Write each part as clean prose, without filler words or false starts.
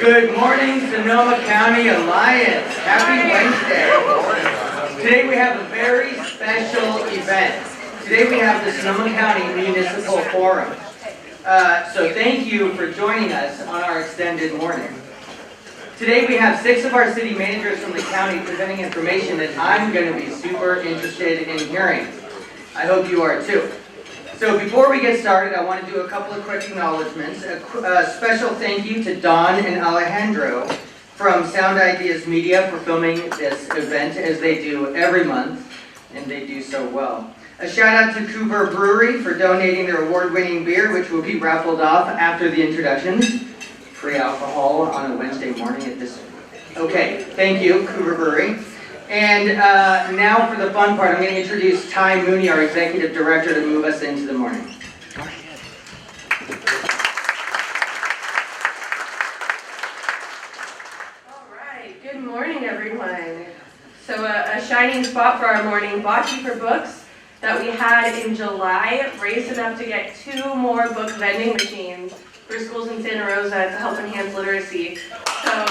Good morning, Sonoma County Alliance. Happy Wednesday. Today we have a very special event. Today we have the Sonoma County Municipal Forum. So thank you for joining us on our extended morning. Today we have 6 of our city managers from the county presenting information that I'm going to be super interested in hearing. I hope you are too. So before we get started, I want to do a couple of quick acknowledgments. A special thank you to Don and Alejandro from Sound Ideas Media for filming this event as they do every month, and they do so well. A shout out to Coover Brewery for donating their award-winning beer, which will be raffled off after the introductions. Free alcohol on a Wednesday morning at this. Okay, thank you, Coover Brewery. And now for the fun part, I'm going to introduce Ty Mooney, our Executive Director, to move us into the morning. Go ahead. All right, good morning, everyone. So a shining spot for our morning, Bocce for Books, that we had in July, raised enough to get 2 more book vending machines for schools in Santa Rosa to help enhance literacy. So,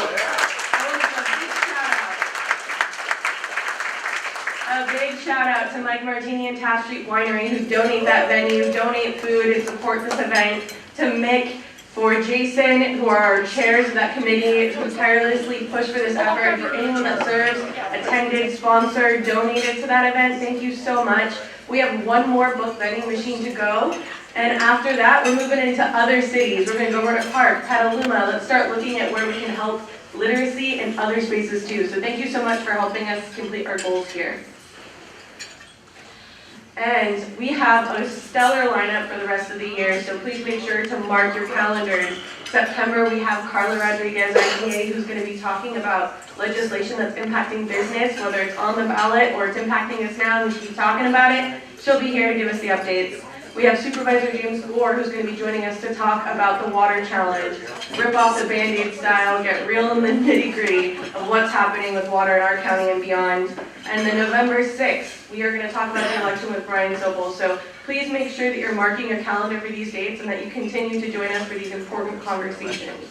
a big shout out to Mike Martini and Taft Street Winery who donate that venue, donate food, and support this event. To Mick, for Jason, who are our chairs of that committee, who tirelessly push for this effort. For anyone that serves, attended, sponsored, donated to that event, thank you so much. We have 1 more book vending machine to go. And after that, we're moving into other cities. We're going to go over to Park, Petaluma. Let's start looking at where we can help literacy and other spaces too. So thank you so much for helping us complete our goals here. And we have a stellar lineup for the rest of the year, so please make sure to mark your calendars. September, we have Carla Rodriguez, IPA, who's going to be talking about legislation that's impacting business, whether it's on the ballot or it's impacting us now, we should be talking about it. She'll be here to give us the updates. We have Supervisor James Gore, who's going to be joining us to talk about the water challenge. Rip off the Band-Aid style, get real in the nitty-gritty of what's happening with water in our county and beyond. And then November 6th, we are going to talk about the election with Brian Sobel. So please make sure that you're marking your calendar for these dates and that you continue to join us for these important conversations.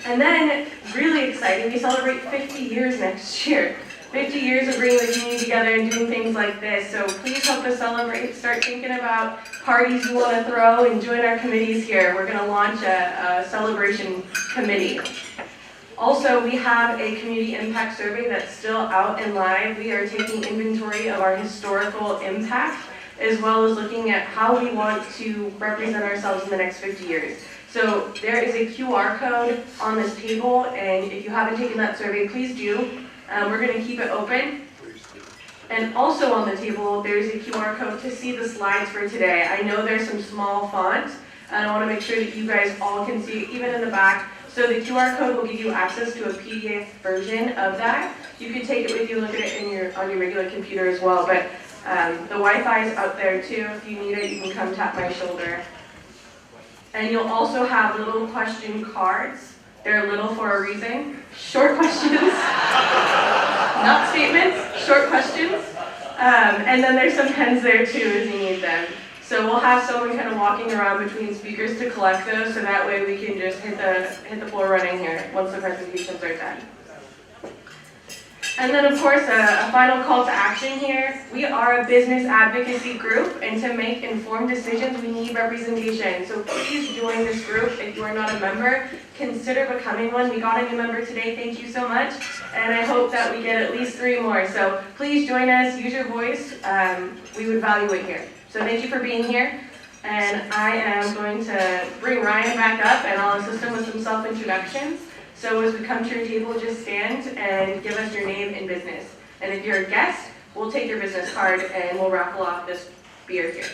And then, really exciting, we celebrate 50 years next year. 50 years of bringing the community together and doing things like this. So please help us celebrate. Start thinking about parties you want to throw and join our committees here. We're going to launch a celebration committee. Also, we have a community impact survey that's still out and live. We are taking inventory of our historical impact, as well as looking at how we want to represent ourselves in the next 50 years. So there is a QR code on this table, and if you haven't taken that survey, please do. We're going to keep it open. And also on the table, there's a QR code to see the slides for today. I know there's some small font, and I want to make sure that you guys all can see it, even in the back. So the QR code will give you access to a PDF version of that. You can take it with you, look at it on your regular computer as well. But the Wi-Fi is out there too. If you need it, you can come tap my shoulder. And you'll also have little question cards. They're little for a reason. Short questions, not statements, short questions. And then there's some pens there too as you need them. So we'll have someone kind of walking around between speakers to collect those, so that way we can just hit the floor running here once the presentations are done. And then of course, a final call to action here. We are a business advocacy group, and to make informed decisions, we need representation. So please join this group. If you are not a member, consider becoming one. We got a new member today, thank you so much. And I hope that we get at least 3 more. So please join us, use your voice. We would value it here. So thank you for being here. And I am going to bring Ryan back up, and I'll assist him with some self-introductions. So as we come to your table, just stand and give us your name and business. And if you're a guest, we'll take your business card and we'll raffle off this beer here.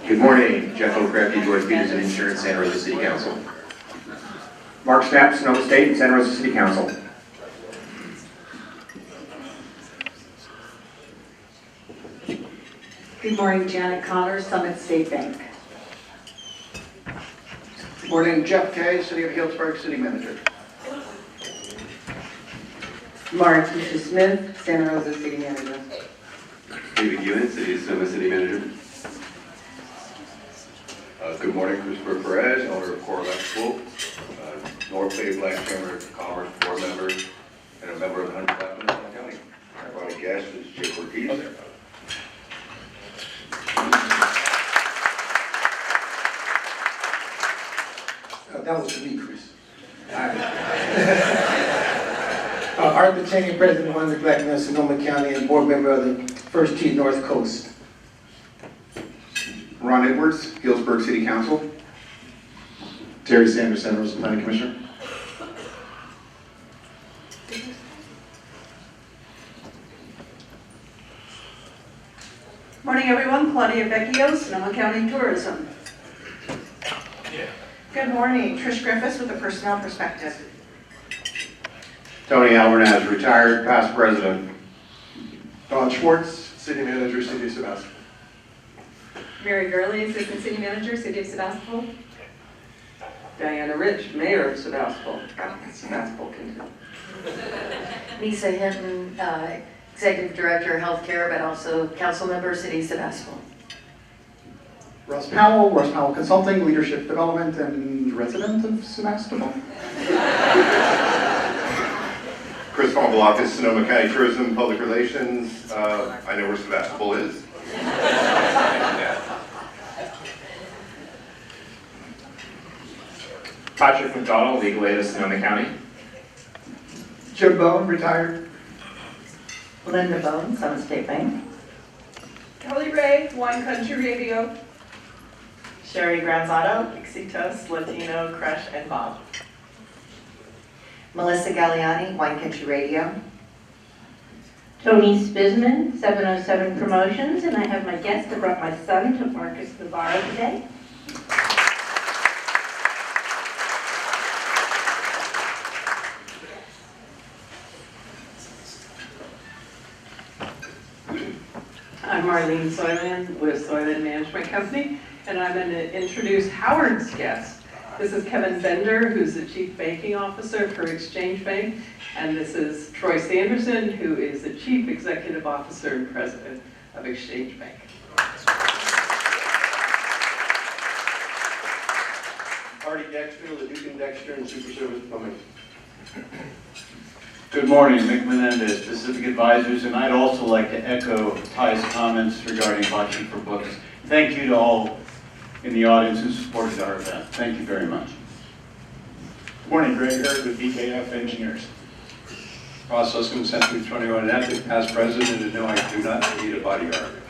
Good morning, Jeff O'Crafty, George Peterson Insurance, Santa Rosa City Council. Mark Stapp, Sonoma State and Santa Rosa City Council. Good morning, Janet Connor, Summit State Bank. Good morning, Jeff Kay, City of Healdsburg City Manager. Marquisha Smith, Santa Rosa City Manager. David Ewan, City of Sonoma City Manager. Good morning, Christopher Perez, owner of Core Electrical, North Bay Black Chamber of Commerce board member, and a member of the 100th Sonoma County. I brought a guest, is Chip Ortiz. That was for me, Chris. All right. Arthur Cheney, President of One of the Black Men of Sonoma County and board member of the First Tee North Coast. Ron Edwards, Hillsburg City Council. Terry Sanders, Santa Rosa Planning Commissioner. Morning, everyone. Claudia Vecchio, Sonoma County Tourism. Good morning, Trish Griffiths with the Personnel Perspective. Tony Alvarez, retired, past president. Don Schwartz, City Manager, City of Sebastopol. Mary Gurley, Assistant City Manager, City of Sebastopol. Diana Rich, Mayor of Sebastopol. Sebastopol can Lisa Hinton, Executive Director of Healthcare, but also Council Member, City of Sebastopol. Russ Powell Consulting, Leadership Development, and resident of Sebastopol. Chris Fonvalakis, Sonoma County Tourism, Public Relations. I know where Sebastopol is. Patrick McDonald, legal aid of Sonoma County. Jim Bone, retired. Linda Bone, Summit State Bank. Kelly Ray, Wine Country Radio. Sherry Granzato, Exitos, Latino, Crush, and Bob. Melissa Galliani, Wine Country Radio. Tony Spizman, 707 Promotions, and I have my guest. I brought my son to Marcus Navarro today. I'm Marlene Soyland with Soyland Management Company, and I'm going to introduce Howard's guest. This is Kevin Bender, who's the Chief Banking Officer for Exchange Bank, and this is Troy Sanderson, who is the Chief Executive Officer and President of Exchange Bank. Artie Dexter, LeDuc Dexter, and Super Service Plumbing. Good morning, Mick Menendez, Pacific Advisors, and I'd also like to echo Ty's comments regarding Watching for Books. Thank you to all in the audience who supported our event. Thank you very much. Good morning, Greg Hurd with BKF Engineers. Ross Suskin, Century 21 Atlantic, past president, and no, I do not need a bodyguard.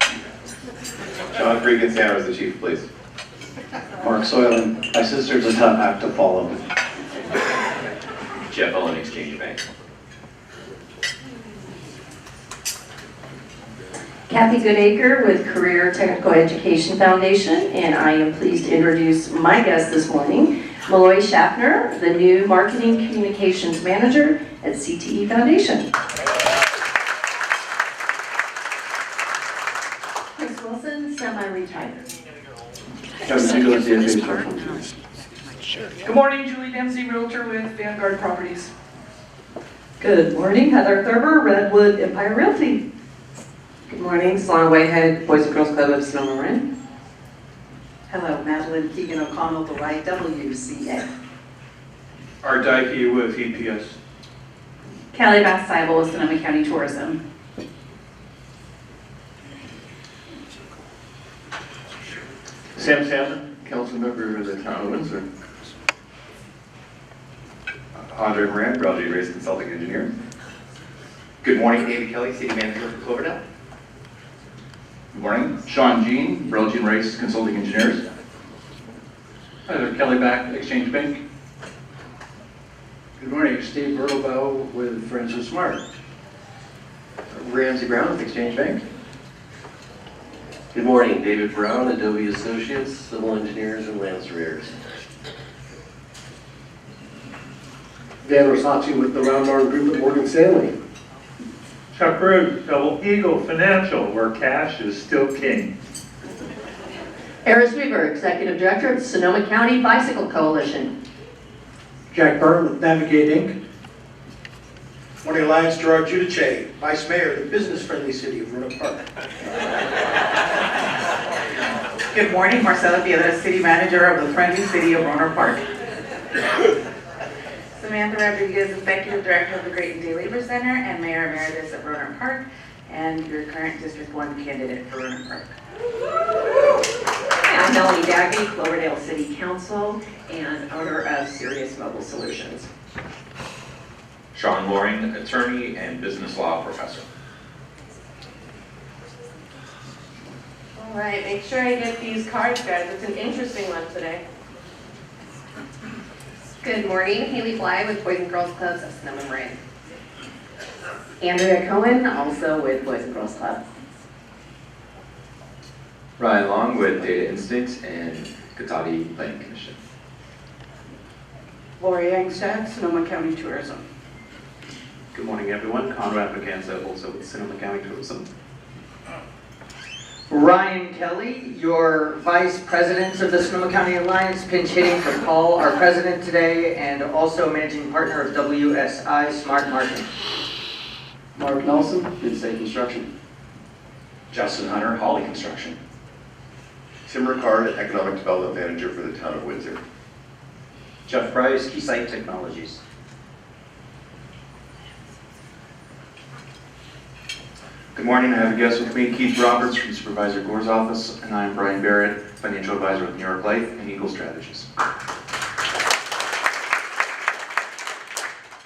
John Cregan, Santa Rosa Chief of Police. Mark Soyland, my sister does not have to follow. Jeff Owen, Exchange Bank. Kathy Goodacre with Career Technical Education Foundation, and I am pleased to introduce my guest this morning, Malloy Schaffner, the new Marketing Communications Manager at CTE Foundation. Chris Wilson, semi-retired. Good morning, Julie Dempsey, Realtor with Vanguard Properties. Good morning, Heather Thurber, Redwood Empire Realty. Good morning, Salon Whitehead, Boys and Girls Club of Sonoma Marin. Hello, Madeline Keegan O'Connell, the YWCA. Art Dyke with EPS. Kelly Bass Seibel with Sonoma County Tourism. Sam Salmon, Council Member of the Town of Windsor. Andre Moran, Relgy Race Consulting Engineer. Good morning, David Kelly, City Manager for Cloverdale. Good morning, Sean Jean, Relgy Race Consulting Engineers. Hi there, Kelly Back, Exchange Bank. Good morning, Steve Bertelbaugh with Friends of Smart. Ramsey Brown with Exchange Bank. Good morning, David Brown, Adobe Associates, Civil Engineers and Land Surveyors. Dan Rosacci with the Round Arm Group at Morgan Stanley. Chuck Root, Double Eagle Financial, where cash is still king. Harris Weaver, Executive Director of Sonoma County Bicycle Coalition. Jack Byrne with Navigate Inc. Morning Alliance, Gerard Giudice, Vice Mayor of the business-friendly city of Roanoke Park. Good morning, Marcela Piedra, City Manager of the friendly city of Roanoke Park. Samantha Rodriguez, Executive Director of the Creighton Day Labor Center and Mayor Emeritus of Roanoke Park, and your current District 1 candidate for Roanoke Park. I'm Melanie Daggy, Cloverdale City Council, and owner of Sirius Mobile Solutions. Sean Loring, attorney and business law professor. All right, make sure I get these cards, guys. It's an interesting one today. Good morning, Haley Fly with Boys and Girls Clubs of Sonoma Marin. Andrea Cohen, also with Boys and Girls Club. Ryan Long with Data Instinct and Cotati Planning Commission. Lori Angstad, Sonoma County Tourism. Good morning, everyone. Conrad McCanza, also with Sonoma County Tourism. Ryan Kelly, your Vice President of the Sonoma County Alliance, pinch hitting for Paul, our President today, and also Managing Partner of WSI Smart Marketing. Mark Nelson, Midstate Construction. Justin Hunter, Hawley Construction. Tim Ricard, Economic Development Manager for the Town of Windsor. Jeff Price, Keysight Technologies. Good morning. I have a guest with me, Keith Roberts from Supervisor Gore's office, and I am Brian Barrett, Financial Advisor with New York Life and Eagle Strategies.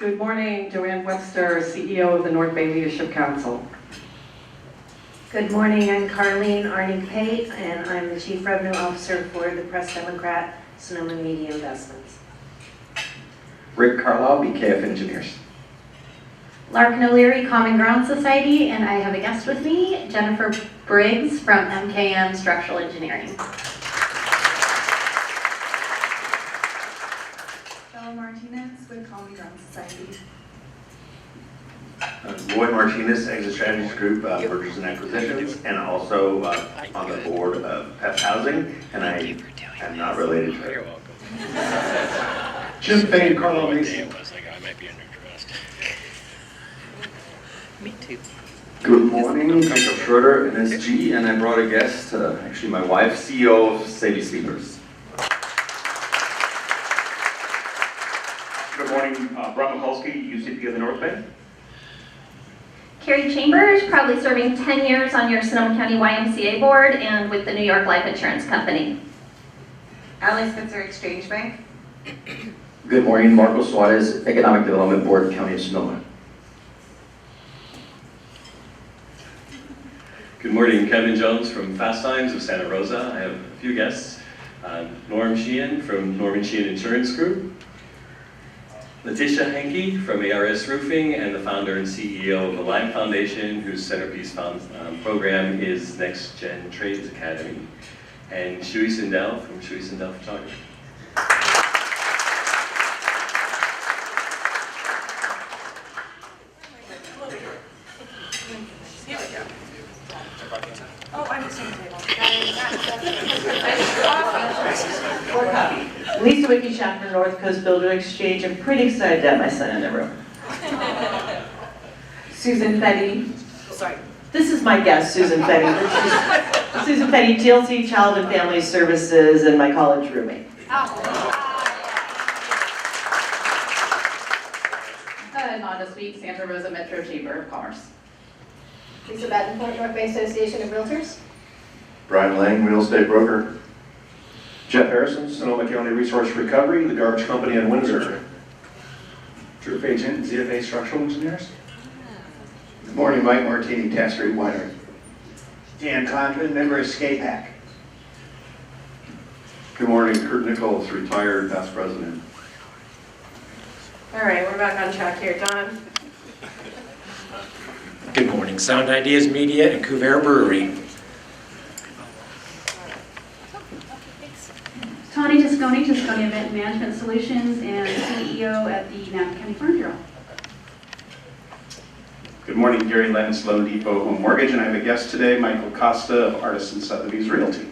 Good morning, Joanne Webster, CEO of the North Bay Leadership Council. Good morning, I'm Carlene Arning-Pate, and I'm the Chief Revenue Officer for the Press Democrat Sonoma Media Investments. Rick Carlisle, BKF Engineers. Larkin O'Leary, Common Ground Society, and I have a guest with me, Jennifer Briggs from MKM Structural Engineering. Bella Martinez with Common Ground Society. Roy Martinez, Exit Strategies Group, Mergers and Acquisitions, and also on the board of PEP Housing, and I am not related to her. Jim Fay, Carlisle Mason. Me too. Good morning, I'm Schroeder, NSG, and I brought a guest, actually my wife, CEO of Sadie Sleepers. Good morning, Brett Mikulski, UCP of the North Bay. Carrie Chambers, proudly serving 10 years on your Sonoma County YMCA board and with the New York Life Insurance Company. Allie Spitzer, Exchange Bank. Good morning, Marco Suarez, Economic Development Board, County of Sonoma. Good morning, Kevin Jones from Fast Times of Santa Rosa. I have a few guests. Norm Sheehan from Norman Sheehan Insurance Group. Letitia Henke from ARS Roofing and the founder and CEO of the Lime Foundation, whose centerpiece program is Next Gen Trades Academy. And Shui Sindel from Shui Sindel Photography. Here we go. Oh, I'm just on the table. Lisa Wicki, Chapter North Coast Builder Exchange. I'm pretty excited to have my son in the room. Susan Fetty. Sorry. This is my guest, Susan Fetty. Susan Fetty, TLC Child and Family Services, and my college roommate. Nanda Sweet, Santa Rosa Metro Chamber of Commerce. Lisa Battenford, North Bay Association of Realtors. Brian Lang, Real Estate Broker. Jeff Harrison, Sonoma County Resource Recovery, the garbage company in Windsor. Drew Agent, ZFA Structural Engineers. Good morning, Mike Martini, Taft Street Winery. Dan Condren, member of SCA GMM Aug. Good morning, Kurt Nichols, retired past president. All right, we're back on track here. Don? Good morning, Sound Ideas Media and Couvert Brewery. Tawny Tisconi, Tisconi Event Management Solutions, and CEO at the Napa County Farm Bureau. Good morning, Gary Lennis, Loan Depot Home Mortgage, and I have a guest today, Michael Costa of Artisan Sotheby's Realty.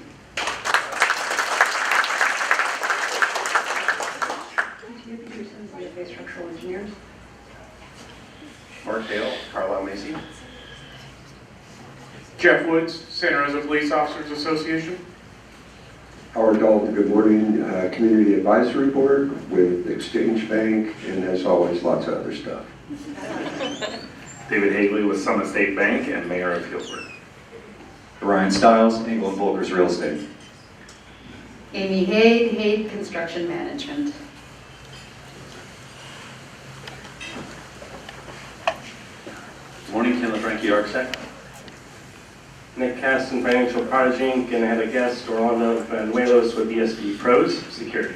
ZFA Structural Engineers. Jeff Woods, Santa Rosa Police Officers Association. Howard Dalton, good morning, Community Advisory Board with Exchange Bank, and as always, lots of other stuff. David Hagley with Summit State Bank and Mayor of Healdsburg. Ryan Stiles, Engel and Volkers Real Estate. Amy Haid, Construction Management. Good morning, Ken LaFranchi, Architect. Nick Caston, Financial Prodigy Inc., and I have a guest, Orlando Vanuelos with ESB Pros Security.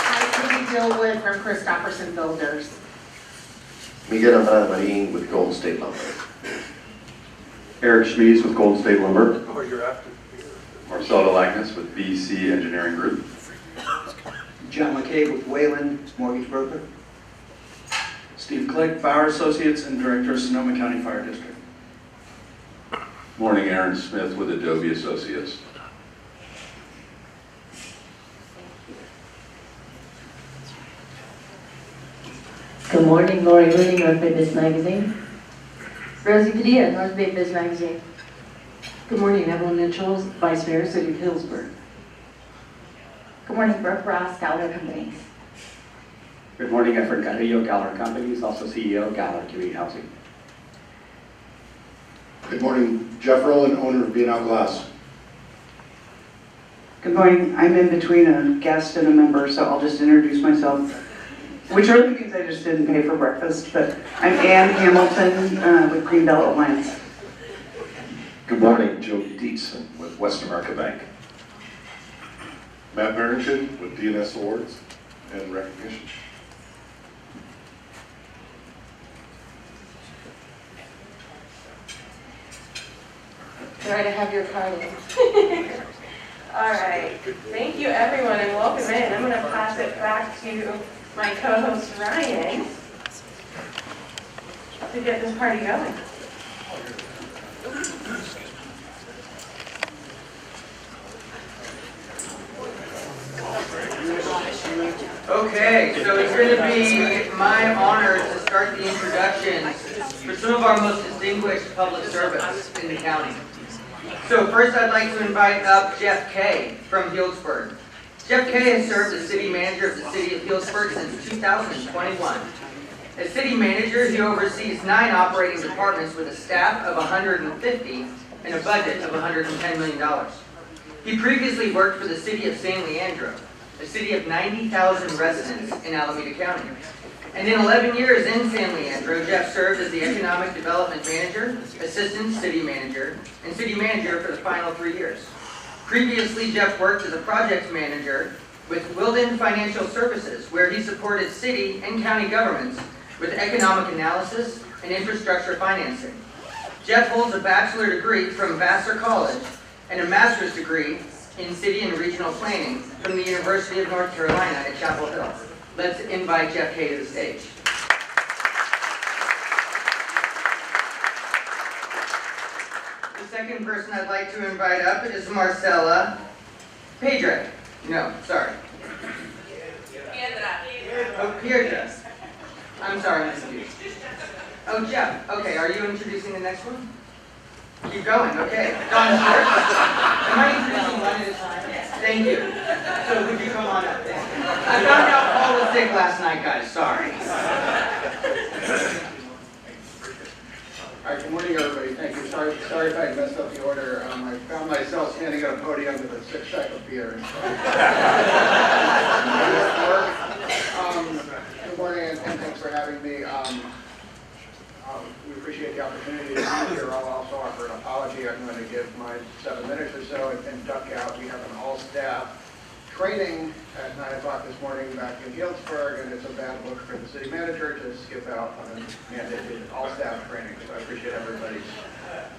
Hi, Cindy Dillwood from Christopherson Builders. Miguel Andrade Marin with Golden State Lumber. Eric Schmies with Golden State Lumber. Oh, you're after. Marcel DeLagnes with BC Engineering Group. John McCabe with Wayland Mortgage Broker. Steve Click, Bauer Associates, and Director of Sonoma County Fire District. Morning, Aaron Smith with Adobe Associates. Good morning, Lori Mooney, North Bay Biz Magazine. Rosie Padilla, North Bay Biz Magazine. Good morning, Evelyn Mitchell, Vice Mayor, City of Healdsburg. Good morning, Brooke Ross, Gallagher Companies. Good morning, Efren Carrillo, Gallagher Companies, also CEO of Gallagher Community Housing. Good morning, Jeff Rowland, owner of B&L Glass. Good morning, I'm in between a guest and a member, so I'll just introduce myself, which really means I just didn't pay for breakfast, but I'm Ann Hamilton with Greenbelt Alliance. Good morning, Joe Dietzen with West America Bank. Matt Barrington with DNS Awards and Recognition. Sorry to have your card in. All right, thank you everyone and welcome in. I'm gonna pass it back to my co-host Ryan to get this party going. Okay, so it's going to be my honor to start the introductions for some of our most distinguished public servants in the county. So first I'd like to invite up Jeff Kay from Healdsburg. Jeff Kay has served as city manager of the city of Healdsburg since 2021. As city manager, he oversees 9 operating departments with a staff of 150 and a budget of $110 million. He previously worked for the city of San Leandro, a city of 90,000 residents in Alameda County. And in 11 years in San Leandro, Jeff served as the Economic Development Manager, Assistant City Manager, and City Manager for the final 3 years. Previously, Jeff worked as a Project Manager with Wilden Financial Services, where he supported city and county governments with economic analysis and infrastructure financing. Jeff holds a bachelor degree from Vassar College and a master's degree in City and Regional Planning from the University of North Carolina at Chapel Hill. Let's invite Jeff Kay to the stage. The second person I'd like to invite up is Marcella Pedre. No, sorry. Oh, Piedra. I'm sorry, Miss Hughes. Oh, Jeff. Okay, are you introducing the next one? Keep going, okay. Don Stewart. Am I introducing one at a time? Thank you. So would you come on up then? I found out Paul was sick last night, guys, sorry. All right, good morning, everybody. Thank you. Sorry if I messed up the order. I found myself standing at a podium with a 6-pack of beer. Good morning, and thanks for having me. We appreciate the opportunity to be here. I'll also offer an apology. I'm going to give my 7 minutes or so and duck out. We have an all-staff training at 9 o'clock this morning back in Healdsburg, and it's a bad look for the city manager to skip out on a mandated all-staff training. So I appreciate everybody's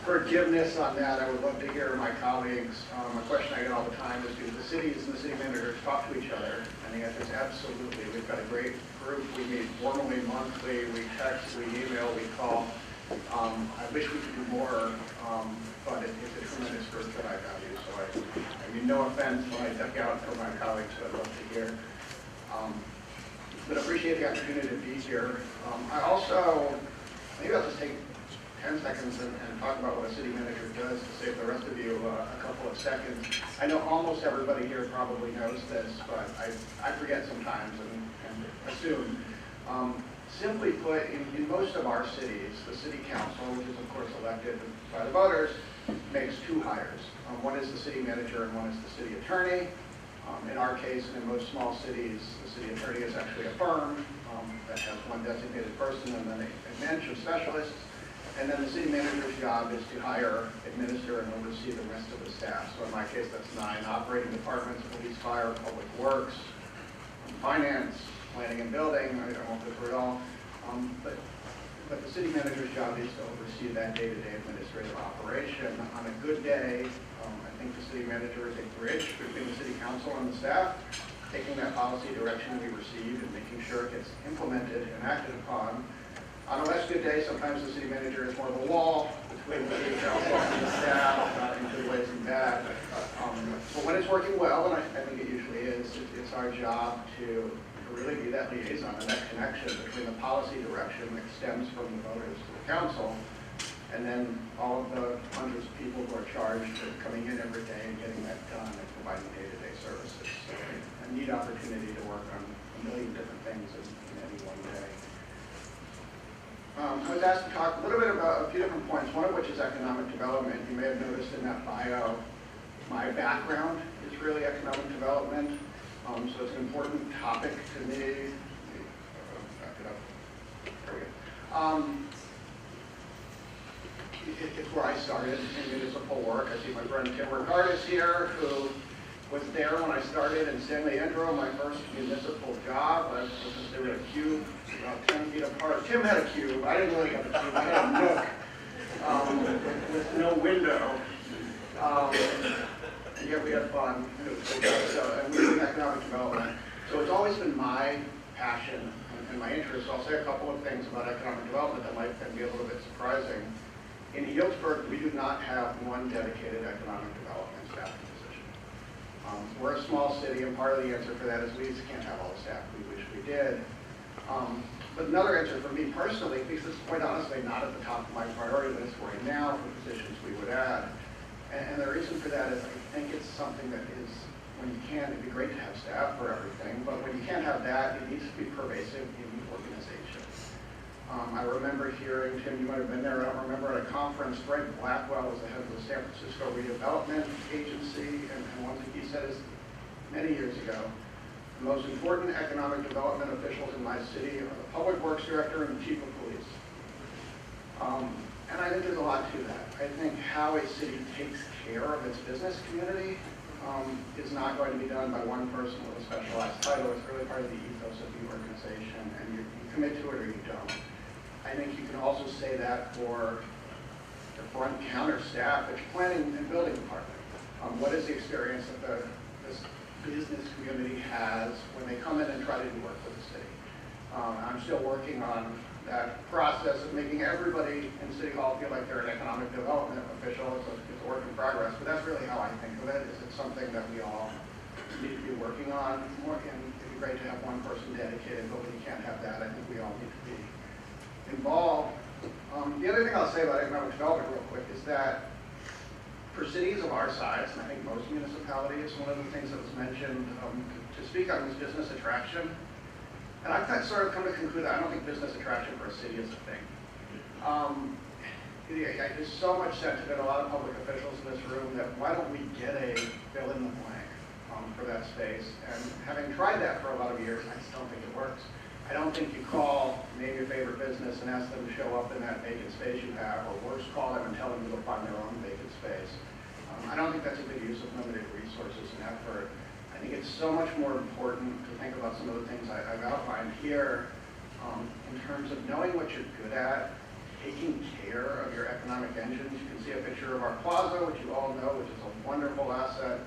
forgiveness on that. I would love to hear my colleagues. A question I get all the time is, do the cities and the city managers talk to each other? And the answer is absolutely. We've got a great group. We meet formally monthly. We text, we email, we call. I wish we could do more, but it's a tremendous group that I value. So I mean no offense when I duck out for my colleagues, but I'd love to hear. But appreciate the opportunity to be here. Maybe I'll just take 10 seconds and talk about what a city manager does to save the rest of you a couple of seconds. I know almost everybody here probably knows this, but I forget sometimes and assume. Simply put, in most of our cities, the city council, which is of course elected by the voters, makes two hires. One is the city manager and one is the city attorney. In our case, and in most small cities, the city attorney is actually a firm that has one designated person and then a bench of specialists. And then the city manager's job is to hire, administer, and oversee the rest of the staff. So in my case, that's 9 operating departments: police, fire, public works, finance, planning and building. I won't go through it all. But the city manager's job is to oversee that day-to-day administrative operation. On a good day, I think the city manager is a bridge between the city council and the staff, taking that policy direction we receive and making sure it gets implemented and acted upon. On a less good day, sometimes the city manager is more of a wall between the city council and the staff, in good ways and bad. But when it's working well, and I think it usually is, it's our job to really be that liaison and that connection between the policy direction that stems from the voters to the council, and then all of the hundreds of people who are charged with coming in every day and getting that done and providing day-to-day services. So a neat opportunity to work on a million different things in any one day. I was asked to talk a little bit about a few different points, one of which is economic development. You may have noticed in that bio, my background is really economic development. So it's an important topic to me. Back it up. There we go. It's where I started in municipal work. I see my friend Tim Ricardis here, who was there when I started in San Leandro, my first municipal job. I was there with a cube about 10 feet apart. Tim had a cube. I didn't really have a cube. I had a nook with no window. And yet we had fun. And we did economic development. So it's always been my passion and my interest. I'll say a couple of things about economic development that might be a little bit surprising. In Healdsburg, we do not have one dedicated economic development staff position. We're a small city, and part of the answer for that is we just can't have all the staff we wish we did. But another answer for me personally, because it's quite honestly not at the top of my priority list right now for positions we would add. And the reason for that is I think it's something that is, when you can, it'd be great to have staff for everything, but when you can't have that, it needs to be pervasive in the organization. I remember hearing, Tim, you might have been there, I don't remember, at a conference, Greg Blackwell was the head of the San Francisco Redevelopment Agency, and one thing he said is, many years ago, the most important economic development officials in my city are the public works director and the chief of police. And I think there's a lot to that. I think how a city takes care of its business community is not going to be done by one person with a specialized title. It's really part of the ethos of the organization, and you commit to it or you don't. I think you can also say that for the front counter staff at your planning and building department. What is the experience that this business community has when they come in and try to do work with the city? I'm still working on that process of making everybody in City Hall feel like they're an economic development official. It's a work in progress, but that's really how I think of it. Is it's something that we all need to be working on. And it'd be great to have one person dedicated, but when you can't have that, I think we all need to be involved. The other thing I'll say about economic development real quick is that for cities of our size, and I think most municipalities, one of the things that was mentioned to speak on was business attraction. And I've sort of come to conclude that I don't think business attraction for a city is a thing. There's so much sentiment, a lot of public officials in this room, that why don't we get a fill in the blank for that space? And having tried that for a lot of years, I just don't think it works. I don't think you call, name your favorite business and ask them to show up in that vacant space you have, or worse, call them and tell them to go find their own vacant space. I don't think that's a good use of limited resources and effort. I think it's so much more important to think about some of the things I've outlined here in terms of knowing what you're good at, taking care of your economic engines. You can see a picture of our plaza, which you all know, which is a wonderful asset.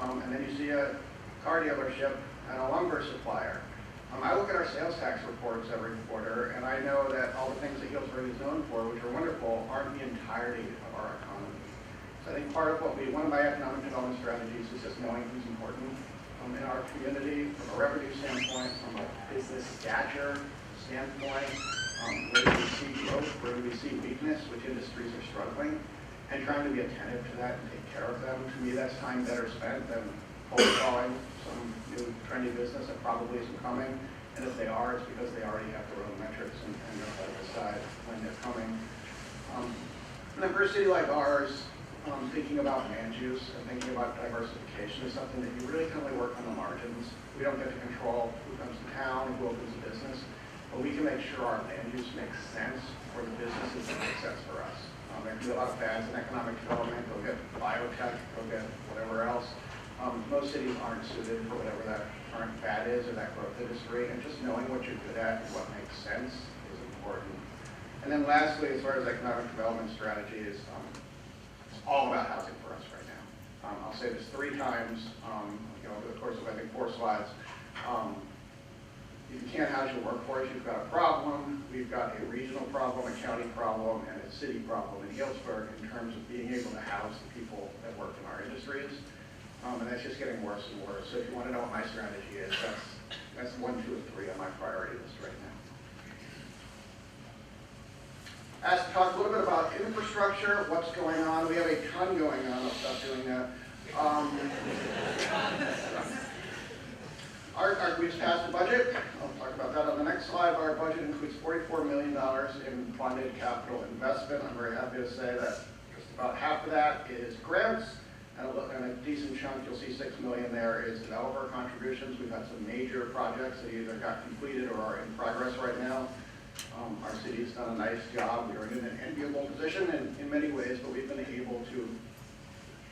And then you see a car dealership and a lumber supplier. I look at our sales tax reports every quarter, and I know that all the things that Healdsburg is known for, which are wonderful, aren't the entirety of our economy. So I think part of one of my economic development strategies is just knowing who's important in our community from a revenue standpoint, from a business stature standpoint. Where do we see growth? Where do we see weakness? Which industries are struggling? And trying to be attentive to that and take care of them. To me, that's time better spent than cold calling some new trendy business that probably isn't coming. And if they are, it's because they already have their own metrics and know how to decide when they're coming. And then for a city like ours, thinking about land use and thinking about diversification is something that you really can only work on the margins. We don't get to control who comes to town, who opens a business, but we can make sure our land use makes sense for the businesses that make sense for us. There can be a lot of fads in economic development. Go get biotech, go get whatever else. Most cities aren't suited for whatever that current fad is or that growth industry, and just knowing what you're good at and what makes sense is important. And then lastly, as far as economic development strategy is, it's all about housing for us right now. I'll say this 3 times, over the course of I think 4 slides. If you can't house your workforce, you've got a problem. We've got a regional problem, a county problem, and a city problem in Healdsburg in terms of being able to house the people that work in our industries. And that's just getting worse and worse. So if you want to know what my strategy is, that's 1, 2, and 3 on my priority list right now. Asked to talk a little bit about infrastructure, what's going on. We have a ton going on. I'll stop doing that. We just passed the budget. I'll talk about that on the next slide. Our budget includes $44 million in funded capital investment. I'm very happy to say that just about half of that is grants, and a decent chunk, you'll see $6 million there, is developer contributions. We've had some major projects that either got completed or are in progress right now. Our city has done a nice job. We are in an enviable position in many ways, but we've been able to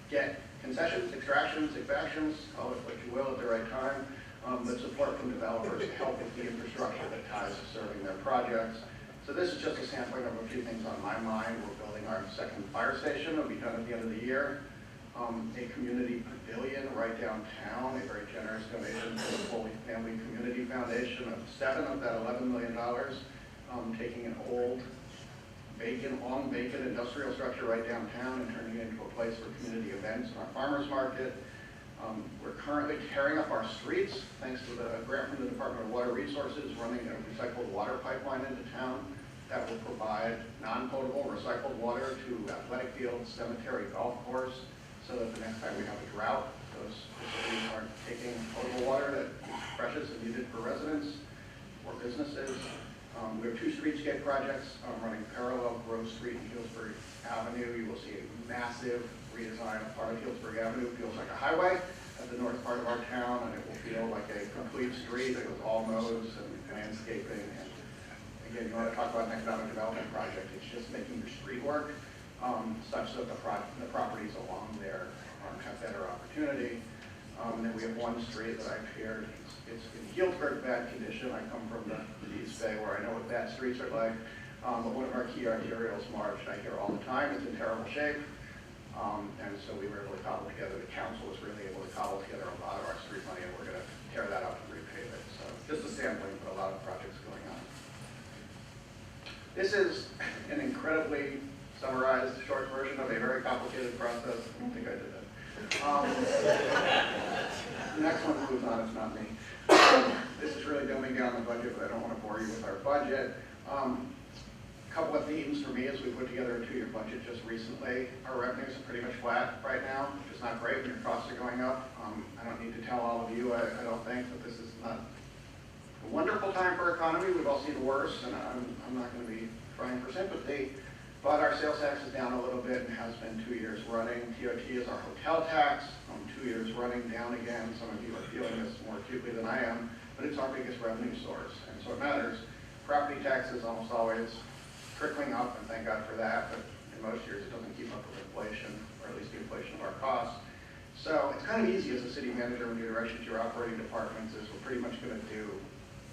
get concessions, extractions, exactions, call it what you will at the right time, but support from developers to help with the infrastructure that ties to serving their projects. So this is just a sampling of a few things on my mind. We're building our 2nd fire station. It'll be done at the end of the year. A community pavilion right downtown, a very generous donation to the Holy Family Community Foundation of 7 of that $11 million, taking an old long vacant industrial structure right downtown and turning it into a place for community events and our farmers market. We're currently tearing up our streets thanks to the grant from the Department of Water Resources, running a recycled water pipeline into town that will provide non-potable recycled water to athletic fields, cemetery, golf course, so that the next time we have a drought, those facilities aren't taking potable water that is precious and needed for residents or businesses. We have 2 streetscape projects running parallel, Grove Street and Healdsburg Avenue. You will see a massive redesign of part of Healdsburg Avenue. It feels like a highway at the north part of our town, and it will feel like a complete street with all modes and landscaping. And again, you want to talk about an economic development project, it's just making your street work such that the properties along there have better opportunity. And then we have 1 street that I've heard, it's in Healdsburg bad condition. I come from the East Bay where I know what bad streets are like. But one of our key arterials, March, I hear all the time, it's in terrible shape. And so we were able to cobble together, the council was really able to cobble together a lot of our street money, and we're going to tear that out and repave it. So just a sampling, but a lot of projects going on. This is an incredibly summarized short version of a very complicated process. I don't think I did that. The next one moves on, it's not me. This is really dumbing down the budget, but I don't want to bore you with our budget. A couple of themes for me as we put together a 2-year budget just recently. Our revenues are pretty much flat right now, which is not great when your costs are going up. I don't need to tell all of you, I don't think, that this is not a wonderful time for our economy. We've all seen the worst, and I'm not going to be trying for sympathy. But our sales tax is down a little bit and has been 2 years running. TOT is our hotel tax, 2 years running, down again. Some of you are feeling this more acutely than I am, but it's our biggest revenue source, and so it matters. Property taxes almost always trickling up, and thank God for that, but in most years it doesn't keep up with inflation, or at least the inflation of our costs. So it's kind of easy as a city manager when you direction to your operating departments is we're pretty much going to do,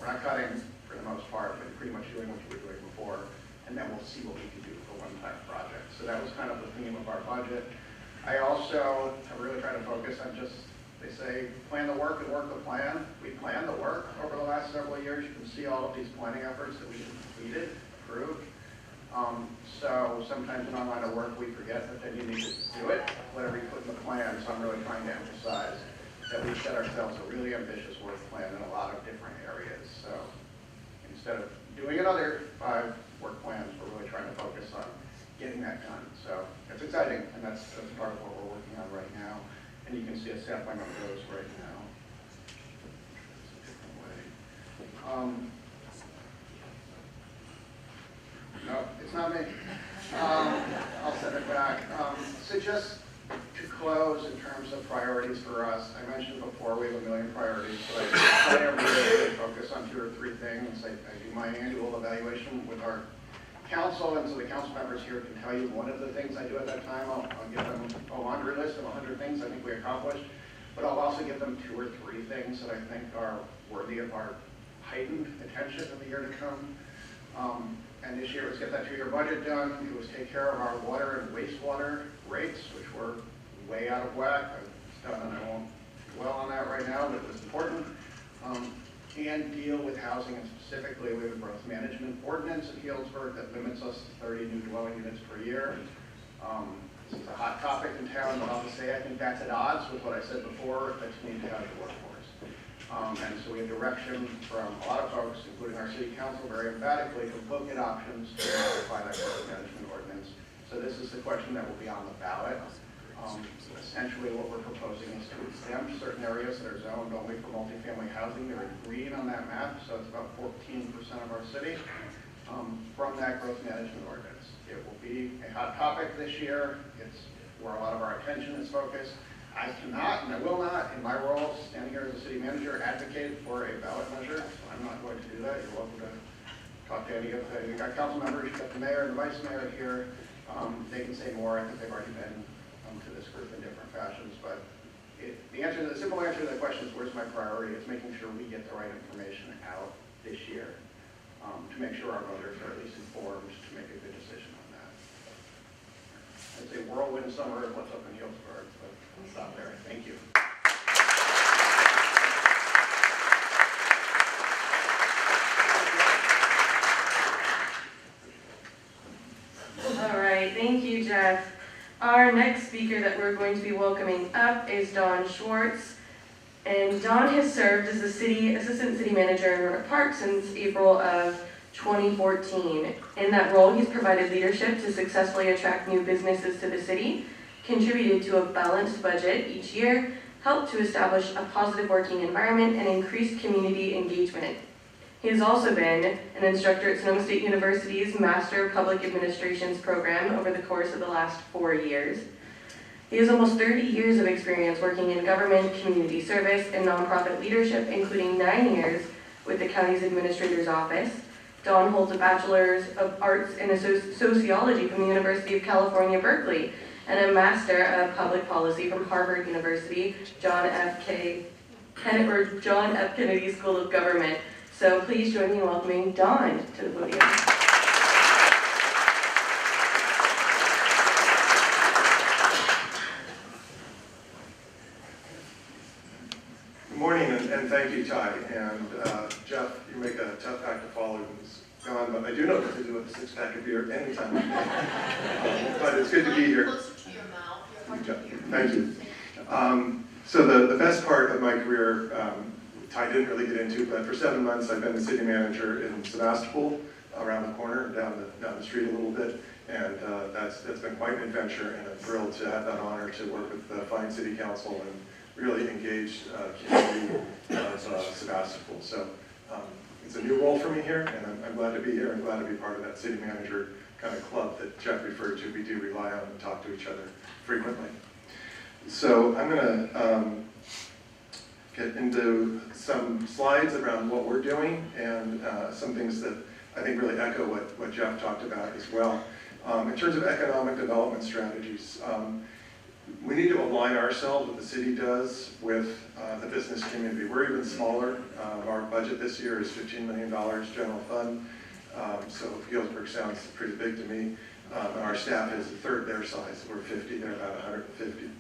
we're not cutting for the most part, but pretty much doing what you were doing before, and then we'll see what we can do for one-time projects. So that was kind of the theme of our budget. I also have really tried to focus on just, they say, plan the work and work the plan. We planned the work over the last several years. You can see all of these planning efforts that we completed, approved. So sometimes in our line of work we forget that then you need to do it, whatever you put in the plan. So I'm really trying to emphasize that we set ourselves a really ambitious work plan in a lot of different areas. So instead of doing another 5 work plans. We're really trying to focus on getting that done. So it's exciting, and that's part of what we're working on right now. And you can see a sampling of those right now. No, it's not me. I'll send it back. So just to close in terms of priorities for us, I mentioned before we have 1 million priorities, but I try every day to focus on 2 or 3 things. I do my annual evaluation with our council, and so the council members here can tell you one of the things I do at that time. I'll give them a laundry list of 100 things I think we accomplished, but I'll also give them 2 or 3 things that I think are worthy of our heightened attention in the year to come. And this year was get that 2-year budget done. It was take care of our water and wastewater rates, which were way out of whack. It's done, and I won't dwell on that right now, but it was important. And deal with housing, and specifically we have a growth management ordinance in Healdsburg that limits us to 30 new dwelling units per year. This is a hot topic in town, but I'll just say I think that's at odds with what I said before, that you need to have the workforce. And so we have direction from a lot of folks, including our city council, very emphatically to look at options to modify that growth management ordinance. So this is the question that will be on the ballot. Essentially what we're proposing is to exempt certain areas that are zoned only for multifamily housing. They're in green on that map, so it's about 14% of our city, from that growth management ordinance. It will be a hot topic this year. It's where a lot of our attention is focused. I cannot, and I will not, in my role, standing here as a city manager, advocate for a ballot measure. So I'm not going to do that. You're welcome to talk to any of the, you've got council members, you've got the mayor and the vice mayor here. They can say more. I think they've already been to this group in different fashions. But the simple answer to the question is, where's my priority? It's making sure we get the right information out this year to make sure our voters are at least informed to make a good decision on that. It's a whirlwind summer of what's up in Healdsburg, but I'll stop there. Thank you. All right, thank you, Jeff. Our next speaker that we're going to be welcoming up is Don Schwartz. And Don has served as the assistant city manager in Roanoke Park since April of 2014. In that role, he's provided leadership to successfully attract new businesses to the city, contributed to a balanced budget each year, helped to establish a positive working environment, and increased community engagement. He has also been an instructor at Sonoma State University's Master of Public Administrations program over the course of the last 4 years. He has almost 30 years of experience working in government, community service, and nonprofit leadership, including 9 years with the county's administrator's office. Don holds a Bachelor's of Arts in Sociology from the University of California, Berkeley, and a Master of Public Policy from Harvard University, John F. Kennedy School of Government. So please join me in welcoming Don to the podium. Good morning, and thank you, Ty. And Jeff, you make a tough act to follow who's gone, but I do know what to do with a 6-pack of beer anytime. But it's good to be here. Thank you. So the best part of my career, Ty didn't really get into, but for 7 months I've been the city manager in Sebastopol, around the corner, down the street a little bit, and that's been quite an adventure, and I'm thrilled to have that honor to work with the fine city council and really engaged community of Sebastopol. So it's a new role for me here, and I'm glad to be here. I'm glad to be part of that city manager kind of club that Jeff referred to. We do rely on and talk to each other frequently. So I'm going to get into some slides around what we're doing and some things that I think really echo what Jeff talked about as well. In terms of economic development strategies, we need to align ourselves, what the city does, with the business community. We're even smaller. Our budget this year is $15 million general fund. So Healdsburg sounds pretty big to me. Our staff is a third their size. We're 50, they're about 150.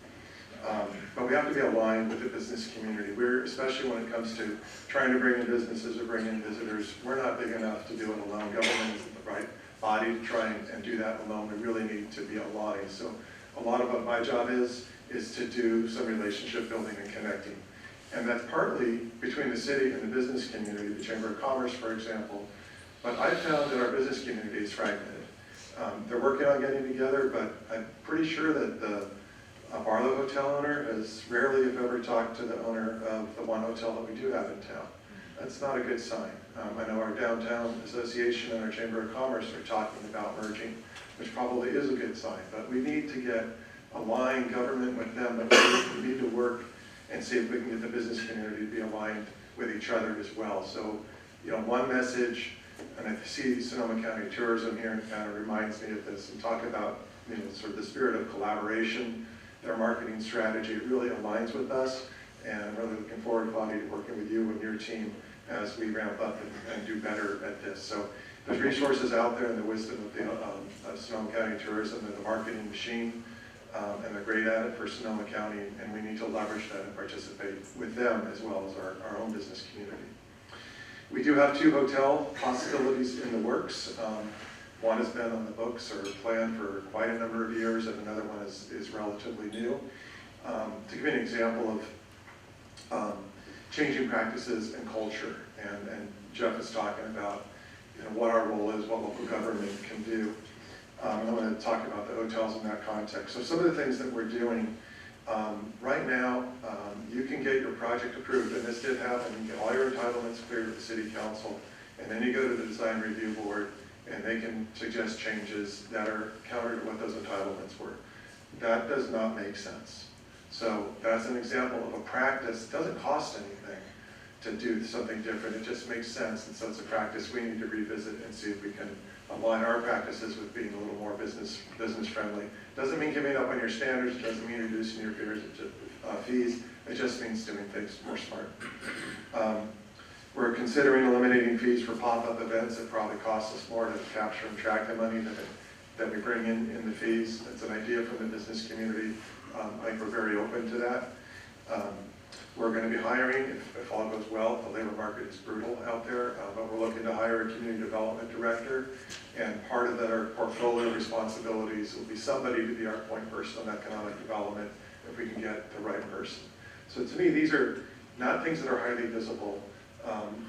But we have to be aligned with the business community. Especially when it comes to trying to bring in businesses or bring in visitors, we're not big enough to do it alone. Government isn't the right body to try and do that alone. We really need to be aligned. So a lot of what my job is to do some relationship building and connecting. And that's partly between the city and the business community, the Chamber of Commerce, for example, But I found that our business community is fragmented. They're working on getting together, but I'm pretty sure that the Barlow Hotel owner has rarely, if ever, talked to the owner of the one hotel that we do have in town. That's not a good sign. I know our downtown association and our Chamber of Commerce are talking about merging, which probably is a good sign, but we need to get aligned government with them, but we need to work and see if we can get the business community to be aligned with each other as well. So, one message, and I see Sonoma County Tourism here, and it kind of reminds me of this, and talk about, sort of the spirit of collaboration. Their marketing strategy really aligns with us, and I'm really looking forward, Bonnie, to working with you and your team as we ramp up and do better at this. So there's resources out there in the wisdom of Sonoma County Tourism and the marketing machine, and they're great at it for Sonoma County, and we need to leverage that and participate with them as well as our own business community. We do have 2 hotel possibilities in the works. One has been on the books or planned for quite a number of years, and another one is relatively new. To give you an example of changing practices and culture, and Jeff is talking about what our role is, what local government can do. And I'm going to talk about the hotels in that context. So some of the things that we're doing right now, you can get your project approved, and this did happen. You get all your entitlements cleared with the City Council, and then you go to the Design Review Board, and they can suggest changes that are counter to what those entitlements were. That does not make sense. So that's an example of a practice. It doesn't cost anything to do something different. It just makes sense, and so it's a practice we need to revisit and see if we can align our practices with being a little more business friendly. Doesn't mean giving up on your standards. It doesn't mean reducing your fees. It just means doing things more smart. We're considering eliminating fees for pop-up events. It probably costs us more to capture and track the money that we bring in the fees. It's an idea from the business community. I think we're very open to that. We're going to be hiring, if all goes well. The labor market is brutal out there, but we're looking to hire a community development director, and part of their portfolio responsibilities will be somebody to be our point person on economic development if we can get the right person. So to me, these are not things that are highly visible.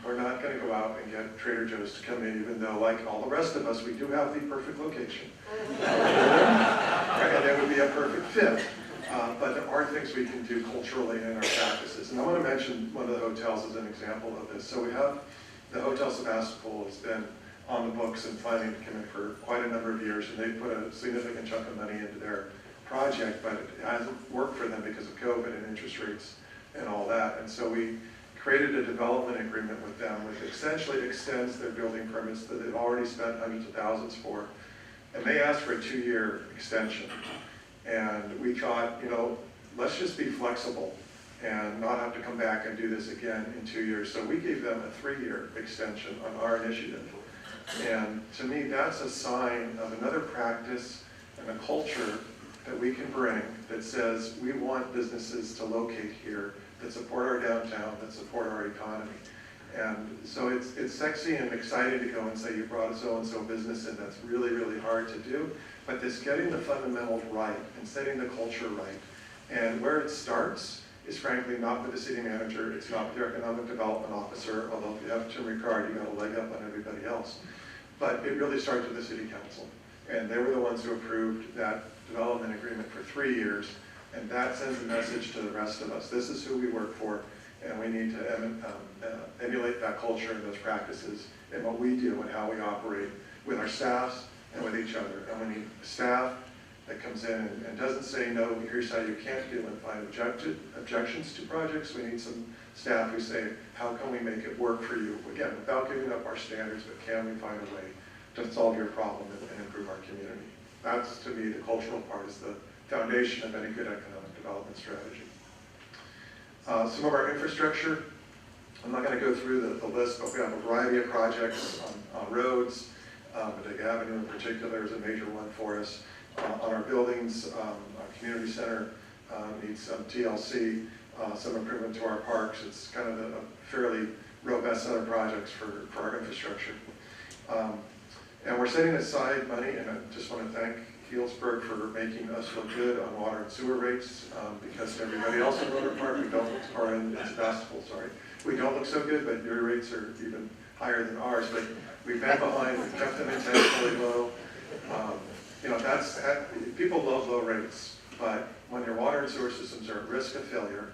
We're not going to go out and get Trader Joe's to come in, even though, like all the rest of us, we do have the perfect location. And it would be a perfect fit. But there are things we can do culturally in our practices. And I want to mention one of the hotels as an example of this. So we have the Hotel Sebastopol has been on the books and planning to come in for quite a number of years, and they put a significant chunk of money into their project, but it hasn't worked for them because of COVID and interest rates and all that. And so we created a development agreement with them, which essentially extends their building permits that they've already spent hundreds of thousands for. And they asked for a 2-year extension. And we thought, let's just be flexible and not have to come back and do this again in 2 years. So we gave them a 3-year extension on our initiative. And to me, that's a sign of another practice and a culture that we can bring that says we want businesses to locate here that support our downtown, that support our economy. And so it's sexy and exciting to go and say you brought a so-and-so business in. That's really, really hard to do. But this getting the fundamentals right and setting the culture right. And where it starts is frankly not with the city manager. It's not with your economic development officer, although if you have Tim Ricard, you got a leg up on everybody else. But it really starts with the city council. And they were the ones who approved that development agreement for 3 years. And that sends a message to the rest of us. This is who we work for. And we need to emulate that culture and those practices in what we do and how we operate with our staffs and with each other. And we need staff that comes in and doesn't say, no, here's how you can't do and find objections to projects. We need some staff who say, how can we make it work for you? Again, without giving up our standards, but can we find a way to solve your problem and improve our community? That's, to me, the cultural part is the foundation of any good economic development strategy. Some of our infrastructure, I'm not going to go through the list, but we have a variety of projects on roads. Big Avenue in particular is a major one for us. On our buildings, our community center needs some TLC, some improvement to our parks. It's kind of a fairly robust set of projects for our infrastructure. And we're setting aside money, and I just want to thank Healdsburg for making us look good on water and sewer rates, because everybody else in Rotor Park, we don't look, or in Sebastopol, sorry, we don't look so good, but your rates are even higher than ours. But We've been behind, we've kept them intentionally low. People love low rates, but when your water and sewer systems are at risk of failure,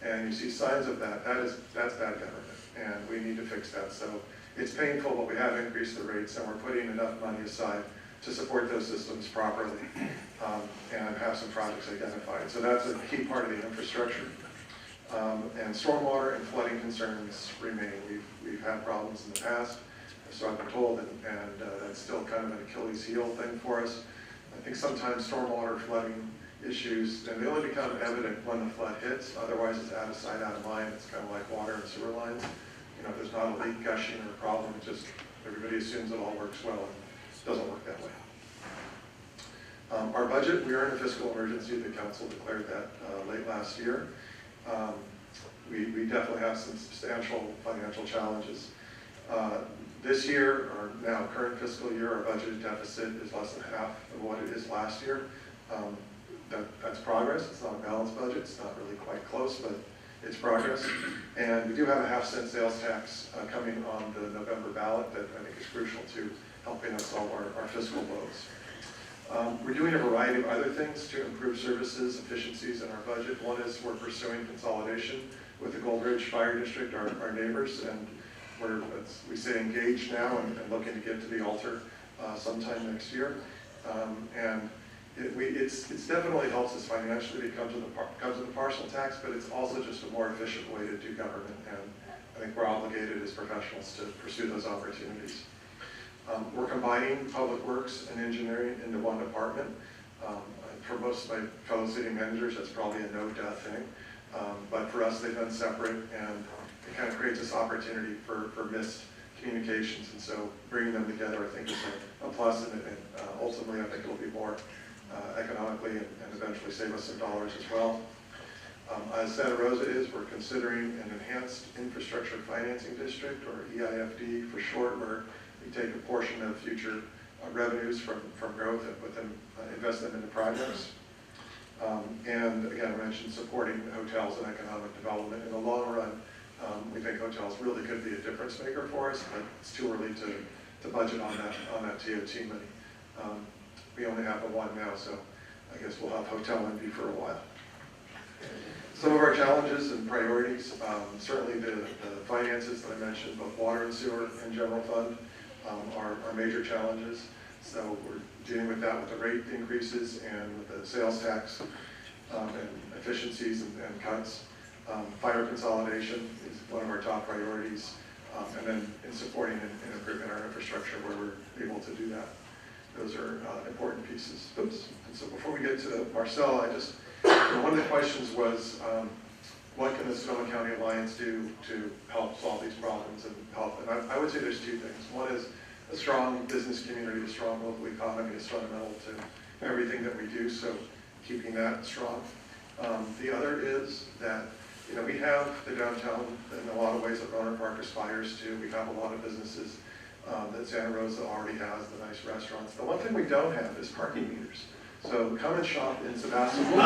and you see signs of that, that's bad government, and we need to fix that. So it's painful, but we have increased the rates, and we're putting enough money aside to support those systems properly, and have some projects identified. So that's a key part of the infrastructure. And stormwater and flooding concerns remain. We've had problems in the past, so I've been told, and that's still kind of an Achilles heel thing for us. I think sometimes stormwater flooding issues, and they only become evident when the flood hits. Otherwise, it's out of sight, out of mind. It's kind of like water and sewer lines. If there's not a leak gushing or a problem, it just, everybody assumes it all works well, and it doesn't work that way. Our budget, we are in a fiscal emergency. The council declared that late last year. We definitely have some substantial financial challenges. This year, or now current fiscal year, our budgeted deficit is less than half of what it is last year. That's progress. It's not a balanced budget. It's not really quite close, but it's progress. And we do have a half-cent sales tax coming on the November ballot that I think is crucial to helping us solve our fiscal woes. We're doing a variety of other things to improve services, efficiencies in our budget. One is we're pursuing consolidation with the Gold Ridge Fire District, our neighbors, and we say engaged now and looking to get to the altar sometime next year. It's definitely helps us financially because of the parcel tax, but it's also just a more efficient way to do government, and I think we're obligated as professionals to pursue those opportunities. We're combining public works and engineering into one department. For most of my fellow city managers, that's probably a no-duh thing, but for us, they've been separate, and it kind of creates this opportunity for missed communications, and so bringing them together, I think, is a plus, and ultimately, I think it'll be more economically and eventually save us some dollars as well. As Santa Rosa is, we're considering an enhanced infrastructure financing district, or EIFD for short, where we take a portion of future revenues from growth and put them, invest them into projects. And again, I mentioned supporting hotels and economic development. In the long run, we think hotels really could be a difference maker for us, but it's too early to budget on that TOT money. We only have the one now, so I guess we'll have hotel envy for a while. Some of our challenges and priorities, certainly the finances that I mentioned, both water and sewer and general fund, are major challenges. So we're dealing with that with the rate increases and with the sales tax and efficiencies and cuts. Fire consolidation is one of our top priorities, and then in supporting and improving our infrastructure where we're able to do that. Those are important pieces. Oops. And so before we get to Marcel, one of the questions was, what can the Sonoma County Alliance do to help solve these problems and help? And I would say there's two things. One is a strong business community, a strong local economy is fundamental to everything that we do, so keeping that strong. The other is that we have the downtown in a lot of ways that Rohnert Park aspires to. We have a lot of businesses that Santa Rosa already has, the nice restaurants. The one thing we don't have is parking meters. So come and shop in Sebastopol.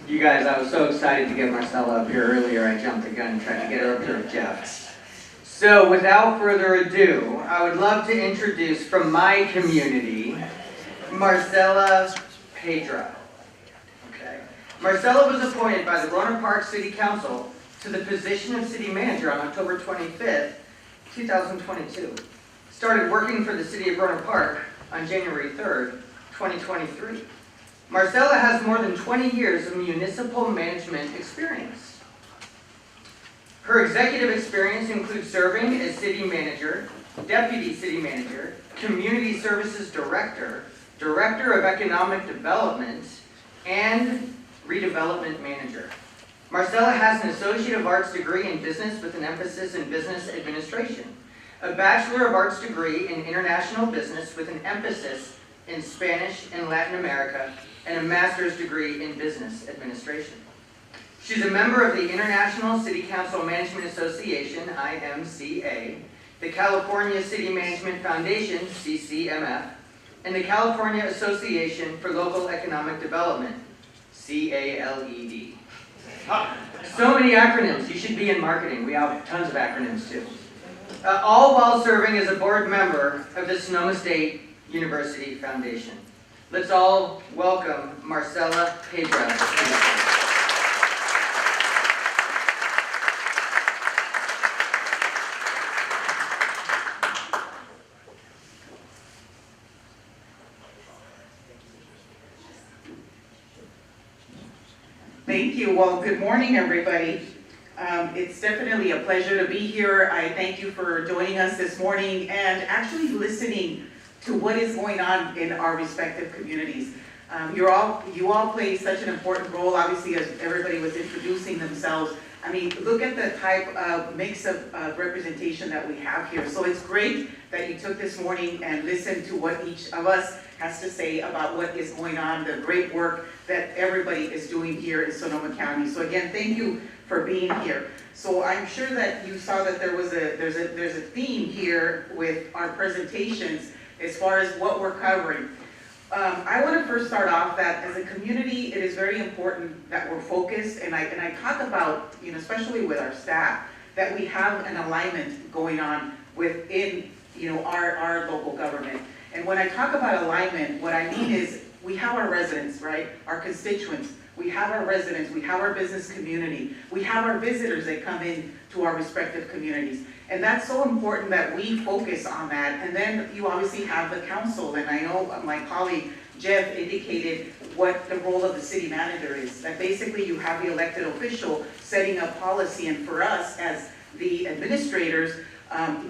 You guys, I was so excited to get Marcella up here earlier, I jumped the gun trying to get her up here with Jeff. So without further ado, I would love to introduce from my community, Marcella Pedro. Okay. Marcella was appointed by the Rohnert Park City Council to the position of city manager on October 25th, 2022. Started working for the city of Rohnert Park on January 3rd, 2023. Marcella has more than 20 years of municipal management experience. Her executive experience includes serving as city manager, deputy city manager, community services director, director of economic development, and redevelopment manager. Marcella has an Associate of Arts degree in business with an emphasis in business administration, a Bachelor of Arts degree in international business with an emphasis in Spanish and Latin America, and a master's degree in business administration. She's a member of the International City Council Management Association, IMCA, the California City Management Foundation, CCMF, and the California Association for Local Economic Development, CALED. So many acronyms, you should be in marketing. We have tons of acronyms too. All while serving as a board member of the Sonoma State University Foundation. Let's all welcome Marcela Pedra. Thank you. Well, good morning, everybody. It's definitely a pleasure to be here. I thank you for joining us this morning and actually listening to what is going on in our respective communities. You all play such an important role, obviously, as everybody was introducing themselves. I mean, look at the type of mix of representation that we have here. So it's great that you took this morning and listened to what each of us has to say about what is going on, the great work that everybody is doing here in Sonoma County. So again, thank you for being here. So I'm sure that you saw that there's a theme here with our presentations as far as what we're covering. I want to first start off that as a community, it is very important that we're focused, and I talk about, especially with our staff, that we have an alignment going on within, our local government. And when I talk about alignment, what I mean is we have our residents, right? Our constituents. We have our residents. We have our business community. We have our visitors that come in to our respective communities. And that's so important that we focus on that. And then you obviously have the council. And I know my colleague Jeff indicated what the role of the city manager is. That basically you have the elected official setting up policy. And for us as the administrators,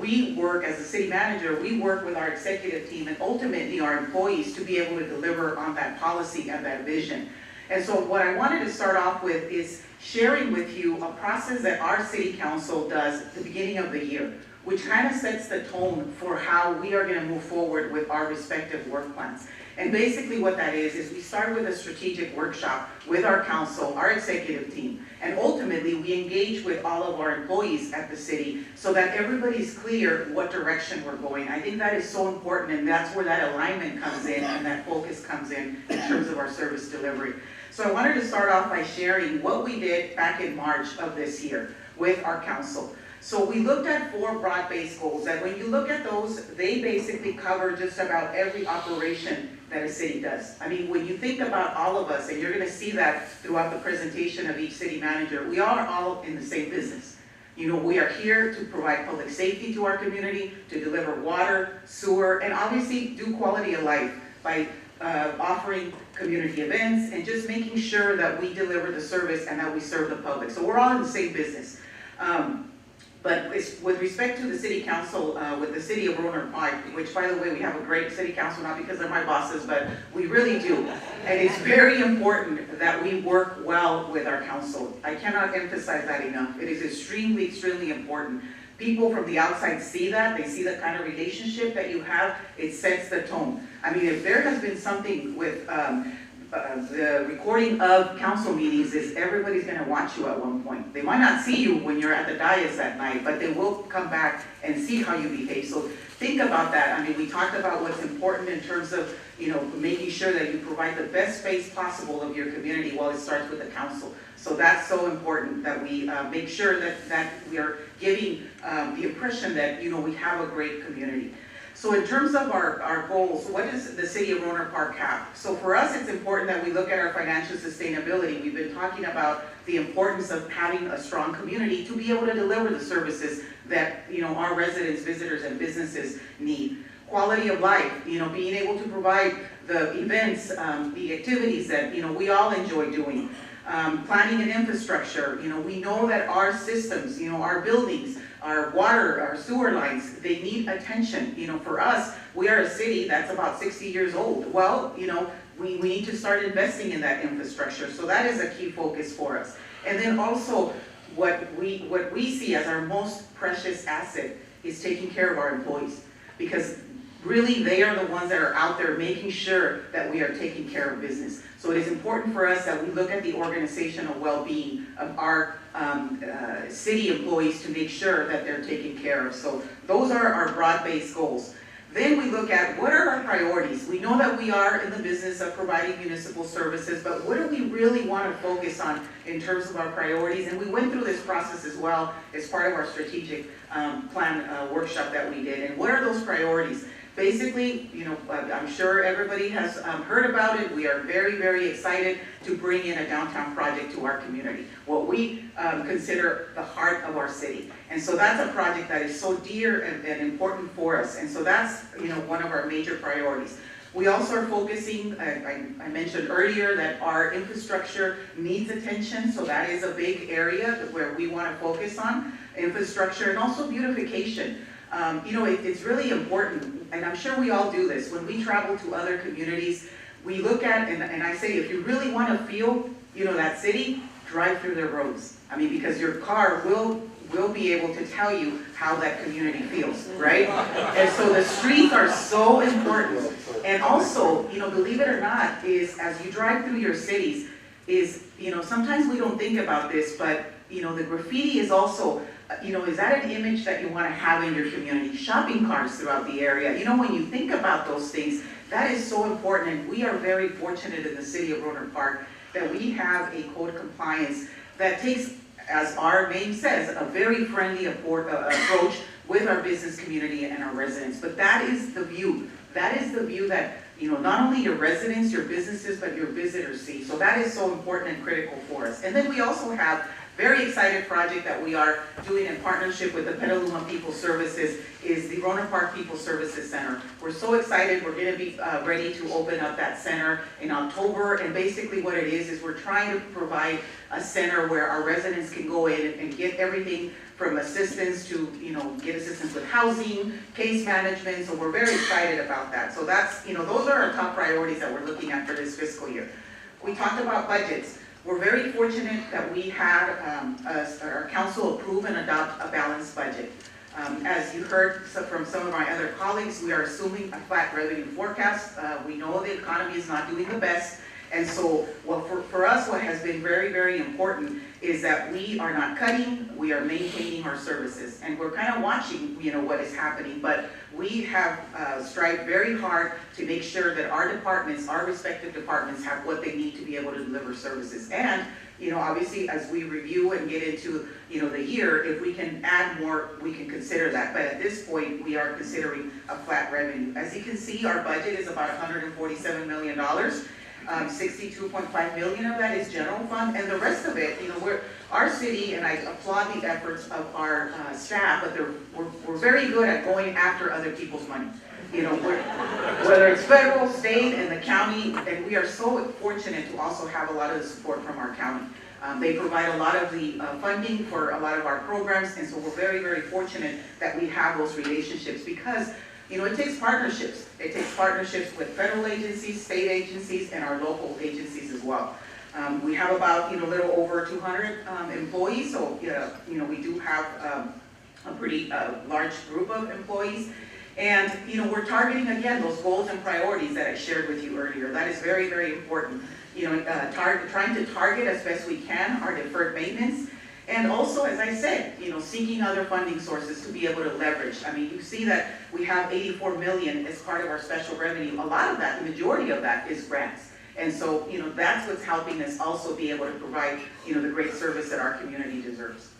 we work as a city manager, we work with our executive team and ultimately our employees to be able to deliver on that policy and that vision. And so what I wanted to start off with is sharing with you a process that our city council does at the beginning of the year, which kind of sets the tone for how we are going to move forward with our respective work plans. And basically what that is we start with a strategic workshop with our council, our executive team, and ultimately we engage with all of our employees at the city so that everybody's clear what direction we're going. I think that is so important, and that's where that alignment comes in and that focus comes in terms of our service delivery. So I wanted to start off by sharing what we did back in March of this year with our council. So we looked at 4 broad-based goals, and when you look at those, they basically cover just about every operation that a city does. I mean, when you think about all of us, and you're going to see that throughout the presentation of each city manager, we are all in the same business. We are here to provide public safety to our community, to deliver water, sewer, and obviously do quality of life by offering community events and just making sure that we deliver the service and that we serve the public. So we're all in the same business. But with respect to the city council, with the city of Rohnert Park, which by the way, we have a great city council, not because they're my bosses, but we really do. And it's very important that we work well with our council. I cannot emphasize that enough. It is extremely, extremely important. People from the outside see that, they see the kind of relationship that you have, it sets the tone. I mean, if there has been something with the recording of council meetings is everybody's going to watch you at one point. They might not see you when you're at the dais that night, but they will come back and see how you behave. So think about that. I mean, we talked about what's important in terms of, making sure that you provide the best space possible of your community while it starts with the council. So that's so important that we make sure that we are giving the impression that, we have a great community. So in terms of our goals, what does the city of Rohnert Park have? So for us, it's important that we look at our financial sustainability. We've been talking about the importance of having a strong community to be able to deliver the services that, our residents, visitors, and businesses need. Quality of life, being able to provide the events, the activities that, we all enjoy doing. Planning and infrastructure, we know that our systems, our buildings, our water, our sewer lines, they need attention. For us, we are a city that's about 60 years old. Well, we need to start investing in that infrastructure. So that is a key focus for us. And then also, what we see as our most precious asset is taking care of our employees. Because really they are the ones that are out there making sure that we are taking care of business. So it is important for us that we look at the organizational well-being of our city employees to make sure that they're taken care of. So those are our broad-based goals. Then we look at what are our priorities. We know that we are in the business of providing municipal services, but what do we really want to focus on in terms of our priorities? And we went through this process as well as part of our strategic plan workshop that we did. And what are those priorities? Basically, you know, I'm sure everybody has heard about it. We are very, very excited to bring in a downtown project to our community, what we consider the heart of our city. And so that's a project that is so dear and important for us. And so that's, you know, one of our major priorities. We also are focusing, I mentioned earlier that our infrastructure needs attention, so that is a big area where we want to focus on, infrastructure and also beautification. You know, it's really important, and I'm sure we all do this, when we travel to other communities, we look at, and I say, if you really want to feel, you know, that city, drive through their roads. I mean, because your car will be able to tell you how that community feels, right? And so the streets are so important. And also, you know, believe it or not, is as you drive through your cities, is, you know, sometimes we don't think about this, but, you know, the graffiti is also, you know, is that an image that you want to have in your community? Shopping carts throughout the area. You know, when you think about those things, that is so important. And we are very fortunate in the city of Rohnert Park that we have a code compliance that takes, as our name says, a very friendly approach with our business community and our residents. But that is the view. That is the view that, you know, not only your residents, your businesses, but your visitors see. So that is so important and critical for us. And then we also have very excited project that we are doing in partnership with the Petaluma People Services is the Rohnert Park People Services Center. We're so excited. We're going to be ready to open up that center in October. And basically what it is we're trying to provide a center where our residents can go in and get everything from assistance to, you know, get assistance with housing, case management. So we're very excited about that. So that's, you know, those are our top priorities that we're looking at for this fiscal year. We talked about budgets. We're very fortunate that we had our council approve and adopt a balanced budget. As you heard from some of my other colleagues, we are assuming a flat revenue forecast. We know the economy is not doing the best. And so, well, for us, what has been very, very important is that we are not cutting, we are maintaining our services. And we're kind of watching, you know, what is happening, but we have strived very hard to make sure that our departments, our respective departments, have what they need to be able to deliver services. And, you know, obviously, as we review and get into, you know, the year, if we can add more, we can consider that. But at this point, we are considering a flat revenue. As you can see, our budget is about $147 million. 62.5 million of that is general fund, and the rest of it, you know, our city, and I applaud the efforts of our staff, but we're very good at going after other people's money. You know, whether it's federal, state, and the county, and we are so fortunate to also have a lot of the support from our county. They provide a lot of the funding for a lot of our programs, and so we're very, very fortunate that we have those relationships because, you know, it takes partnerships. It takes partnerships with federal agencies, state agencies, and our local agencies as well. We have about, you know, a little over 200 employees, so, you know, we do have a pretty large group of employees. And, you know, we're targeting, again, those goals and priorities that I shared with you earlier. That is very, very important. You know, trying to target as best we can our deferred maintenance. And also, as I said, you know, seeking other funding sources to be able to leverage. I mean, you see that we have 84 million as part of our special revenue. A lot of that, the majority of that is grants. And so, you know, that's what's helping us also be able to provide, you know, the great service that our community deserves.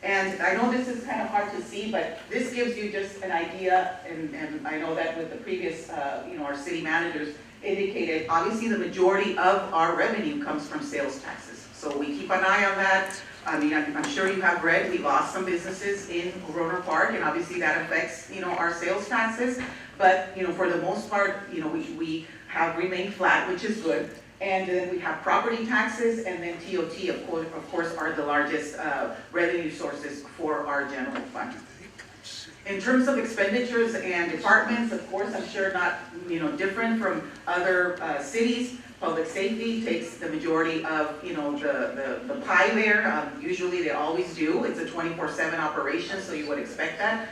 And I know this is kind of hard to see, but this gives you just an idea, and I know that with the previous, you know, our city managers indicated, obviously the majority of our revenue comes from sales taxes. So we keep an eye on that. I mean, I'm sure you have read, we lost some businesses in Rohnert Park, and obviously that affects, you know, our sales taxes. But, you know, for the most part, you know, we have remained flat, which is good. And then we have property taxes, and then TOT, of course, are the largest revenue sources for our general fund. In terms of expenditures and departments, of course, I'm sure not, you know, different from other cities. Public safety takes the majority of, you know, the pie there. Usually they always do. It's a 24/7 operation, so you would expect that.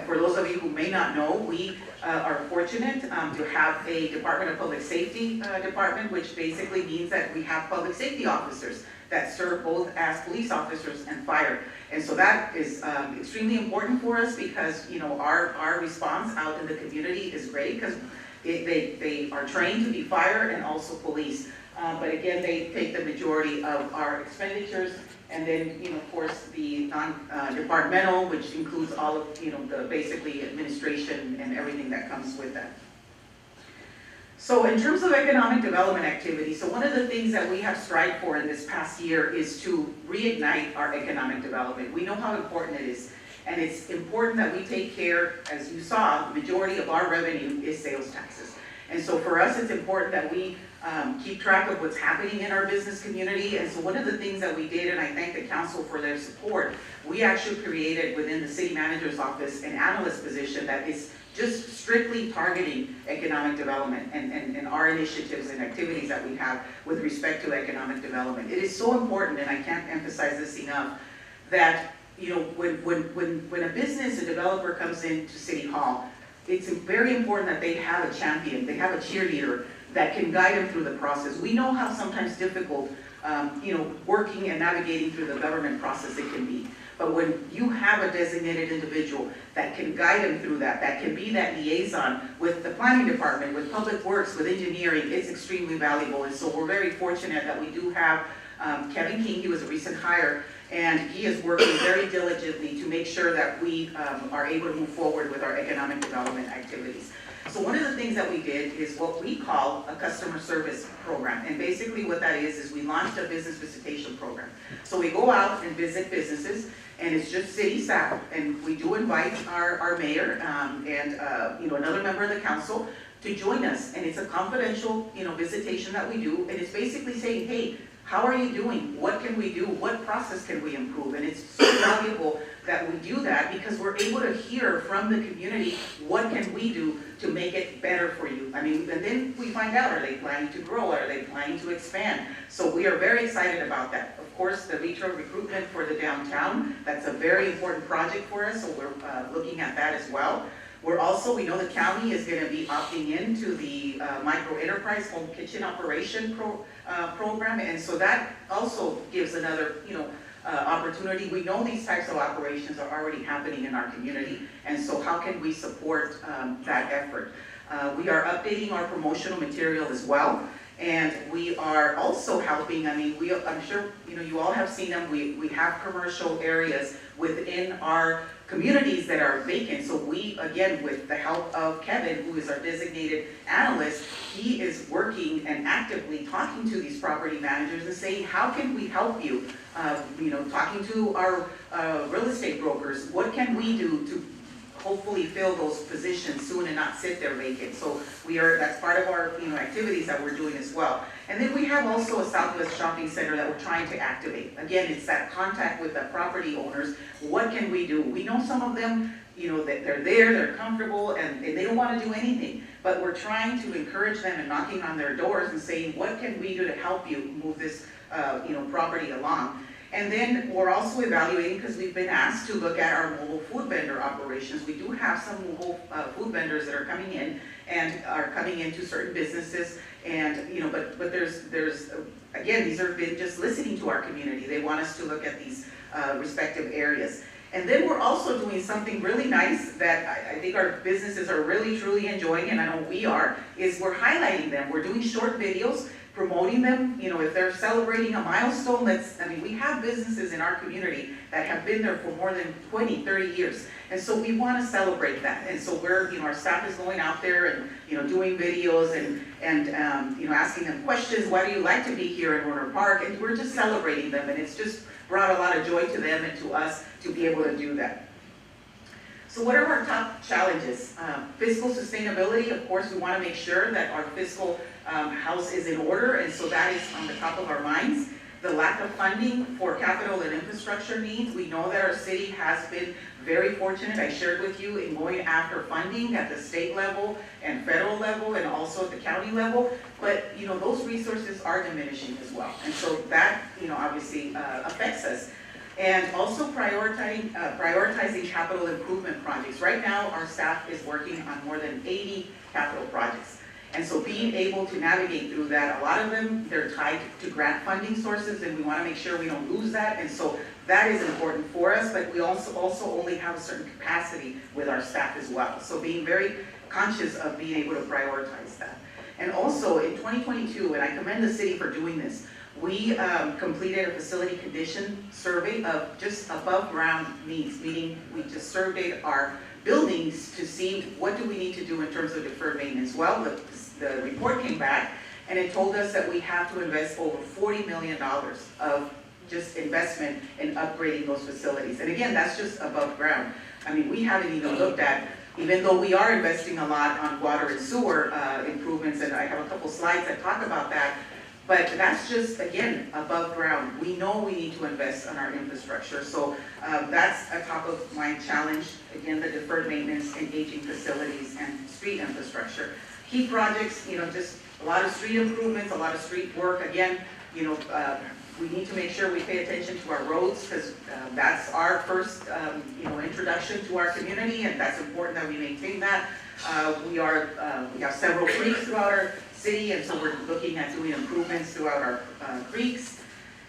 For those of you who may not know, we are fortunate to have a Department of Public Safety department, which basically means that we have public safety officers that serve both as police officers and fire. And so that is extremely important for us because, you know, our response out in the community is great because they are trained to be fire and also police. But again, they take the majority of our expenditures. And then, you know, of course, the non-departmental, which includes all of, you know, the basically administration and everything that comes with that. So in terms of economic development activity, so one of the things that we have strived for in this past year is to reignite our economic development. We know how important it is. And it's important that we take care, as you saw, the majority of our revenue is sales taxes. And so for us, it's important that we keep track of what's happening in our business community. And so one of the things that we did, and I thank the council for their support, we actually created within the city manager's office an analyst position that is just strictly targeting economic development and our initiatives and activities that we have with respect to economic development. It is so important, and I can't emphasize this enough, that, you know, when a business, a developer comes into City Hall, it's very important that they have a champion, they have a cheerleader that can guide them through the process. We know how sometimes difficult, you know, working and navigating through the government process it can be. But when you have a designated individual that can guide them through that, that can be that liaison with the planning department, with public works, with engineering, it's extremely valuable. And so we're very fortunate that we do have Kevin King. He was a recent hire, and he is working very diligently to make sure that we are able to move forward with our economic development activities. So one of the things that we did is what we call a customer service program. And basically what that is we launched a business visitation program. So we go out and visit businesses, and it's just city staff, and we do invite our mayor and you know, another member of the council to join us. And it's a confidential, you know, visitation that we do, and it's basically saying, hey, how are you doing? What can we do? What process can we improve? And it's so valuable that we do that because we're able to hear from the community, what can we do to make it better for you? I mean, and then we find out, are they planning to grow? Are they planning to expand? So we are very excited about that. Of course, the retail recruitment for the downtown, that's a very important project for us, so we're looking at that as well. We're also, we know the county is going to be opting into the micro enterprise home kitchen operation program, and so that also gives another, you know, opportunity. We know these types of operations are already happening in our community, and so how can we support that effort? We are updating our promotional material as well, and we are also helping. I mean, I'm sure, you know, you all have seen them. We have commercial areas within our communities that are vacant. So we, again, with the help of Kevin, who is our designated analyst, he is working and actively talking to these property managers and saying, how can we help you? You know, talking to our real estate brokers, what can we do to hopefully fill those positions soon and not sit there vacant? So that's part of our, you know, activities that we're doing as well. And then we have also a Southwest Shopping Center that we're trying to activate. Again, it's that contact with the property owners. What can we do? We know some of them, you know, that they're there, they're comfortable, and they don't want to do anything. But we're trying to encourage them and knocking on their doors and saying, what can we do to help you move this, you know, property along? And then we're also evaluating, because we've been asked to look at our mobile food vendor operations. We do have some mobile food vendors that are coming in and are coming into certain businesses. And, you know, but there's again, these are been just listening to our community. They want us to look at these respective areas. And then we're also doing something really nice that I think our businesses are really, truly enjoying, and I know we are, is we're highlighting them. We're doing short videos, promoting them. You know, if they're celebrating a milestone, we have businesses in our community that have been there for more than 20, 30 years. And so we want to celebrate that. And so we're, you know, our staff is going out there and, you know, doing videos and you know, asking them questions. Why do you like to be here in Warner Park? And we're just celebrating them. And it's just brought a lot of joy to them and to us to be able to do that. So what are our top challenges? Fiscal sustainability. Of course, we want to make sure that our fiscal house is in order, and so that is on the top of our minds. The lack of funding for capital and infrastructure needs. We know that our city has been very fortunate. I shared with you in going after funding at the state level and federal level and also at the county level, but you know, those resources are diminishing as well. And so that, you know, obviously affects us. And also prioritizing capital improvement projects. Right now, our staff is working on more than 80 capital projects. And so being able to navigate through that, a lot of them, they're tied to grant funding sources, and we want to make sure we don't lose that. And so that is important for us, but we also only have a certain capacity with our staff as well. So being very conscious of being able to prioritize that. And also in 2022, and I commend the city for doing this, we completed a facility condition survey of just above ground needs, meaning we just surveyed our buildings to see what do we need to do in terms of deferred maintenance. Well, the report came back and it told us that we have to invest over $40 million of just investment in upgrading those facilities. And again, that's just above ground. I mean, we haven't even looked at, even though we are investing a lot on water and sewer improvements, and I have a couple slides that talk about that, but that's just, again, above ground. We know we need to invest in our infrastructure. So that's a top of mind challenge. Again, the deferred maintenance and aging facilities and street infrastructure. Key projects, just a lot of street improvements, a lot of street work. Again, we need to make sure we pay attention to our roads because that's our first, introduction to our community, and that's important that we maintain that. We have several creeks throughout our city, and so we're looking at doing improvements throughout our creeks.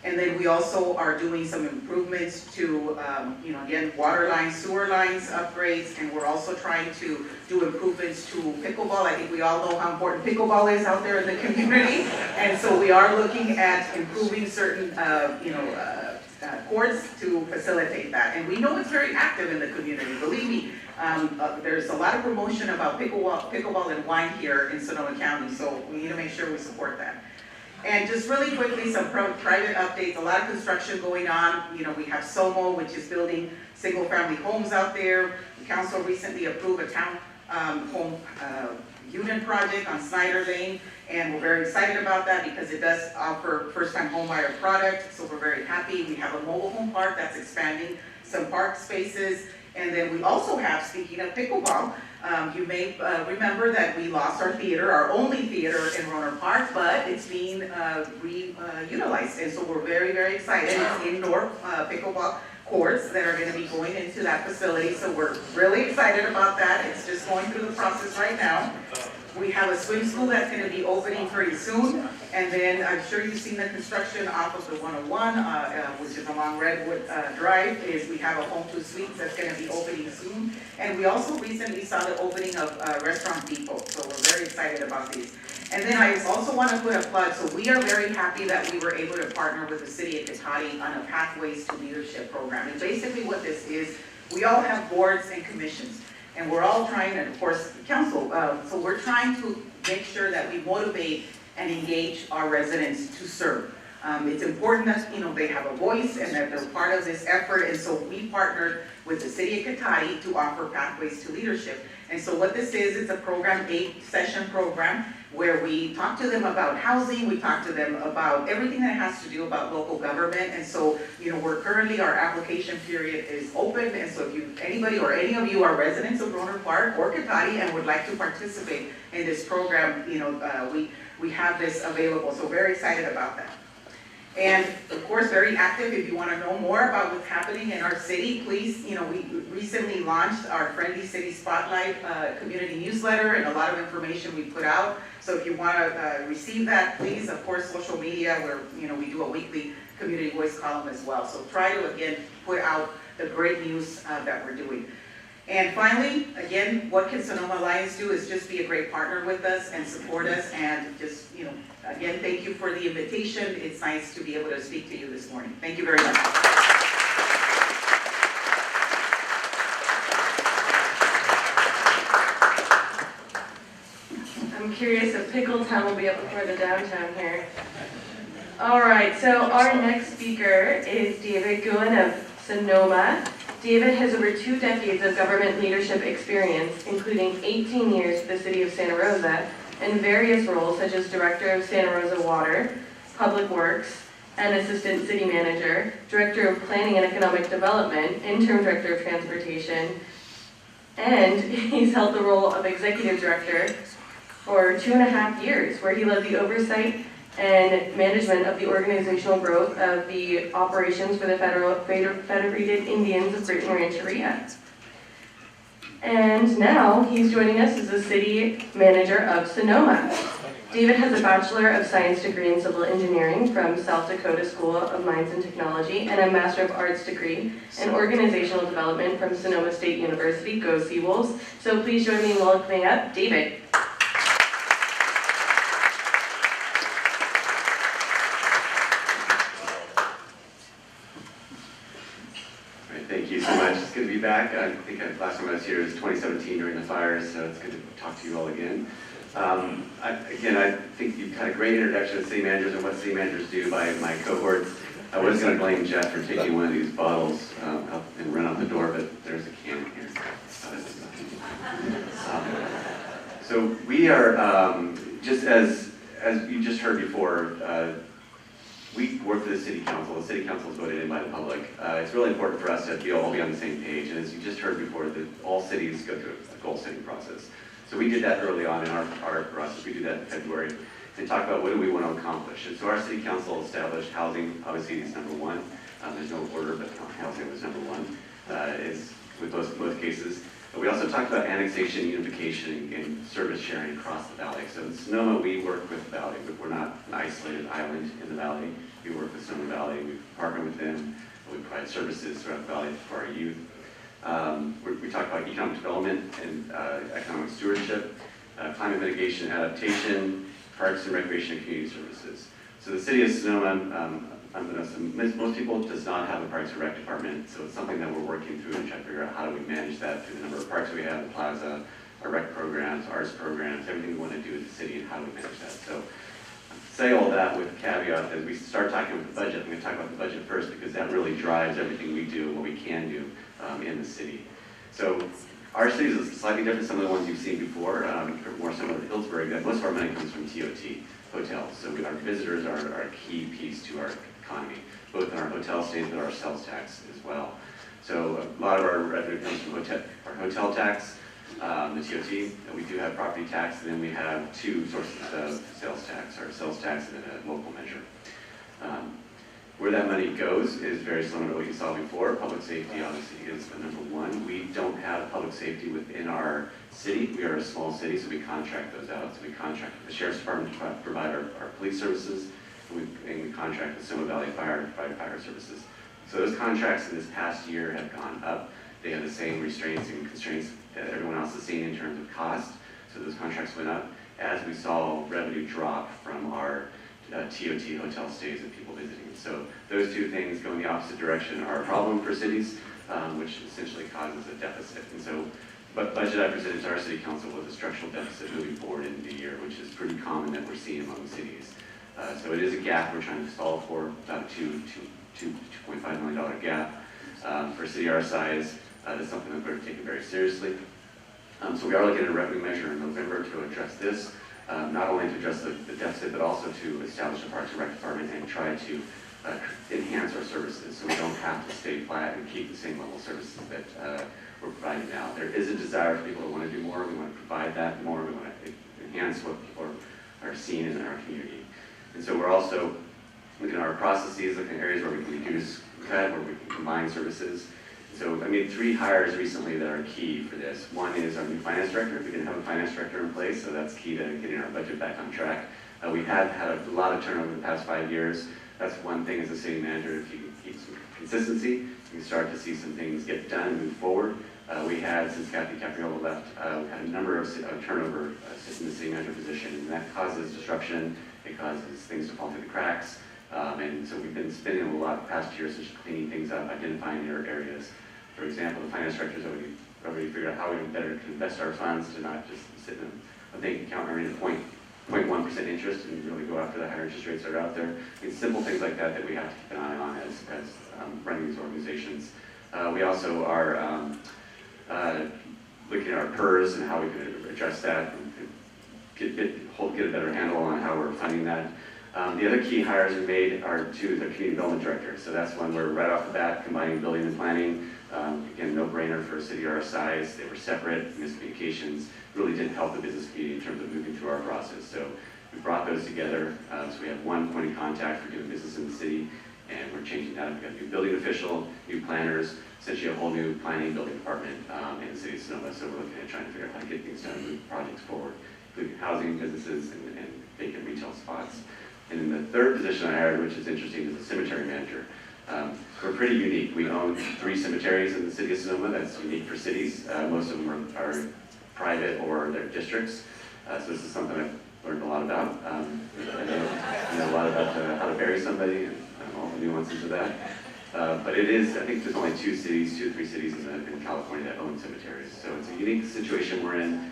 And then we also are doing some improvements to, again, water lines, sewer lines, upgrades, and we're also trying to do improvements to pickleball. I think we all know how important pickleball is out there in the community, and so we are looking at improving certain, courts to facilitate that. And we know it's very active in the community. Believe me, there's a lot of promotion about pickleball and wine here in Sonoma County, so we need to make sure we support that. And just really quickly, some private updates, a lot of construction going on. We have SOMO, which is building single-family homes out there. The council recently approved a town home unit project on Snyder Lane, and we're very excited about that because it does offer first-time homebuyer product, so we're very happy. We have a mobile home park that's expanding some park spaces, and then we also have, speaking of pickleball, you may remember that we lost our theater, our only theater in Rohnert Park, but it's being reutilized, and so we're very, very excited. It's indoor pickleball courts that are going to be going into that facility, so we're really excited about that. It's just going through the process right now. We have a swim school that's going to be opening pretty soon, and then I'm sure you've seen the construction off of the 101, which is along Redwood Drive, is we have a Home to Suites that's going to be opening soon, and we also recently saw the opening of Restaurant Depot, so we're very excited about these. And then I also want to put a plug, so we are very happy that we were able to partner with the city of Cotati on a Pathways to Leadership program, and basically what this is, we all have boards and commissions. And we're all trying, and of course, the council, so we're trying to make sure that we motivate and engage our residents to serve. It's important that, they have a voice and that they're part of this effort, and so we partnered with the city of Cotati to offer Pathways to Leadership. And so what this is, it's a program, 8-session program, where we talk to them about housing, we talk to them about everything that has to do about local government, and so, we're currently, our application period is open, and so if anybody or any of you are residents of Rohnert Park or Cotati and would like to participate in this program, we have this available, so very excited about that. And of course, very active. If you want to know more about what's happening in our city, please, we recently launched our Friendly City Spotlight community newsletter, and a lot of information we put out. So if you want to receive that, please, of course, social media, where, we do a weekly community voice column as well. So try to, again, put out the great news that we're doing. And finally, again, what can Sonoma Alliance do is just be a great partner with us and support us, and just, again, thank you for the invitation. It's nice to be able to speak to you this morning. Thank you very much. I'm curious if Pickletown will be up before the downtown here. All right, so our next speaker is David Guin of Sonoma. David has over 2 decades of government leadership experience, including 18 years with the City of Santa Rosa, in various roles such as Director of Santa Rosa Water, Public Works, and Assistant City Manager, Director of Planning and Economic Development, Interim Director of Transportation, and he's held the role of Executive Director for 2.5 years, where he led the oversight and management of the organizational growth of the operations for the Federated Indians of Great Rancheria. And now he's joining us as the city manager of Sonoma. David has a Bachelor of Science degree in Civil Engineering from South Dakota School of Mines and Technology and a Master of Arts degree in Organizational Development from Sonoma State University. Go Seawolves. So please join me in welcoming up David. Thank you so much. It's good to be back. I think last time I was here was 2017 during the fires, so it's good to talk to you all again. I think you've had a great introduction of city managers and what city managers do by my cohorts. I was going to blame Jeff for taking one of these bottles up and run out the door, but there's a can here. So we are, just as you just heard before, we work for the city council. The city council is voted in by the public. It's really important for us to all be on the same page. And as you just heard before, all cities go through a goal setting process. So we did that early on in our process. We did that in February and talked about what do we want to accomplish. And so our city council established housing, obviously is number one. There's no order, but housing was number one, is with both cases. But we also talked about annexation, unification, and service sharing across the valley. So in Sonoma, we work with the valley, but we're not an isolated island in the valley. We work with Sonoma Valley, we partner with them, we provide services throughout the valley for our youth. We talk about economic development and economic stewardship, climate mitigation, adaptation, parks and recreation and community services. So the city of Sonoma, most people does not have a Parks and Rec department, so it's something that we're working through and trying to figure out how do we manage that through the number of parks we have, the plaza, our rec programs, arts programs, everything we want to do as a city and how do we manage that. So say all that with a caveat as we start talking about the budget. I'm going to talk about the budget first because that really drives everything we do and what we can do in the city. So our city is slightly different, some of the ones you've seen before, more similar to Hillsburg, that most of our money comes from TOT, hotels. So our visitors are a key piece to our economy, both in our hotel stays but our sales tax as well. So a lot of our revenue comes from our hotel tax, the TOT, and we do have property tax, and then we have two sources of sales tax, our sales tax and then a local measure. Where that money goes is very similar to what you saw before. Public safety obviously is the number one. We don't have public safety within our city. We are a small city, so we contract those out. So we contract with the Sheriff's Department to provide our police services, and we contract with Sonoma Valley Fire to provide fire services. So those contracts in this past year have gone up. They have the same restraints and constraints that everyone else is seeing in terms of cost. So those contracts went up as we saw revenue drop from our TOT hotel stays and people visiting. So those two things go in the opposite direction are a problem for cities, which essentially causes a deficit. And so, but budget I presented to our city council was a structural deficit moving forward in the year, which is pretty common that we're seeing among cities. So it is a gap we're trying to solve for, about a $2.5 million gap. For a city our size, that's something that we're taking very seriously. So we are looking at a revenue measure in November to address this, not only to address the deficit, but also to establish a Parks and Rec department and try to enhance our services so we don't have to stay flat and keep the same level of services that we're providing now. There is a desire for people to want to do more. We want to provide that more. We want to enhance what people are seeing in our community. And so we're also looking at our processes, looking at areas where we can reduce cut, where we can combine services. So I made 3 hires recently that are key for this. One is our new finance director. We didn't have a finance director in place, so that's key to getting our budget back on track. We have had a lot of turnover the past 5 years. That's one thing as a city manager. If you can keep some consistency, you can start to see some things get done and move forward. We had, since Kathy Capriola left, we had a number of turnover in the city manager position, and that causes disruption. It causes things to fall through the cracks. And so we've been spending a lot the past year just cleaning things up, identifying your areas. For example, the finance directors already figured out how we better invest our funds to not just sit in a bank account earning 0.1% interest and really go after the higher interest rates that are out there. It's simple things like that that we have to keep an eye on as running these organizations. We also are looking at our PERS and how we can address that and get a better handle on how we're funding that. The other key hires we made are the community development director. So that's when we're right off the bat combining building and planning. Again, no-brainer for a city our size. They were separate. Miscommunications really didn't help the business community in terms of moving through our process. So We brought those together, so we have one point of contact for doing business in the city, and we're changing that. We've got a new building official, new planners, essentially a whole new planning building department in the city of Sonoma. So we're looking at trying to figure out how to get things done, move projects forward, including housing, businesses, and vacant retail spots. And then the third position I hired, which is interesting, is a cemetery manager. We're pretty unique. We own 3 cemeteries in the city of Sonoma. That's unique for cities. Most of them are private or they're districts. So this is something I've learned a lot about. I know a lot about how to bury somebody and all the nuances of that. But it is, I think there's only 2 or 3 cities in California that own cemeteries. So it's a unique situation we're in.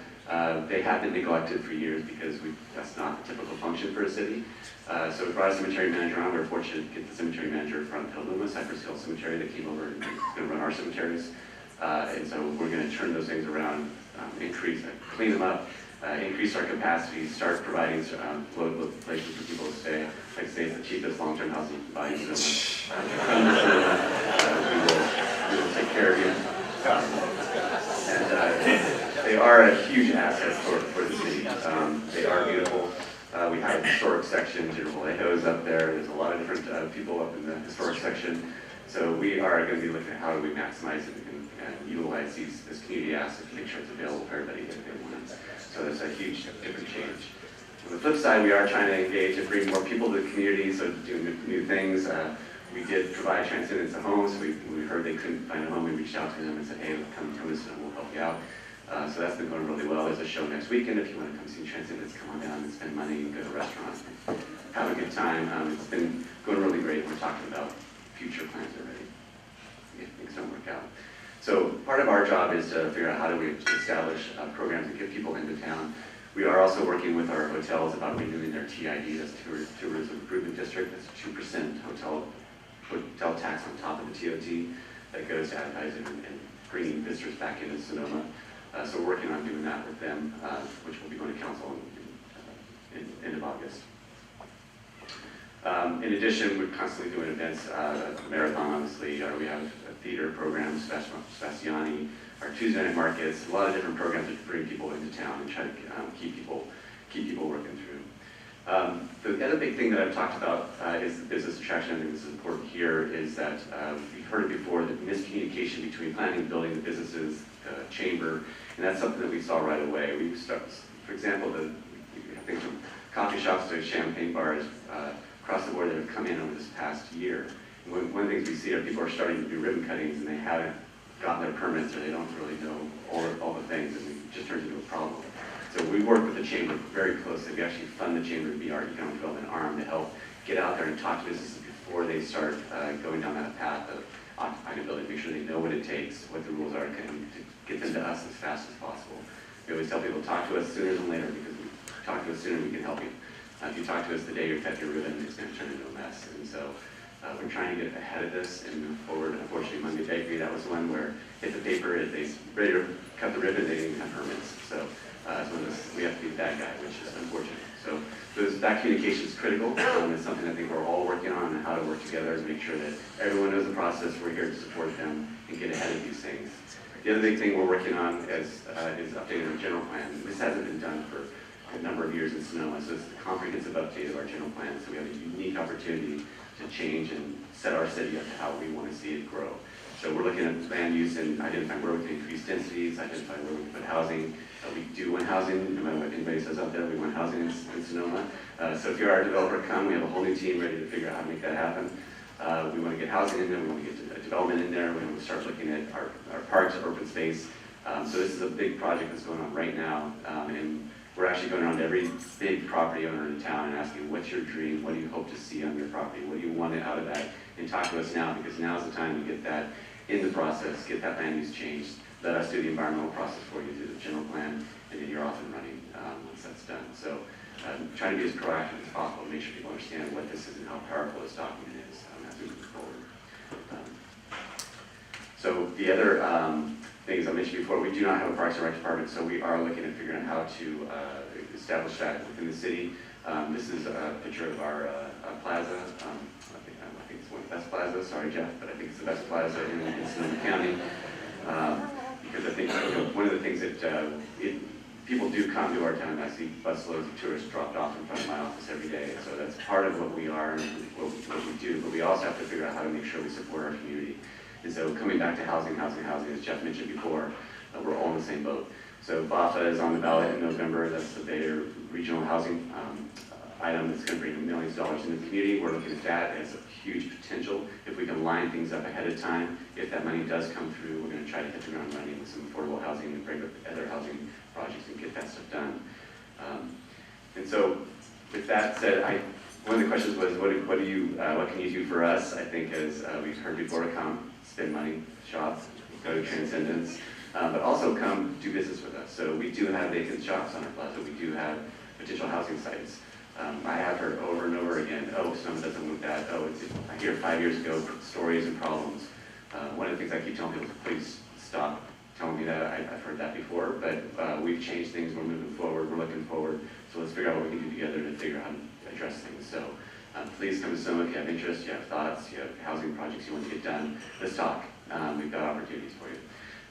They have been neglected for years because that's not the typical function for a city. So we brought a cemetery manager on. We were fortunate to get the cemetery manager from Petaluma, Cypress Hill Cemetery, that came over and is going to run our cemeteries. And so we're going to turn those things around, clean them up, increase our capacity, start providing local places for people to stay. Like I say, it's the cheapest long-term housing you can buy in Sonoma. We will take care of you. And they are a huge asset for the city. They are beautiful. We have a historic section. General Vallejo's up there. There's a lot of different people up in the historic section. So we are going to be looking at how do we maximize and utilize this community asset to make sure it's available for everybody if they want it. So that's a huge different change. On the flip side, we are trying to engage and bring more people to the community, so doing new things. We did provide transcendence to homes. We heard they couldn't find a home. We reached out to them and said, hey, come this and we'll help you out. So that's been going really well. There's a show next weekend. If you want to come see Transcendence, come on down and spend money and go to restaurants and have a good time. It's been going really great. We're talking about future plans already if things don't work out. So part of our job is to figure out how do we establish programs that get people into town. We are also working with our hotels about renewing their TID, that's Tourism Improvement District. That's 2% hotel tax on top of the TOT that goes to advertising and bringing visitors back into Sonoma. So we're working on doing that with them, which will be going to council in end of August. In addition, we're constantly doing events, marathon obviously, we have theater programs, Spastiani, our Tuesday night markets, a lot of different programs that bring people into town and try to keep people working through. The other big thing that I've talked about is the business attraction. I think this is important here, is that we've heard it before, the miscommunication between planning and building the businesses, the chamber, and that's something that we saw right away. We start, for example, I think from coffee shops to champagne bars across the board that have come in over this past year. And one of the things we see are people are starting to do ribbon cuttings and they haven't gotten their permits or they don't really know all the things, and it just turns into a problem. So we work with the chamber very closely. We actually fund the chamber to be our economic development arm to help get out there and talk to businesses before they start going down that path of occupying a building, make sure they know what it takes, what the rules are, and to get them to us as fast as possible. We always tell people, talk to us sooner than later, because if you talk to us sooner, we can help you. If you talk to us the day you cut your ribbon, it's going to turn into a mess. And so we're trying to get ahead of this and move forward. Unfortunately, Monday Bakery, that was one where hit the paper, they ready to cut the ribbon, they didn't even have permits. So we have to be the bad guy, which is unfortunate. So that communication is critical. It's something I think we're all working on, and how to work together and make sure that everyone knows the process. We're here to support them and get ahead of these things. The other big thing we're working on is updating our general plan. This hasn't been done for a number of years in Sonoma, so it's a comprehensive update of our general plan. So we have a unique opportunity to change and set our city up to how we want to see it grow. So we're looking at land use and identifying where we can increase densities, identifying where we can put housing. We do want housing, no matter what anybody says out there, we want housing in Sonoma. So if you're our developer, come. We have a whole new team ready to figure out how to make that happen. We want to get housing in there, we want to get development in there, we want to start looking at our parks, open space. So this is a big project that's going on right now, and we're actually going around to every big property owner in town and asking, what's your dream? What do you hope to see on your property? What do you want out of that? And talk to us now, because now's the time to get that in the process, get that land use changed. Let us do the environmental process for you through the general plan, and then you're off and running once that's done. So trying to be as proactive as possible to make sure people understand what this is and how powerful this document is as we move forward. So the other things I mentioned before, we do not have a Parks and Rec department, so we are looking at figuring out how to establish that within the city. This is a picture of our plaza. I think it's one of the best plazas. Sorry, Jeff, but I think it's the best plaza in Sonoma County. Because I think one of the things that people do come to our town. I see busloads of tourists dropped off in front of my office every day. So that's part of what we are and what we do. But we also have to figure out how to make sure we support our community. And so coming back to housing, as Jeff mentioned before, we're all in the same boat. So BAFA is on the ballot in November. That's the Bayer Regional Housing item that's going to bring millions of dollars into the community. We're looking at that as a huge potential. If we can line things up ahead of time, if that money does come through, we're going to try to hit the ground running with some affordable housing and bring up other housing projects and get that stuff done. And so, with that said, one of the questions was, what can you do for us? I think, as we've heard before, come spend money, shop, go to Transcendence, but also come do business with us. So we do have vacant shops on our plaza. We do have potential housing sites. I have heard over and over again, oh, someone doesn't want that. Oh, I hear 5 years ago stories and problems. One of the things I keep telling people is, please stop telling me that. I've heard that before, but we've changed things. We're moving forward. We're looking forward. So let's figure out what we can do together to figure out how to address things. So please come to Sonoma if you have interest, you have thoughts, you have housing projects you want to get done. Let's talk. We've got opportunities for you.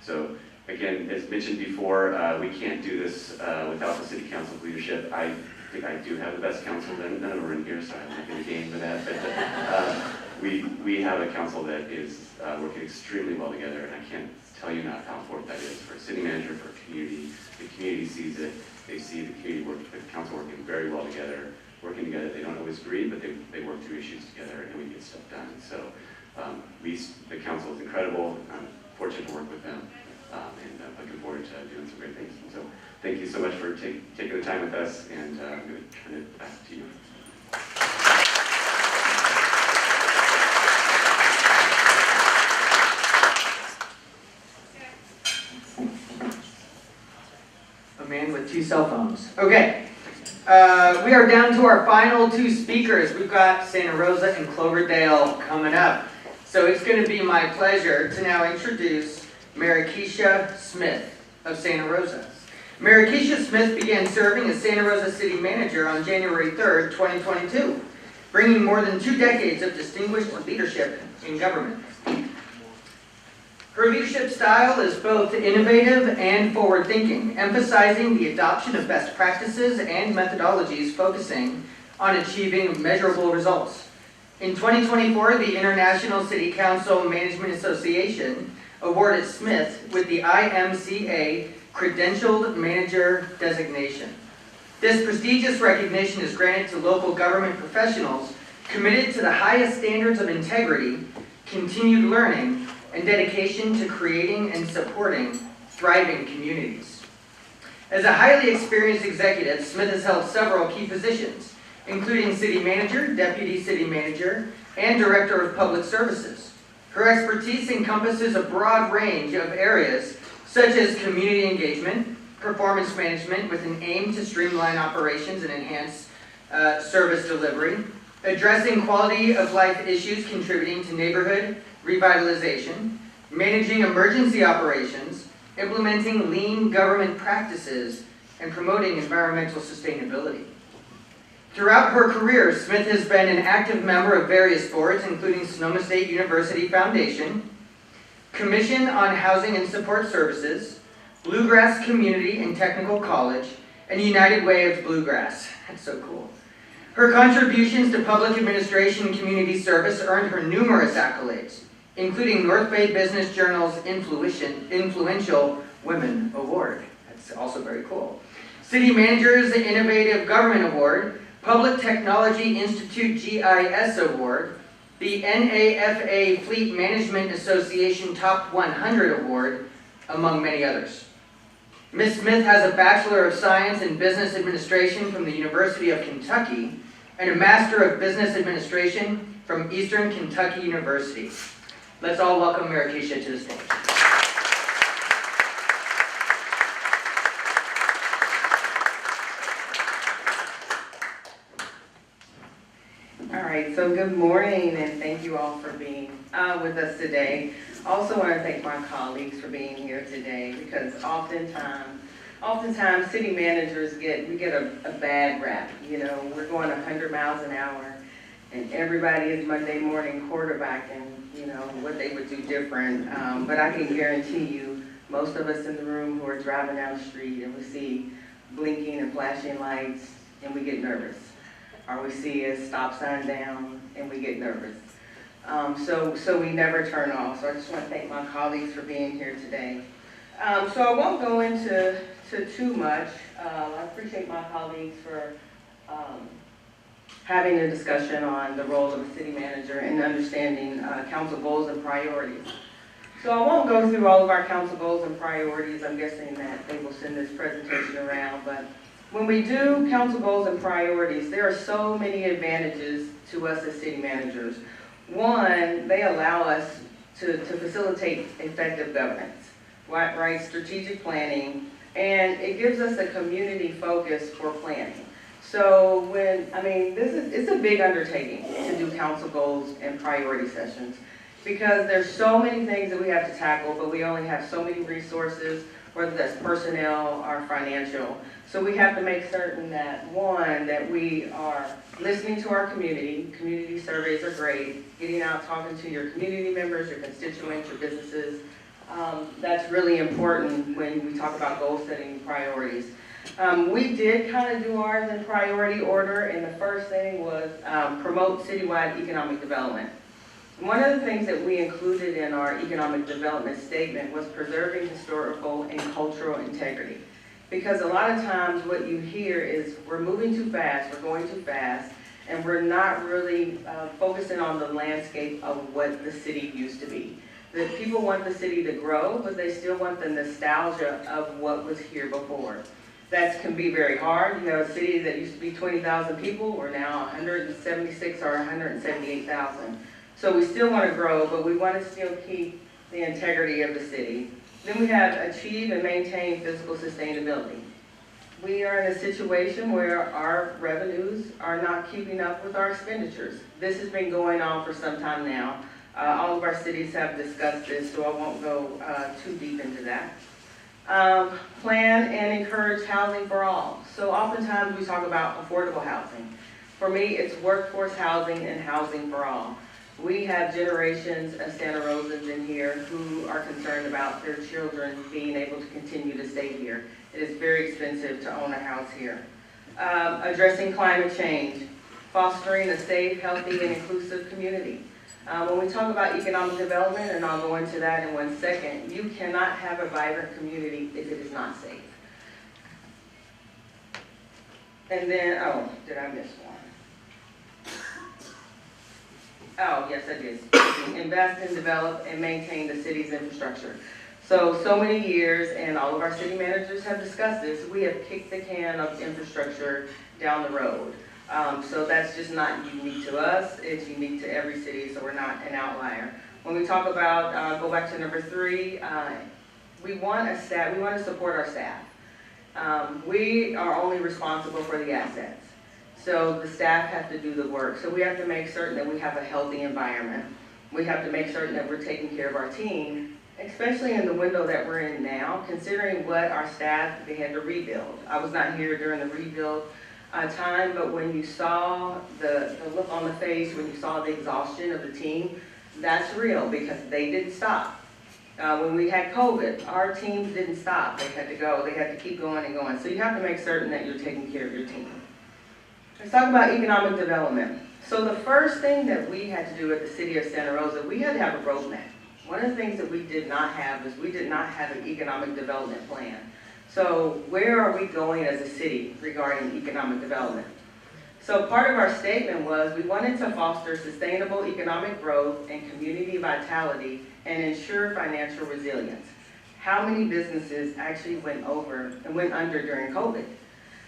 So again, as mentioned before, we can't do this without the City Council's leadership. I think I do have the best council. None of them are in here, so I'm not going to gain with that. But we have a council that is working extremely well together, and I can't tell you enough how important that is for a city manager, for a community. The community sees it. They see the community the council working very well together. Working together, they don't always agree, but they work through issues together, and we get stuff done. So the council is incredible. I'm fortunate to work with them, and looking forward to doing some great things. And so thank you so much for taking the time with us, and I'm going to turn it back to you. A man with 2 cell phones. Okay. We are down to our final 2 speakers. We've got Santa Rosa and Cloverdale coming up. So it's going to be my pleasure to now introduce Marikesha Smith of Santa Rosa. Marikesha Smith began serving as Santa Rosa City Manager on January 3rd, 2022, bringing more than 2 decades of distinguished leadership in government. Her leadership style is both innovative and forward-thinking, emphasizing the adoption of best practices and methodologies focusing on achieving measurable results. In 2024, the International City Council Management Association awarded Smith with the IMCA Credentialed Manager designation. This prestigious recognition is granted to local government professionals committed to the highest standards of integrity, continued learning, and dedication to creating and supporting thriving communities. As a highly experienced executive, Smith has held several key positions, including City Manager, Deputy City Manager, and Director of Public Services. Her expertise encompasses a broad range of areas such as community engagement, performance management with an aim to streamline operations and enhance service delivery, addressing quality of life issues contributing to neighborhood revitalization, managing emergency operations, implementing lean government practices, and promoting environmental sustainability. Throughout her career, Smith has been an active member of various boards, including Sonoma State University Foundation, Commission on Housing and Support Services, Bluegrass Community and Technical College, and United Way of Bluegrass. That's so cool. Her contributions to public administration and community service earned her numerous accolades, including North Bay Business Journal's Influential Women Award. That's also very cool. City Manager's Innovative Government Award, Public Technology Institute GIS Award, the NAFA Fleet Management Association Top 100 Award, among many others. Ms. Smith has a Bachelor of Science in Business Administration from the University of Kentucky and a Master of Business Administration from Eastern Kentucky University. Let's all welcome Marikesha to the stage. All right, so good morning, and thank you all for being with us today. Also want to thank my colleagues for being here today, because oftentimes city managers get a bad rap. You know, we're going 100 miles an hour, and everybody is Monday morning quarterbacking, you know, what they would do different. But I can guarantee you, most of us in the room who are driving down the street and we see blinking and flashing lights and we get nervous. Or we see a stop sign down and we get nervous. So we never turn off. So I just want to thank my colleagues for being here today. So I won't go into too much. I appreciate my colleagues for having a discussion on the role of a city manager and understanding council goals and priorities. So I won't go through all of our council goals and priorities. I'm guessing that they will send this presentation around. But when we do council goals and priorities, there are so many advantages to us as city managers. One, they allow us to facilitate effective governance, right? Strategic planning, and it gives us a community focus for planning. So it's a big undertaking to do council goals and priority sessions because there's so many things that we have to tackle, but we only have so many resources, whether that's personnel or financial. So we have to make certain that, one, that we are listening to our community. Community surveys are great. Getting out, talking to your community members, your constituents, your businesses. That's really important when we talk about goal setting priorities. We did kind of do ours in priority order, and the first thing was promote citywide economic development. One of the things that we included in our economic development statement was preserving historical and cultural integrity. Because a lot of times what you hear is we're moving too fast, we're going too fast, and we're not really focusing on the landscape of what the city used to be. That people want the city to grow, but they still want the nostalgia of what was here before. That can be very hard. You have a city that used to be 20,000 people, we're now 176 or 178,000. So we still want to grow, but we want to still keep the integrity of the city. Then we have achieve and maintain physical sustainability. We are in a situation where our revenues are not keeping up with our expenditures. This has been going on for some time now. All of our cities have discussed this, so I won't go too deep into that. Plan and encourage housing for all. So oftentimes we talk about affordable housing. For me, it's workforce housing and housing for all. We have generations of Santa Rosans in here who are concerned about their children being able to continue to stay here. It is very expensive to own a house here. Addressing climate change, fostering a safe, healthy, and inclusive community. When we talk about economic development, and I'll go into that in 1 second, you cannot have a vibrant community if it is not safe. And then, oh, did I miss one? Oh, yes, I did. Invest and develop and maintain the city's infrastructure. So many years, and all of our city managers have discussed this, we have kicked the can of infrastructure down the road. So that's just not unique to us, it's unique to every city, so we're not an outlier. When we talk about, go back to number 3, we want to support our staff. We are only responsible for the assets. So the staff have to do the work. So we have to make certain that we have a healthy environment. We have to make certain that we're taking care of our team, especially in the window that we're in now, considering what our staff, they had to rebuild. I was not here during the rebuild time, but when you saw the look on the face, when you saw the exhaustion of the team, that's real because they didn't stop. When we had COVID, our teams didn't stop. They had to go. They had to keep going and going. So you have to make certain that you're taking care of your team. Let's talk about economic development. So the first thing that we had to do at the city of Santa Rosa, we had to have a roadmap. One of the things that we did not have is we did not have an economic development plan. So where are we going as a city regarding economic development? So part of our statement was we wanted to foster sustainable economic growth and community vitality and ensure financial resilience. How many businesses actually went under during COVID?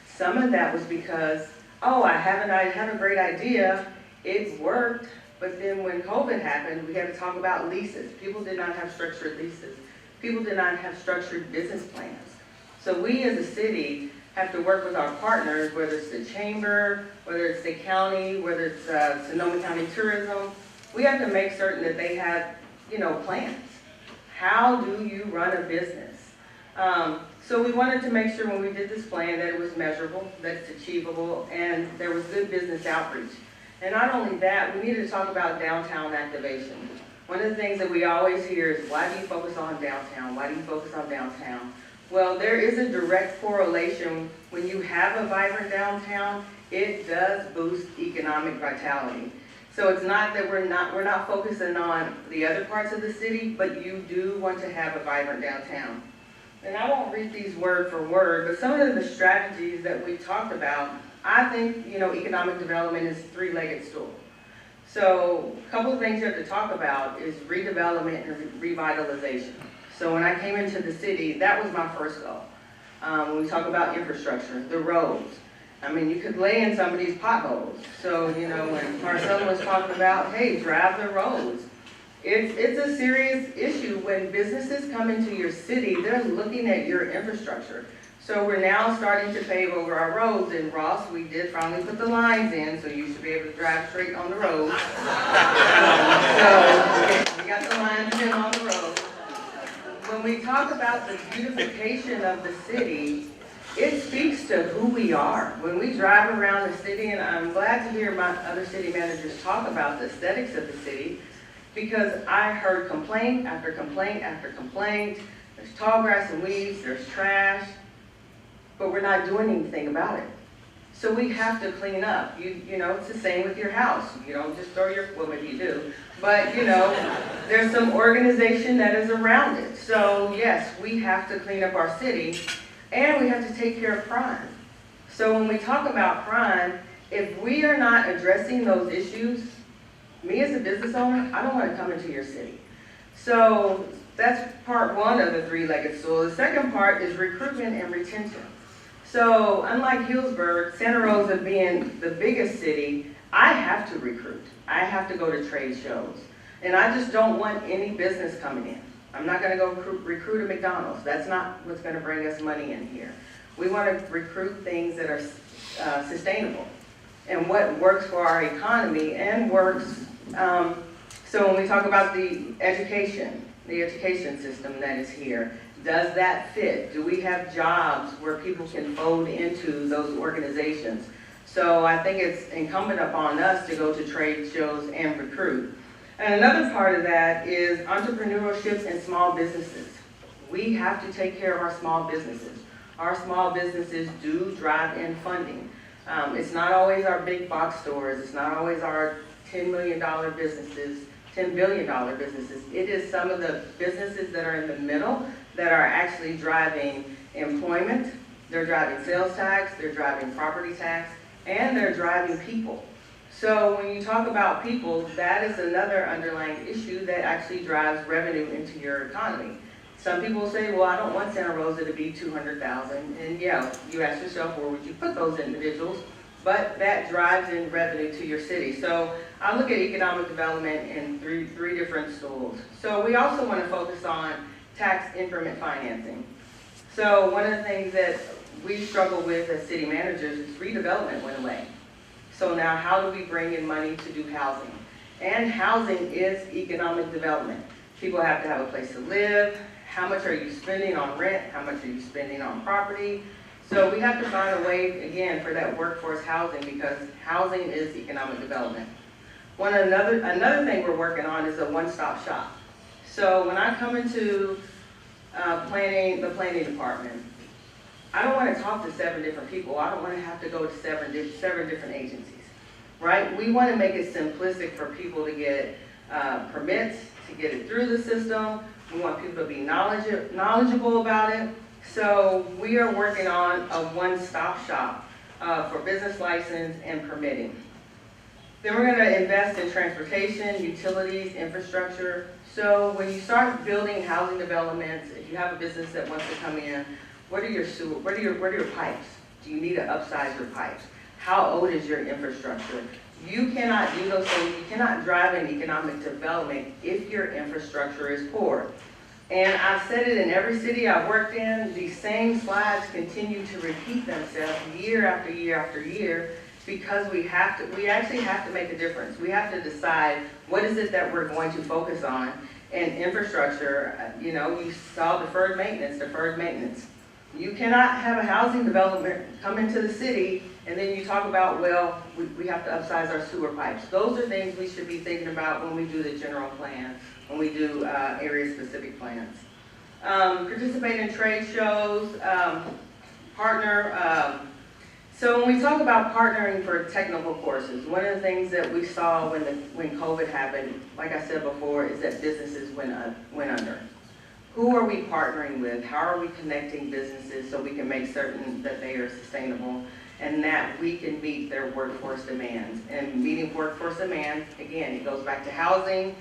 Some of that was because, oh, I have a great idea, it worked, but then when COVID happened, we had to talk about leases. People did not have structured leases. People did not have structured business plans. So we as a city have to work with our partners, whether it's the chamber, whether it's the county, whether it's Sonoma County Tourism. We have to make certain that they have, plans. How do you run a business? So we wanted to make sure when we did this plan that it was measurable, that it's achievable, and there was good business outreach. And not only that, we needed to talk about downtown activation. One of the things that we always hear is, why do you focus on downtown? Why do you focus on downtown? Well, there is a direct correlation. When you have a vibrant downtown, it does boost economic vitality. So it's not that we're not focusing on the other parts of the city, but you do want to have a vibrant downtown. And I won't read these word for word, but some of the strategies that we talked about, I think, economic development is a three-legged stool. So a couple of things you have to talk about is redevelopment and revitalization. So when I came into the city, that was my first goal. When we talk about infrastructure, the roads. I mean, you could lay in some of these potholes. So, when Marcella was talking about, hey, drive the roads. It's a serious issue. When businesses come into your city, they're looking at your infrastructure. So we're now starting to pave over our roads. In Ross, we did finally put the lines in, so you should be able to drive straight on the road. So we got the lines in on the road. When we talk about the beautification of the city, it speaks to who we are. When we drive around the city, and I'm glad to hear my other city managers talk about the aesthetics of the city, because I heard complaint after complaint after complaint. There's tall grass and weeds, there's trash, but we're not doing anything about it. So we have to clean up. It's the same with your house. You don't just throw well, maybe you do, but there's some organization that is around it. So yes, we have to clean up our city, and we have to take care of crime. So when we talk about crime, if we are not addressing those issues, me as a business owner, I don't want to come into your city. So that's part one of the three-legged stool. The second part is recruitment and retention. So unlike Healdsburg, Santa Rosa being the biggest city, I have to recruit. I have to go to trade shows. And I just don't want any business coming in. I'm not going to go recruit a McDonald's. That's not what's going to bring us money in here. We want to recruit things that are sustainable and what works for our economy and works. So when we talk about the education system that is here, does that fit? Do we have jobs where people can fold into those organizations? So I think it's incumbent upon us to go to trade shows and recruit. And another part of that is entrepreneurship and small businesses. We have to take care of our small businesses. Our small businesses do drive in funding. It's not always our big box stores. It's not always our $10 million businesses, $10 billion businesses. It is some of the businesses that are in the middle that are actually driving employment. They're driving sales tax, they're driving property tax, and they're driving people. So when you talk about people, that is another underlying issue that actually drives revenue into your economy. Some people say, well, I don't want Santa Rosa to be 200,000. And yeah, you ask yourself, where would you put those individuals? But that drives in revenue to your city. So I look at economic development in three different stools. So we also want to focus on tax increment financing. So one of the things that we struggle with as city managers is redevelopment went away. So now how do we bring in money to do housing? And housing is economic development. People have to have a place to live. How much are you spending on rent? How much are you spending on property? So we have to find a way, again, for that workforce housing, because housing is economic development. Another thing we're working on is a one-stop shop. So when I come into the planning department, I don't want to talk to 7 different people. I don't want to have to go to seven different agencies, right? We want to make it simplistic for people to get permits, to get it through the system. We want people to be knowledgeable about it. So we are working on a one-stop shop for business license and permitting. Then we're going to invest in transportation, utilities, infrastructure. So when you start building housing developments, if you have a business that wants to come in, what are your sewer? What are your pipes? Do you need to upsize your pipes? How old is your infrastructure? You cannot do those things. You cannot drive an economic development if your infrastructure is poor. And I've said it in every city I've worked in. These same slides continue to repeat themselves year after year after year, because we actually have to make a difference. We have to decide what is it that we're going to focus on. And infrastructure, you saw deferred maintenance. You cannot have a housing development come into the city and then you talk about, well, we have to upsize our sewer pipes. Those are things we should be thinking about when we do the general plan, when we do area-specific plans. Participate in trade shows, partner. So when we talk about partnering for technical courses, one of the things that we saw when COVID happened, like I said before, is that businesses went under. Who are we partnering with? How are we connecting businesses so we can make certain that they are sustainable and that we can meet their workforce demands? And meeting workforce demands, again, it goes back to housing,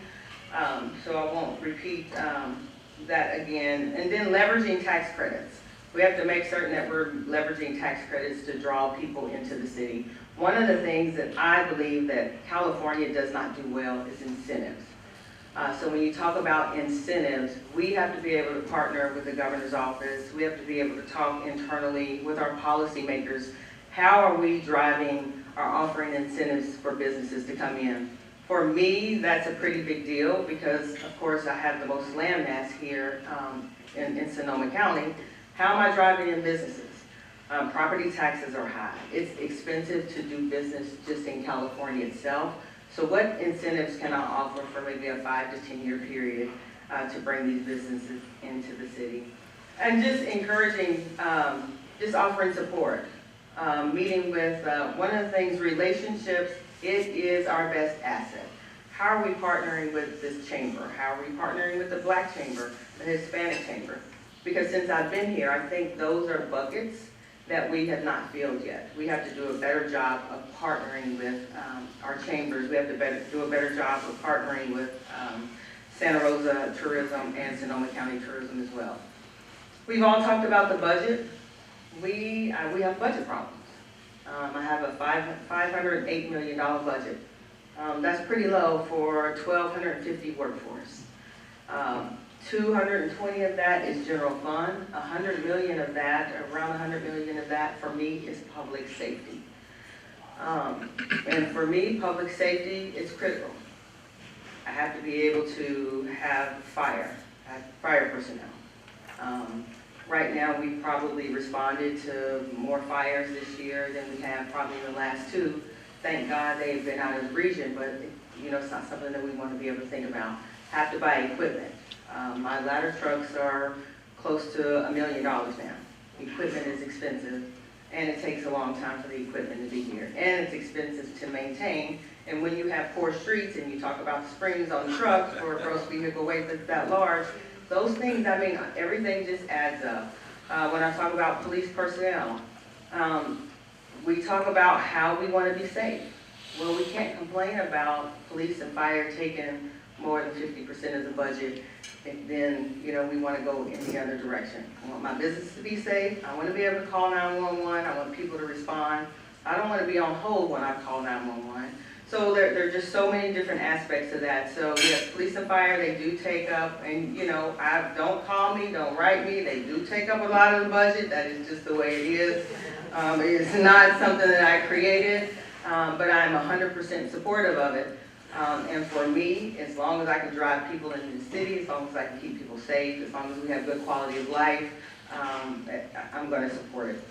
so I won't repeat that again. And then leveraging tax credits. We have to make certain that we're leveraging tax credits to draw people into the city. One of the things that I believe that California does not do well is incentives. So when you talk about incentives, we have to be able to partner with the governor's office. We have to be able to talk internally with our policymakers. How are we driving or offering incentives for businesses to come in? For me, that's a pretty big deal because, of course, I have the most land mass here in Sonoma County. How am I driving in businesses? Property taxes are high. It's expensive to do business just in California itself. So what incentives can I offer for maybe a 5 to 10 year period to bring these businesses into the city? And just encouraging, just offering support. Meeting with, one of the things, relationships, it is our best asset. How are we partnering with this chamber? How are we partnering with the Black chamber, the Hispanic chamber? Because since I've been here, I think those are buckets that we have not filled yet. We have to do a better job of partnering with our chambers. We have to do a better job of partnering with Santa Rosa Tourism and Sonoma County Tourism as well. We've all talked about the budget. We have budget problems. I have a $508 million budget. That's pretty low for 1,250 workforce. 220 of that is general fund. 100 million of that, around 100 million of that, for me is public safety. And for me, public safety is critical. I have to be able to have fire personnel. Right now, we've probably responded to more fires this year than we have probably in the last 2. Thank God they've been out of the region, but it's not something that we want to be able to think about. Have to buy equipment. My ladder trucks are close to $1 million now. Equipment is expensive, and it takes a long time for the equipment to be here. And it's expensive to maintain. And when you have poor streets and you talk about the springs on the trucks or a gross vehicle weight that's that large, those things, everything just adds up. When I talk about police personnel, we talk about how we want to be safe. Well, we can't complain about police and fire taking more than 50% of the budget, and then, we want to go in the other direction. I want my business to be safe. I want to be able to call 911. I want people to respond. I don't want to be on hold when I call 911. So there are just so many different aspects of that. So yes, police and fire, they do take up, and don't call me, don't write me, they do take up a lot of the budget. That is just the way it is. It's not something that I created, but I'm 100% supportive of it. And for me, as long as I can drive people into the city, as long as I can keep people safe, as long as we have good quality of life, I'm going to support it.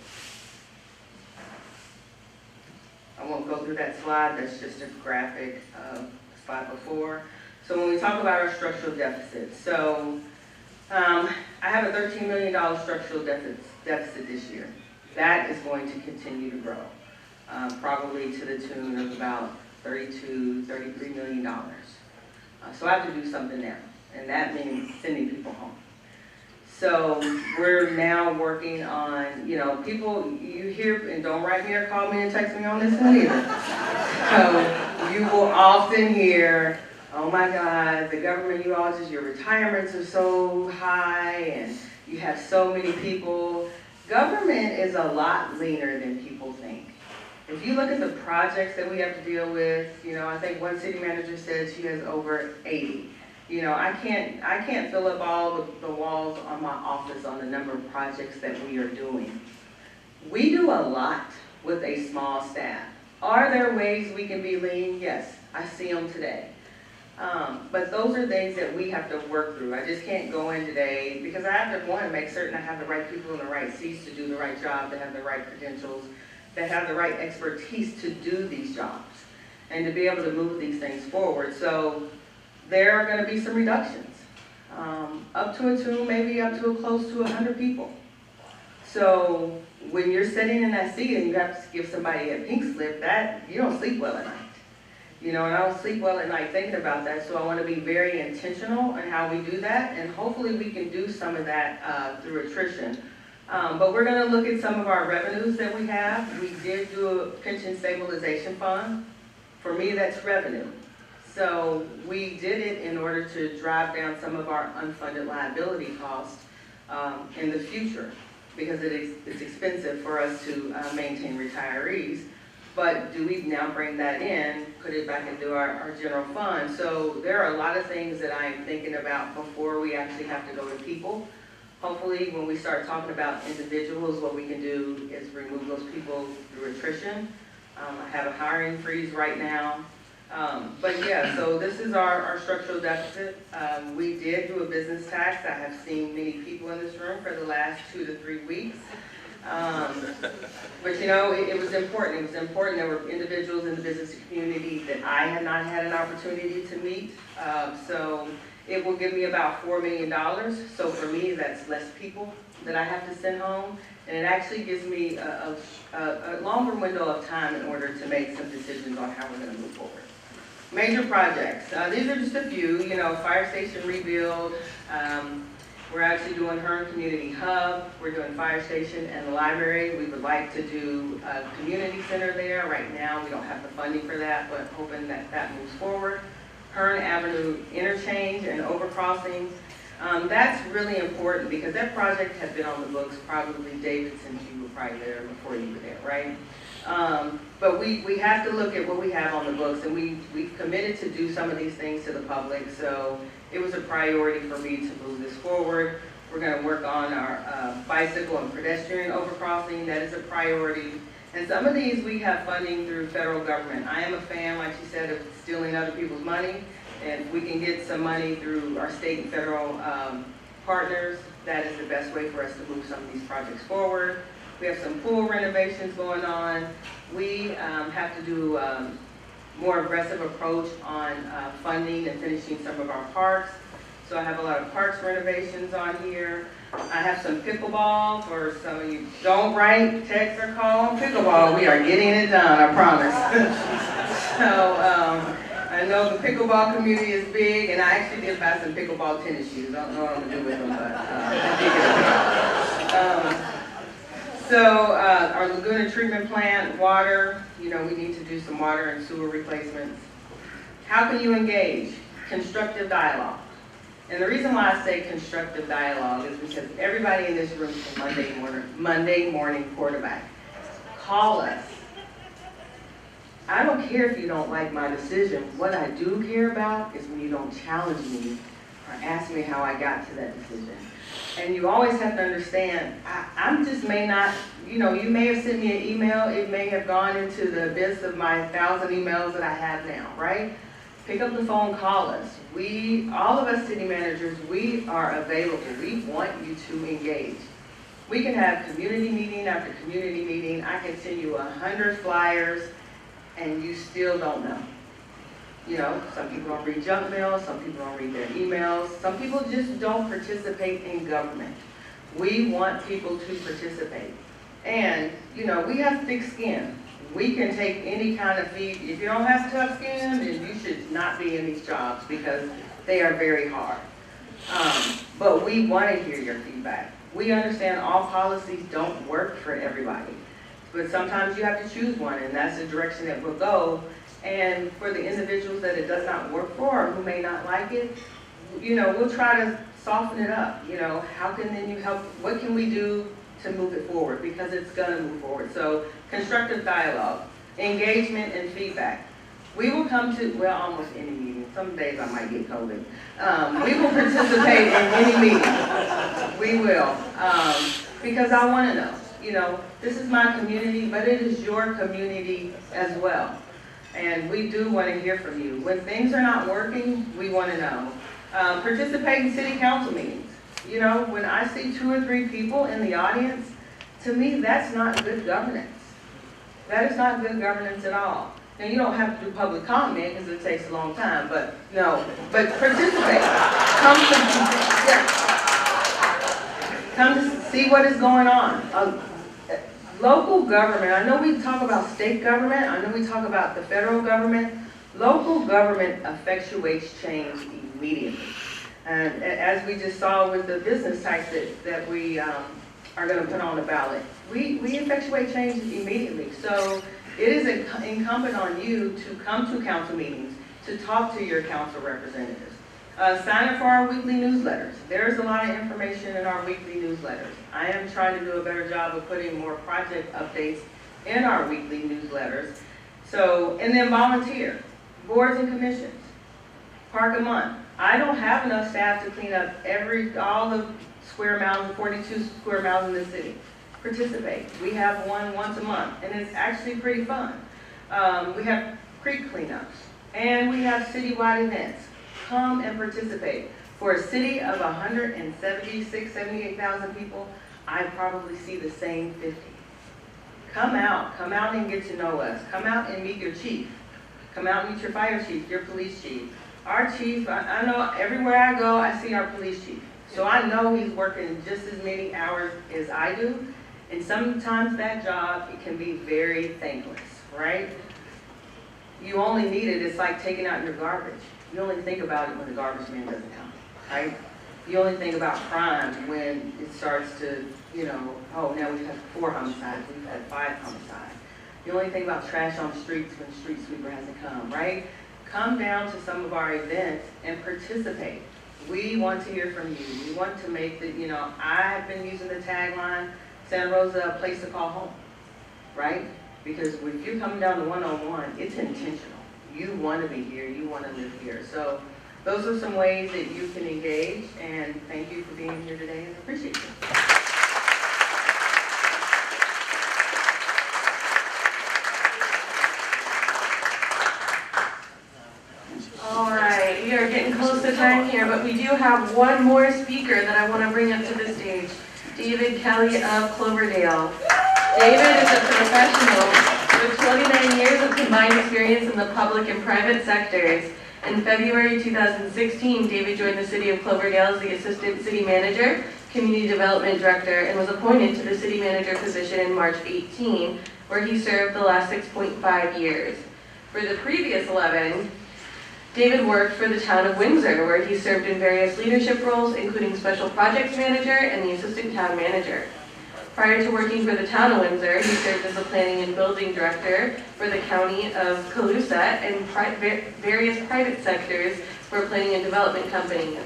I won't go through that slide. That's just a graphic slide before. So when we talk about our structural deficit, so I have a $13 million structural deficit this year. That is going to continue to grow, probably to the tune of about $33 million. So I have to do something now, and that means sending people home. So we're now working on, people, you hear, and don't write me or call me and text me on this one either. So you will often hear, oh my God, the government, your retirements are so high, and you have so many people. Government is a lot leaner than people think. If you look at the projects that we have to deal with, I think one city manager said she has over 80. I can't fill up all the walls on my office on the number of projects that we are doing. We do a lot with a small staff. Are there ways we can be lean? Yes, I see them today. But those are things that we have to work through. I just can't go in today because I have to, one, make certain I have the right people in the right seats to do the right job, to have the right credentials, that have the right expertise to do these jobs and to be able to move these things forward. So there are going to be some reductions. up to a 2, maybe up to close to 100 people. So when you're sitting in that seat and you have to give somebody a pink slip, that, you don't sleep well at night. You know, and I don't sleep well at night thinking about that, so I want to be very intentional in how we do that, and hopefully we can do some of that through attrition. But we're going to look at some of our revenues that we have. We did do a pension stabilization fund. For me, that's revenue. So we did it in order to drive down some of our unfunded liability costs in the future, because it's expensive for us to maintain retirees. But do we now bring that in, put it back into our general fund? So there are a lot of things that I'm thinking about before we actually have to go to people. Hopefully, when we start talking about individuals, what we can do is remove those people through attrition. I have a hiring freeze right now. But yeah, so this is our structural deficit. We did do a business tax. I have seen many people in this room for the last 2 to 3 weeks. But you know, it was important. It was important. There were individuals in the business community that I had not had an opportunity to meet. So it will give me about $4 million. So for me, that's less people that I have to send home. And it actually gives me a longer window of time in order to make some decisions on how we're going to move forward. Major projects. These are just a few, you know, fire station rebuild. We're actually doing Hearn Community Hub. We're doing fire station and the library. We would like to do a community center there. Right now, we don't have the funding for that, but hoping that that moves forward. Hearn Avenue interchange and overcrossings. That's really important because that project had been on the books probably, David, since you were probably there before you were there, right? But we have to look at what we have on the books, and we've committed to do some of these things to the public, so it was a priority for me to move this forward. We're going to work on our bicycle and pedestrian overcrossing. That is a priority. And some of these we have funding through federal government. I am a fan, like she said, of stealing other people's money. And if we can get some money through our state and federal partners, that is the best way for us to move some of these projects forward. We have some pool renovations going on. We have to do more aggressive approach on funding and finishing some of our parks. So I have a lot of parks renovations on here. I have some pickleball for some of you. Don't write, text, or call pickleball. We are getting it done, I promise. So I know the pickleball community is big, and I actually did buy some pickleball tennis shoes. I don't know what I'm gonna do with them, but I did get them. So our Laguna treatment plant, water, you know, we need to do some water and sewer replacements. How can you engage? Constructive dialogue. And the reason why I say constructive dialogue is because everybody in this room is a Monday morning quarterback. Call us. I don't care if you don't like my decision. What I do care about is when you don't challenge me or ask me how I got to that decision. And you always have to understand, I'm just may not, you know, you may have sent me an email, it may have gone into the abyss of my 1,000 emails that I have now, right? Pick up the phone, call us. All of us city managers, we are available. We want you to engage. We can have community meeting after community meeting. I can send you 100 flyers and you still don't know. You know, some people don't read junk mail, some people don't read their emails, some people just don't participate in government. We want people to participate. And, you know, we have thick skin. We can take any kind of feed. If you don't have tough skin, then you should not be in these jobs because they are very hard. But we want to hear your feedback. We understand all policies don't work for everybody. But sometimes you have to choose one, and that's the direction that we'll go. And for the individuals that it does not work for or who may not like it, you know, we'll try to soften it up. You know, how can then you help? What can we do to move it forward? Because it's going to move forward. So constructive dialogue, engagement, and feedback. We will come to, well, almost any meeting. Some days I might get COVID. We will participate in any meeting. We will. Because I want to know. You know, this is my community, but it is your community as well. And we do want to hear from you. When things are not working, we want to know. Participate in city council meetings. You know, when I see 2 or 3 people in the audience, to me, that's not good governance. That is not good governance at all. Now, you don't have to do public comment because it takes a long time, but no. But participate. Come to Come to see what is going on. Local government, I know we talk about state government, I know we talk about the federal government. Local government effectuates change immediately. And as we just saw with the business types that we are going to put on the ballot, we effectuate change immediately. So it is incumbent on you to come to council meetings, to talk to your council representatives. Sign up for our weekly newsletters. There's a lot of information in our weekly newsletters. I am trying to do a better job of putting more project updates in our weekly newsletters. So, and then volunteer, boards and commissions, park a month. I don't have enough staff to clean up all the square miles, 42 square miles in the city. Participate. We have one once a month, and it's actually pretty fun. We have creek cleanups, and we have citywide events. Come and participate. For a city of 78,000 people, I probably see the same 50. Come out and get to know us. Come out and meet your chief. Come out and meet your fire chief, your police chief. Our chief, I know everywhere I go, I see our police chief. So I know he's working just as many hours as I do. And sometimes that job, it can be very thankless, right? You only need it, it's like taking out your garbage. You only think about it when the garbage man doesn't come, right? You only think about crime when it starts to, oh, now we've had 4 homicides, we've had 5 homicides. You only think about trash on the streets when the street sweeper hasn't come, right? Come down to some of our events and participate. We want to hear from you. We want to make the, I've been using the tagline, Santa Rosa, a place to call home, right? Because if you're coming down to 101, it's intentional. You want to be here, you want to live here. So those are some ways that you can engage, and thank you for being here today, and I appreciate you. All right, we are getting close to time here, but we do have one more speaker that I want to bring up to the stage, David Kelly of Cloverdale. David is a professional with 29 years of combined experience in the public and private sectors. In February 2016, David joined the City of Cloverdale as the Assistant City Manager, Community Development Director, and was appointed to the City Manager position in March 18, where he served the last 6.5 years. For the previous 11, David worked for the town of Windsor, where he served in various leadership roles, including Special Projects Manager and the Assistant Town Manager. Prior to working for the town of Windsor, he served as the Planning and Building Director for the County of Colusa and various private sectors for planning and development companies.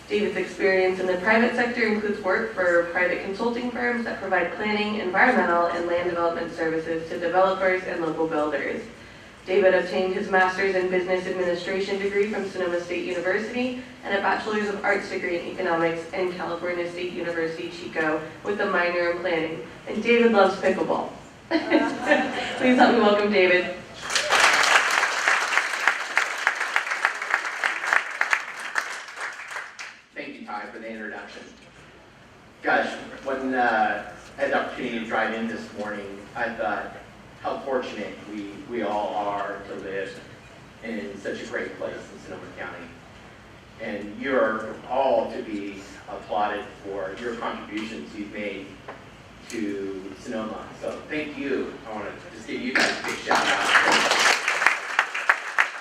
David's experience in the private sector includes work for private consulting firms that provide planning, environmental, and land development services to developers and local builders. David obtained his Master's in Business Administration degree from Sonoma State University and a Bachelor's of Arts degree in Economics in California State University, Chico, with a minor in planning. And David loves pickleball. Please help me welcome David. Thank you, Ty, for the introduction. Gosh, when I had the opportunity to drive in this morning, I thought how fortunate we all are to live in such a great place in Sonoma County. And you're all to be applauded for your contributions you've made to Sonoma. So thank you. I want to just give you guys a big shout out.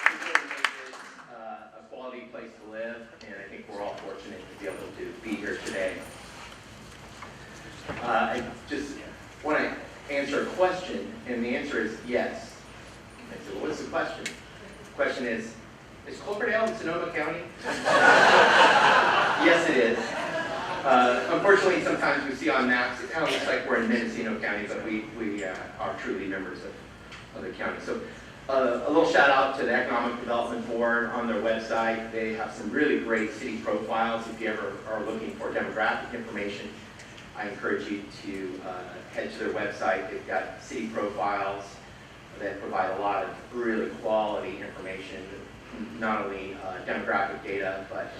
You really made this a quality place to live, and I think we're all fortunate to be able to be here today. I just want to answer a question, and the answer is yes. I said, well, what's the question? The question is Cloverdale in Sonoma County? Yes, it is. Unfortunately, sometimes we see on maps, it kind of looks like we're in Mendocino County, but we are truly members of the county. So a little shout out to the Economic Development Board on their website. They have some really great city profiles. If you ever are looking for demographic information, I encourage you to head to their website. They've got city profiles that provide a lot of really quality information, not only demographic data, but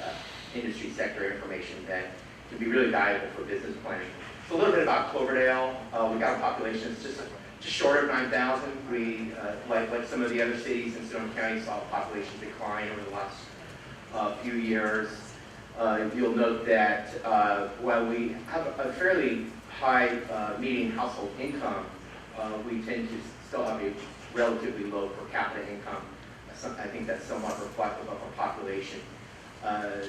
industry sector information that can be really valuable for business planning. So a little bit about Cloverdale. We've got a population that's just short of 9,000. We, like some of the other cities in Sonoma County, saw a population decline over the last few years. you'll note that while we have a fairly high median household income, we tend to still have a relatively low per capita income. I think that's somewhat reflective of our population.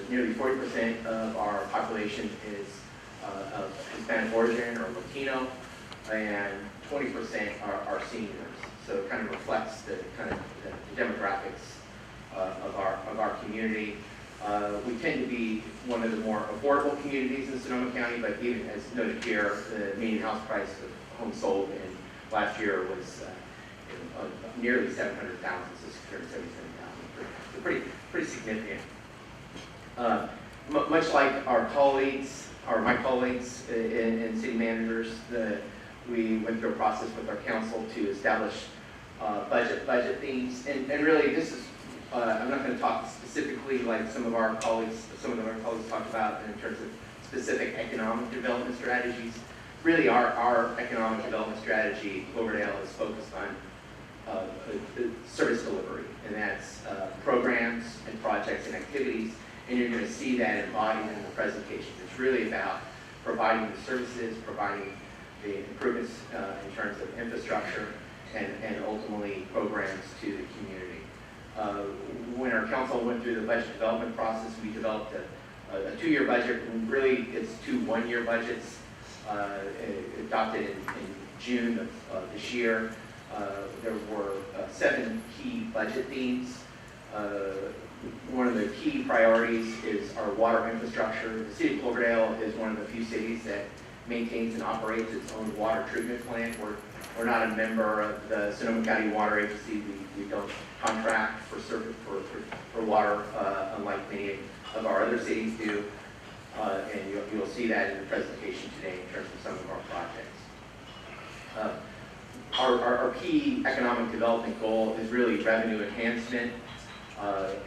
Nearly 40% of our population is of Hispanic origin or Latino, and 20% are seniors. So it kind of reflects the kind of the demographics of our community. We tend to be one of the more affordable communities in Sonoma County, but even as noted here, the median house price of homes sold in last year was nearly 700,000, so 677,000. So pretty significant. Much like our colleagues, or my colleagues in city managers, we went through a process with our council to establish budget themes, and really this is, I'm not going to talk specifically like some of our colleagues talked about in terms of specific economic development strategies. Really our economic development strategy, Cloverdale, is focused on service delivery, and that's programs and projects and activities, and you're going to see that embodied in the presentations. It's really about providing the services, providing the improvements in terms of infrastructure, and ultimately programs to the community. When our council went through the budget development process, we developed a two-year budget, and really it's two one-year budgets adopted in June of this year. There were 7 key budget themes. One of the key priorities is our water infrastructure. The city of Cloverdale is one of the few cities that maintains and operates its own water treatment plant. We're not a member of the Sonoma County Water Agency. We don't contract for water, unlike many of our other cities do. And you'll see that in the presentation today in terms of some of our projects. Our key economic development goal is really revenue enhancement.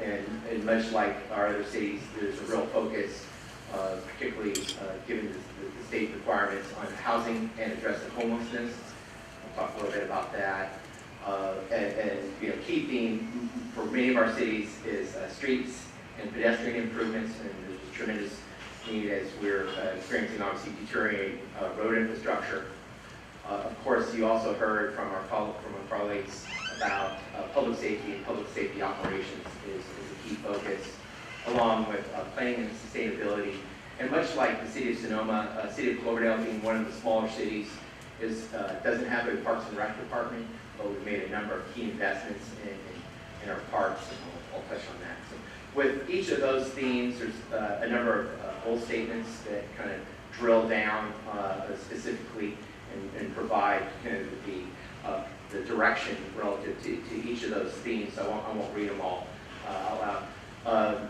And much like our other cities, there's a real focus, particularly given the state requirements on housing and addressing homelessness. We'll talk a little bit about that. And key theme for many of our cities is streets and pedestrian improvements, and there's a tremendous need as we're experiencing obviously deteriorating road infrastructure. Of course, you also heard from our colleagues about public safety, and public safety operations is a key focus, along with planning and sustainability. And much like the city of Sonoma, city of Cloverdale being one of the smaller cities, doesn't have a Parks and Rec department, but we've made a number of key investments in our parks, and I'll touch on that. So with each of those themes, there's a number of goal statements that kind of drill down specifically and provide kind of the direction relative to each of those themes. So I won't read them all out loud.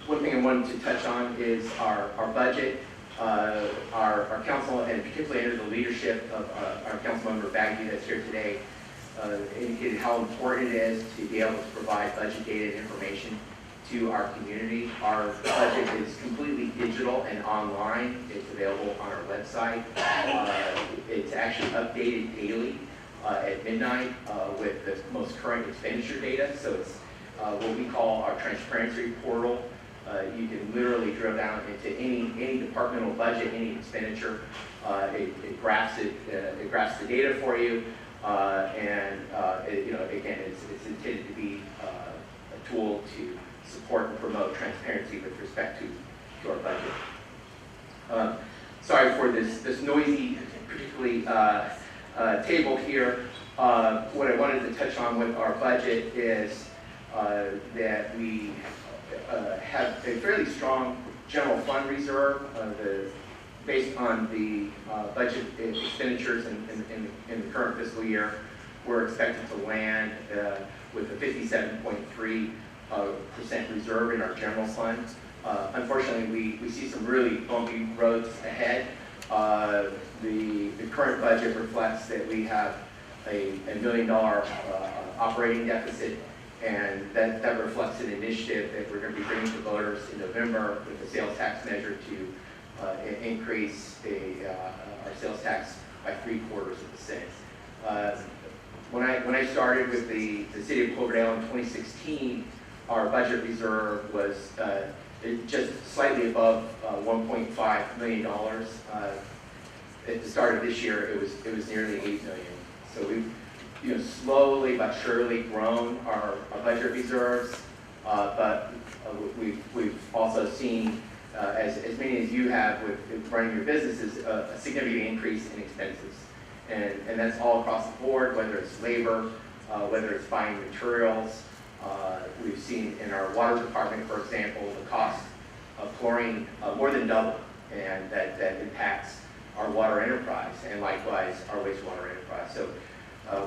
One thing I wanted to touch on is our budget. Our council, and particularly under the leadership of our council member Bagby that's here today, indicated how important it is to be able to provide budget-dated information to our community. Our budget is completely digital and online. It's available on our website. It's actually updated daily at midnight with the most current expenditure data. So it's what we call our transparency portal. You can literally drill down into any departmental budget, any expenditure. It graphs the data for you, and again, it's intended to be a tool to support and promote transparency with respect to our budget. Sorry for this noisy, particularly table here. What I wanted to touch on with our budget is that we have a fairly strong general fund reserve based on the budget expenditures in the current fiscal year. We're expected to land with a 57.3% reserve in our general fund. Unfortunately, we see some really bumpy roads ahead. The current budget reflects that we have a $1 million operating deficit, and that reflects an initiative that we're going to be bringing to voters in November with the sales tax measure to increase our sales tax by 0.75%. When I started with the city of Cloverdale in 2016, our budget reserve was just slightly above $1.5 million. At the start of this year, it was nearly $8 million. So we've slowly but surely grown our budget reserves, but we've also seen, as many as you have with running your businesses, a significant increase in expenses. And that's all across the board, whether it's labor, whether it's buying materials. We've seen in our water department, for example, the cost of chlorine more than double, and that impacts our water enterprise, and likewise our wastewater enterprise. So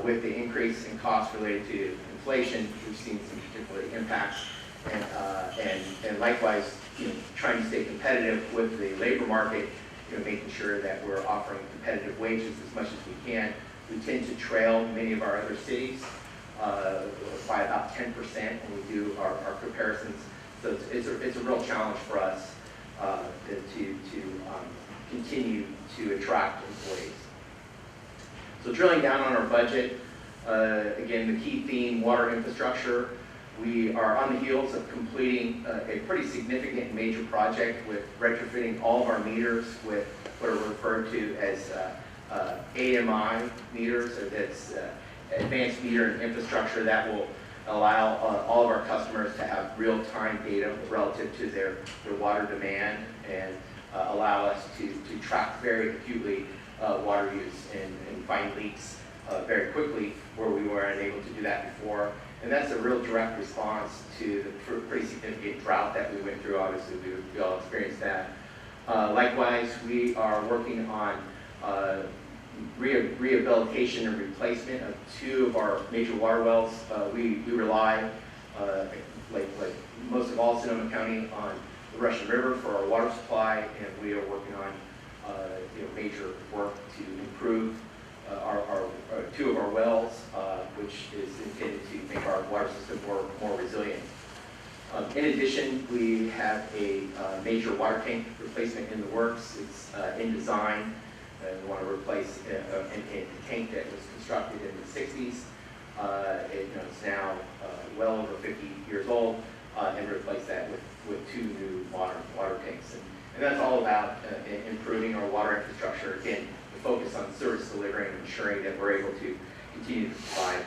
with the increase in costs related to inflation, we've seen some particular impacts, and likewise, trying to stay competitive with the labor market, making sure that we're offering competitive wages as much as we can. We tend to trail many of our other cities by about 10% when we do our comparisons. So it's a real challenge for us to continue to attract employees. So drilling down on our budget, again, the key theme, water infrastructure. We are on the heels of completing a pretty significant major project with retrofitting all of our meters with what are referred to as AMI meters, or that's advanced metering infrastructure that will allow all of our customers to have real-time data relative to their water demand, and allow us to track very acutely water use and find leaks very quickly where we were unable to do that before. And that's a real direct response to the pretty significant drought that we went through. Obviously, we all experienced that. Likewise, we are working on rehabilitation and replacement of 2 of our major water wells. We rely, like most of all Sonoma County, on the Russian River for our water supply, and we are working on major work to improve our 2 of our wells, which is intended to make our water system more resilient. In addition, we have a major water tank replacement in the works. It's in design. We want to replace a tank that was constructed in the 60s. It's now well over 50 years old, and replace that with 2 new modern water tanks. And that's all about improving our water infrastructure. Again, the focus on service delivery and ensuring that we're able to continue to provide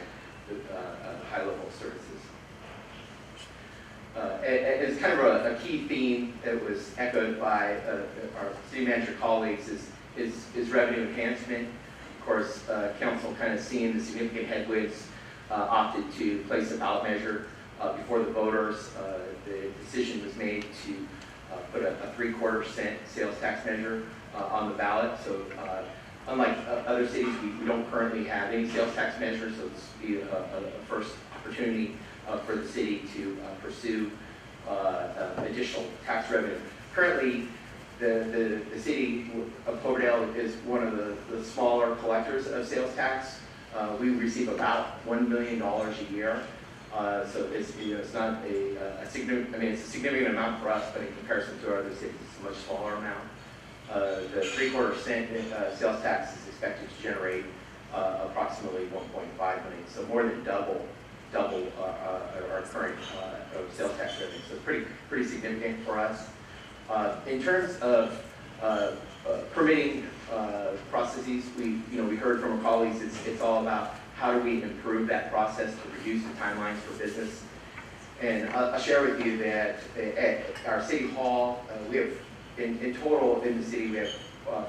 high level of services. As kind of a key theme that was echoed by our city manager colleagues is revenue enhancement. Of course, council kind of seeing the significant headwinds, opted to place a ballot measure before the voters. The decision was made to put a 3/4 cent sales tax measure on the ballot. So unlike other cities, we don't currently have any sales tax measures, so this will be a first opportunity for the city to pursue additional tax revenue. Currently, the city of Cloverdale is one of the smaller collectors of sales tax. We receive about $1 million a year. So it's not a significant, it's a significant amount for us, but in comparison to our other cities, it's a much smaller amount. The 3/4 cent sales tax is expected to generate approximately $1.5 million, so more than double our current sales tax revenue. So pretty significant for us. In terms of permitting processes, we heard from our colleagues. It's all about how do we improve that process to reduce the timelines for business. And I'll share with you that at our city hall, we have in total in the city we have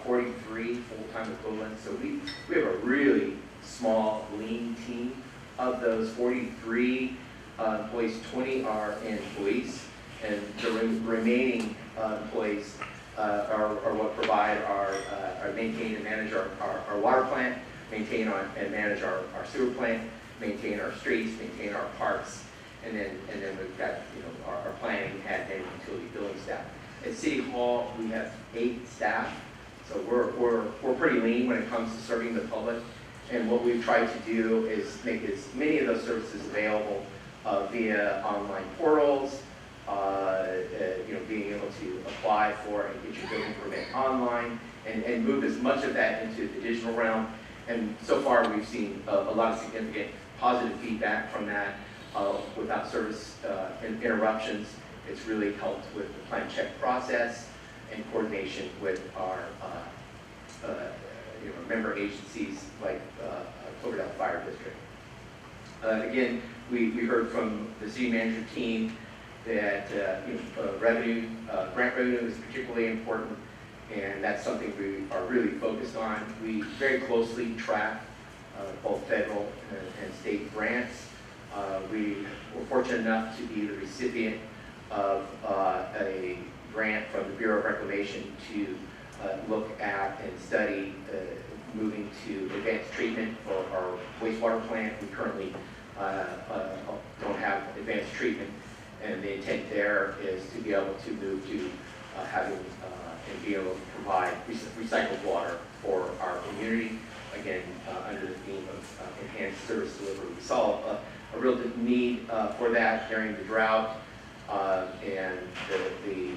43 full-time equivalents. So we have a really small, lean team. Of those 43 employees, 20 are in police, and the remaining employees are what provide our maintain and manage our water plant, maintain and manage our sewer plant, maintain our streets, maintain our parks, and then we've got our planning, admin, utility billing staff. At City Hall, we have 8 staff, so we're pretty lean when it comes to serving the public. And what we've tried to do is make as many of those services available via online portals, being able to apply for and get your building permit online, and move as much of that into the digital realm. And so far, we've seen a lot of significant positive feedback from that without service interruptions. It's really helped with the plan check process and coordination with our member agencies like Cloverdale Fire District. Again, we heard from the city manager team that grant revenue is particularly important, and that's something we are really focused on. We very closely track both federal and state grants. We were fortunate enough to be the recipient of a grant from the Bureau of Reclamation to look at and study moving to advanced treatment for our wastewater plant. We currently don't have advanced treatment, and the intent there is to be able to move to having and be able to provide recycled water for our community, again, under the theme of enhanced service delivery. We saw a real need for that during the drought, and the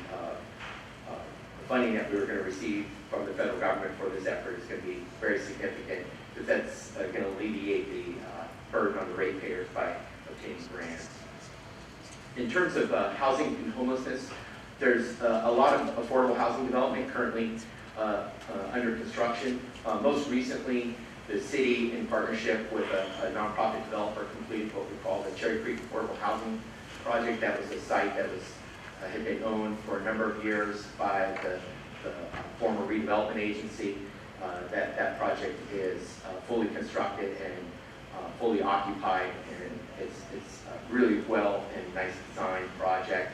funding that we were going to receive from the federal government for this effort is going to be very significant, because that's going to alleviate the burden on the ratepayers by obtaining grants. In terms of housing and homelessness, there's a lot of affordable housing development currently under construction. Most recently, the city, in partnership with a nonprofit developer, completed what we call the Cherry Creek Affordable Housing Project. That was a site that had been owned for a number of years by the former redevelopment agency. That project is fully constructed and fully occupied, and it's really well and nice designed project.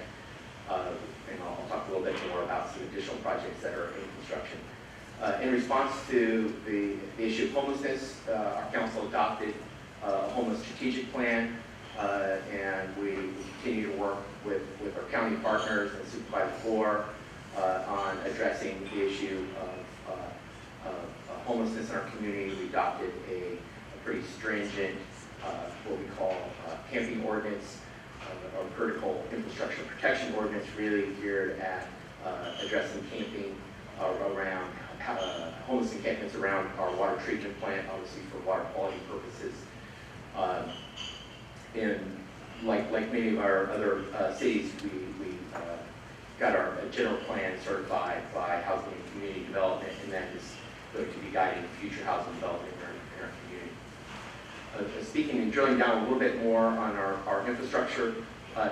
And I'll talk a little bit more about some additional projects that are in construction. In response to the issue of homelessness, our council adopted a homeless strategic plan, and we continue to work with our county partners and Supervisor Floor on addressing the issue of homelessness in our community. We adopted a pretty stringent, what we call camping ordinance, or critical infrastructure protection ordinance, really geared at addressing camping around homeless encampments around our water treatment plant, obviously for water quality purposes. And like many of our other cities, we got our general plan certified by Housing and Community Development, and that is going to be guiding future housing development in our community. Speaking and drilling down a little bit more on our infrastructure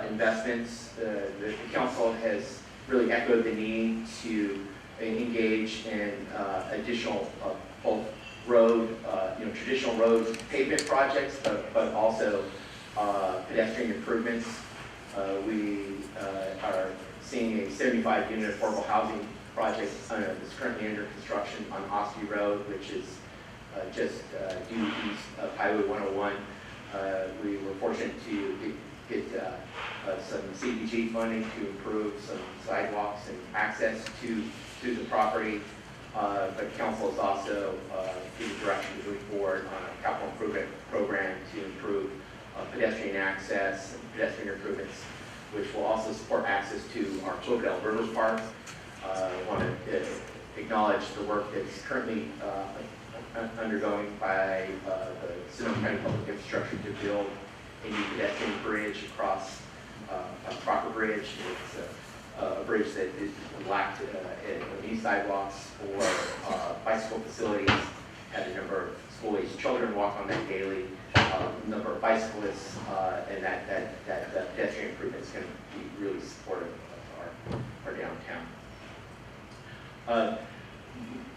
investments, the council has really echoed the need to engage in additional both road, traditional road pavement projects, but also pedestrian improvements. We are seeing a 75-unit affordable housing project that's currently under construction on Ospey Road, which is just due east of Highway 101. We were fortunate to get some CDBG funding to improve some sidewalks and access to the property. But council is also giving direction to move forward on a capital improvement program to improve pedestrian access and pedestrian improvements, which will also support access to our Cloverdale River Park. I want to acknowledge the work that's currently undergoing by the Sonoma County Public Infrastructure to build a new pedestrian bridge across a proper bridge. It's a bridge that lacked any sidewalks or bicycle facilities, had a number of school-aged children walk on that daily, number of bicyclists, and that pedestrian improvement is going to be really supportive of our downtown.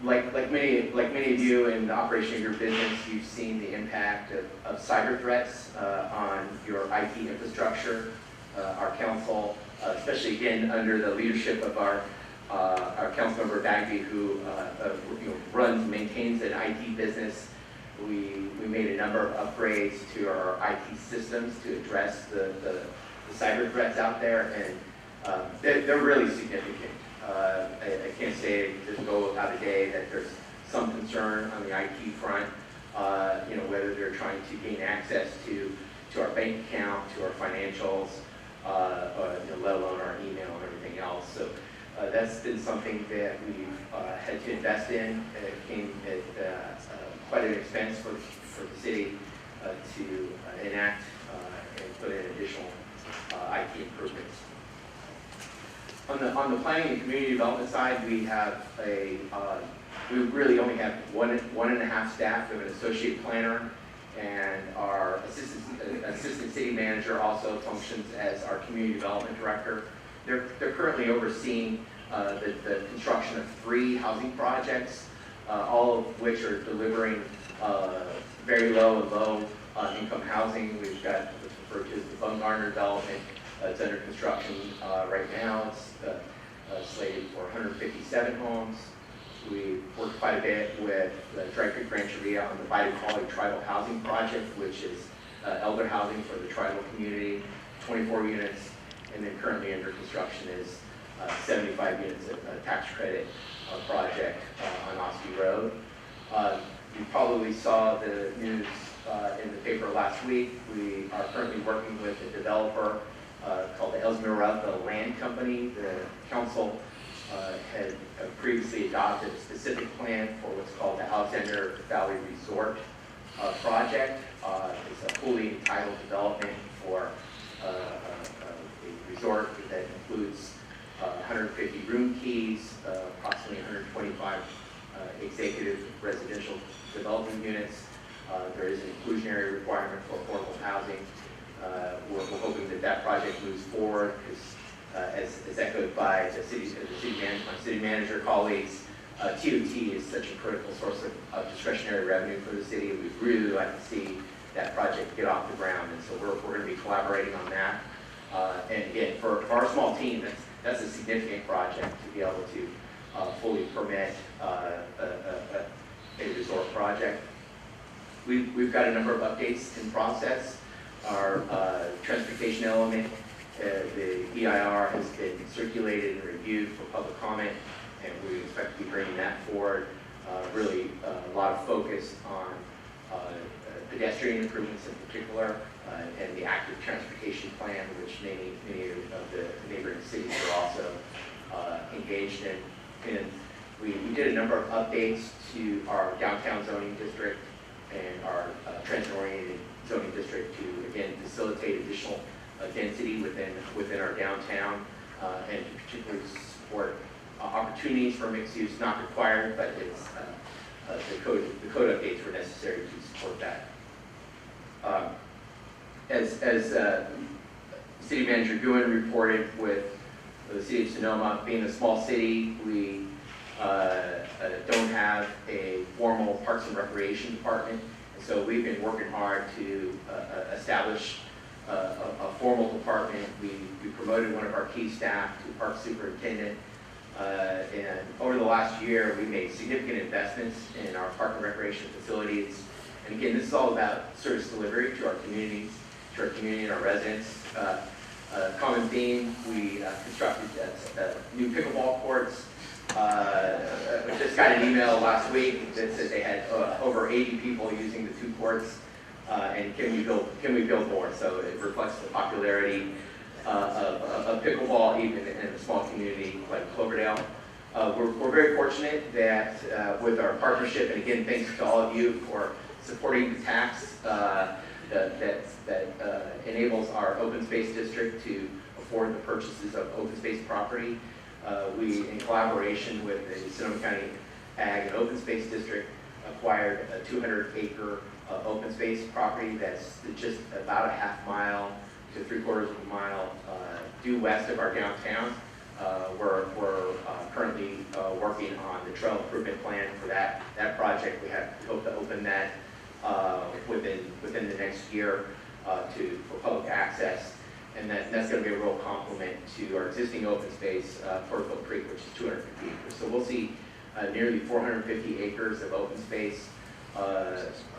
Like many of you in the operation of your business, you've seen the impact of cyber threats on your IT infrastructure. Our council, especially again under the leadership of our council member Bagby, who runs and maintains an IT business, we made a number of upgrades to our IT systems to address the cyber threats out there, and they're really significant. I can't say there's go without a day that there's some concern on the IT front, whether they're trying to gain access to our bank account, to our financials, let alone our email and everything else. So that's been something that we've had to invest in. It came at quite an expense for the city to enact and put in additional IT improvements. On the planning and community development side, we have we really only have one and a half staff. We have an associate planner, and our assistant city manager also functions as our community development director. They're currently overseeing the construction of 3 housing projects, all of which are delivering very low and low income housing. We've got what's referred to as the Bumgarner development. It's under construction right now. It's slated for 157 homes. We worked quite a bit with Dry Creek Rancheria on the Vita Tribal Housing Project, which is elder housing for the tribal community, 24 units, and then currently under construction is 75 units of a tax credit project on Oski Road. You probably saw the news in the paper last week. We are currently working with a developer called the Esmeralda Land Company. The council had previously adopted a specific plan for what's called the Alexander Valley Resort project. It's a fully entitled development for a resort that includes 150 room keys, approximately 125 executive residential development units. There is an inclusionary requirement for affordable housing. We're hoping that that project moves forward because, as echoed by the my city manager colleagues, TOT is such a critical source of discretionary revenue for the city. We'd really like to see that project get off the ground, and so we're going to be collaborating on that. And again, for our small team, that's a significant project to be able to fully permit a resort project. We've got a number of updates in process. Our transportation element, the EIR has been circulated and reviewed for public comment, and we expect to be bringing that forward. Really a lot of focus on pedestrian improvements in particular, and the active transportation plan, which many of the neighboring cities are also engaged in. And we did a number of updates to our downtown zoning district and our transit-oriented zoning district to, again, facilitate additional density within our downtown, and to particularly support opportunities for mixed use, not required, but it's the code updates were necessary to support that. As City Manager Guin reported, with the City of Sonoma being a small city, we don't have a formal Parks and Recreation department, and so we've been working hard to establish a formal department. We promoted one of our key staff to Park Superintendent, and over the last year, we made significant investments in our Park and Recreation facilities. And again, this is all about service delivery to our communities, to our community and our residents. Common theme, we constructed new pickleball courts. We just got an email last week that said they had over 80 people using the 2 courts, and can we build more? So it reflects the popularity of pickleball even in a small community like Cloverdale. We're very fortunate that with our partnership, and again, thanks to all of you for supporting the tax that enables our open space district to afford the purchases of open space property. We, in collaboration with the Sonoma County Ag and Open Space District, acquired a 200-acre open space property that's just about a half mile to 3/4 of a mile due west of our downtown. We're currently working on the trail improvement plan for that project. We hope to open that within the next year for public access, and that's going to be a real complement to our existing open space, Porterville Creek, which is 250 acres. So we'll see nearly 450 acres of open space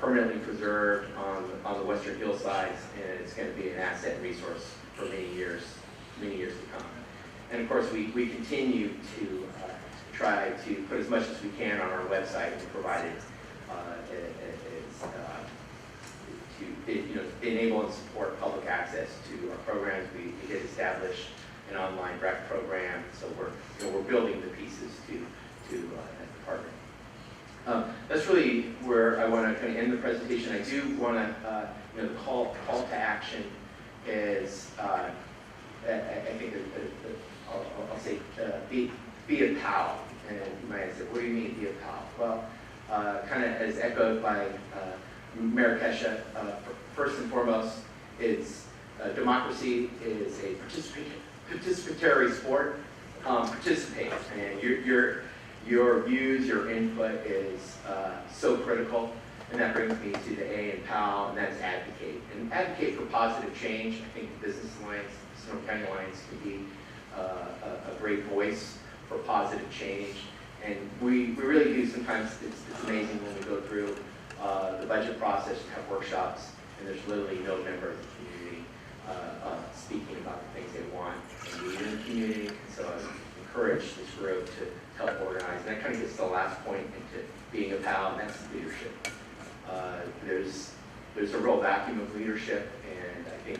permanently preserved on the western hillsides, and it's going to be an asset and resource for many years to come. And of course, we continue to try to put as much as we can on our website and provide it to enable and support public access to our programs. We did establish an online rec program, so we're building the pieces to that department. That's really where I want to kind of end the presentation. I do want to, the call to action is, I think, I'll say be a pal. And you might say, what do you mean be a pal? Well, kind of as echoed by Mayor Kesha, first and foremost, it's democracy is a participatory sport. Participate, and your views, your input is so critical. And that brings me to the A in PAL, and that's advocate. And advocate for positive change. I think the Business Alliance, Sonoma County Alliance can be a great voice for positive change. And we really do sometimes, it's amazing when we go through the budget process and have workshops, and there's literally no member of the community speaking about the things they want and need in the community. And so I encourage this group to help organize. And that kind of gets to the last point into being a PAL, and that's leadership. There's a real vacuum of leadership, and I think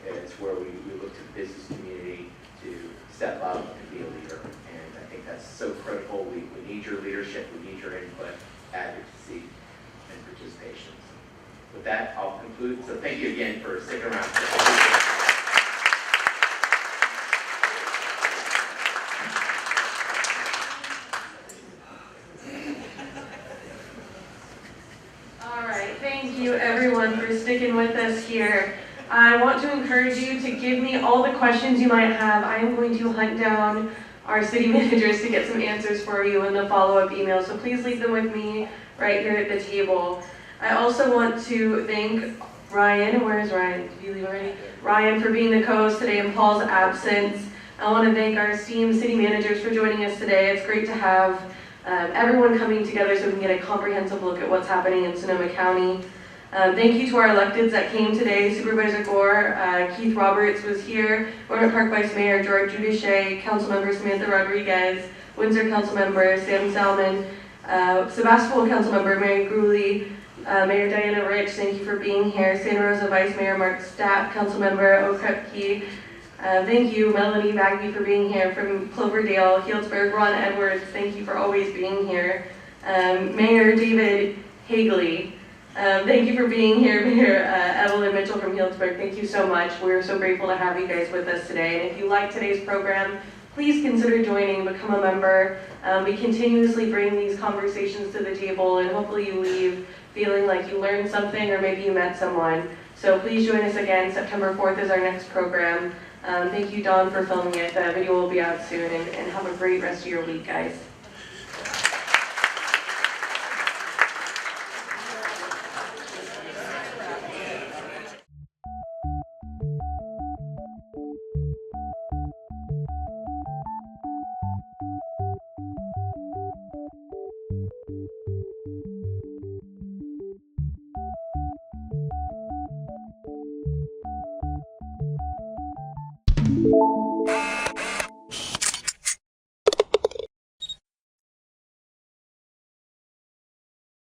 it's where we look to the business community to step up and be a leader. And I think that's so critical. We need your leadership, we need your input, advocacy, and participation. With that, I'll conclude. So thank you again for sticking around. Thank you everyone for sticking with us here. I want to encourage you to give me all the questions you might have. I am going to hunt down our city managers to get some answers for you in the follow-up email, so please leave them with me right here at the table. I also want to thank Ryan. Where is Ryan? Did you leave already? Ryan for being the co-host today in Paul's absence. I want to thank our esteemed city managers for joining us today. It's great to have everyone coming together so we can get a comprehensive look at what's happening in Sonoma County. Thank you to our electeds that came today. Supervisor Gore, Keith Roberts was here, Roanoke Park Vice Mayor George Duduche, Councilmember Samantha Rodriguez, Windsor Councilmember Sam Salmon, Sebastopol Councilmember Mary Gruley, Mayor Diana Rich, thank you for being here, Santa Rosa Vice Mayor Mark Stapp, Councilmember Okrepke, thank you Melanie Bagby for being here, from Cloverdale, Healdsburg, Ron Edwards, thank you for always being here, Mayor David Hagley, thank you for being here, Mayor Evelyn Mitchell from Healdsburg. Thank you so much. We're so grateful to have you guys with us today. And if you like today's program, please consider joining, become a member. We continuously bring these conversations to the table, and hopefully you leave feeling like you learned something or maybe you met someone. So please join us again. September 4th is our next program. Thank you, Dawn, for filming it. The video will be out soon, and have a great rest of your week, guys. You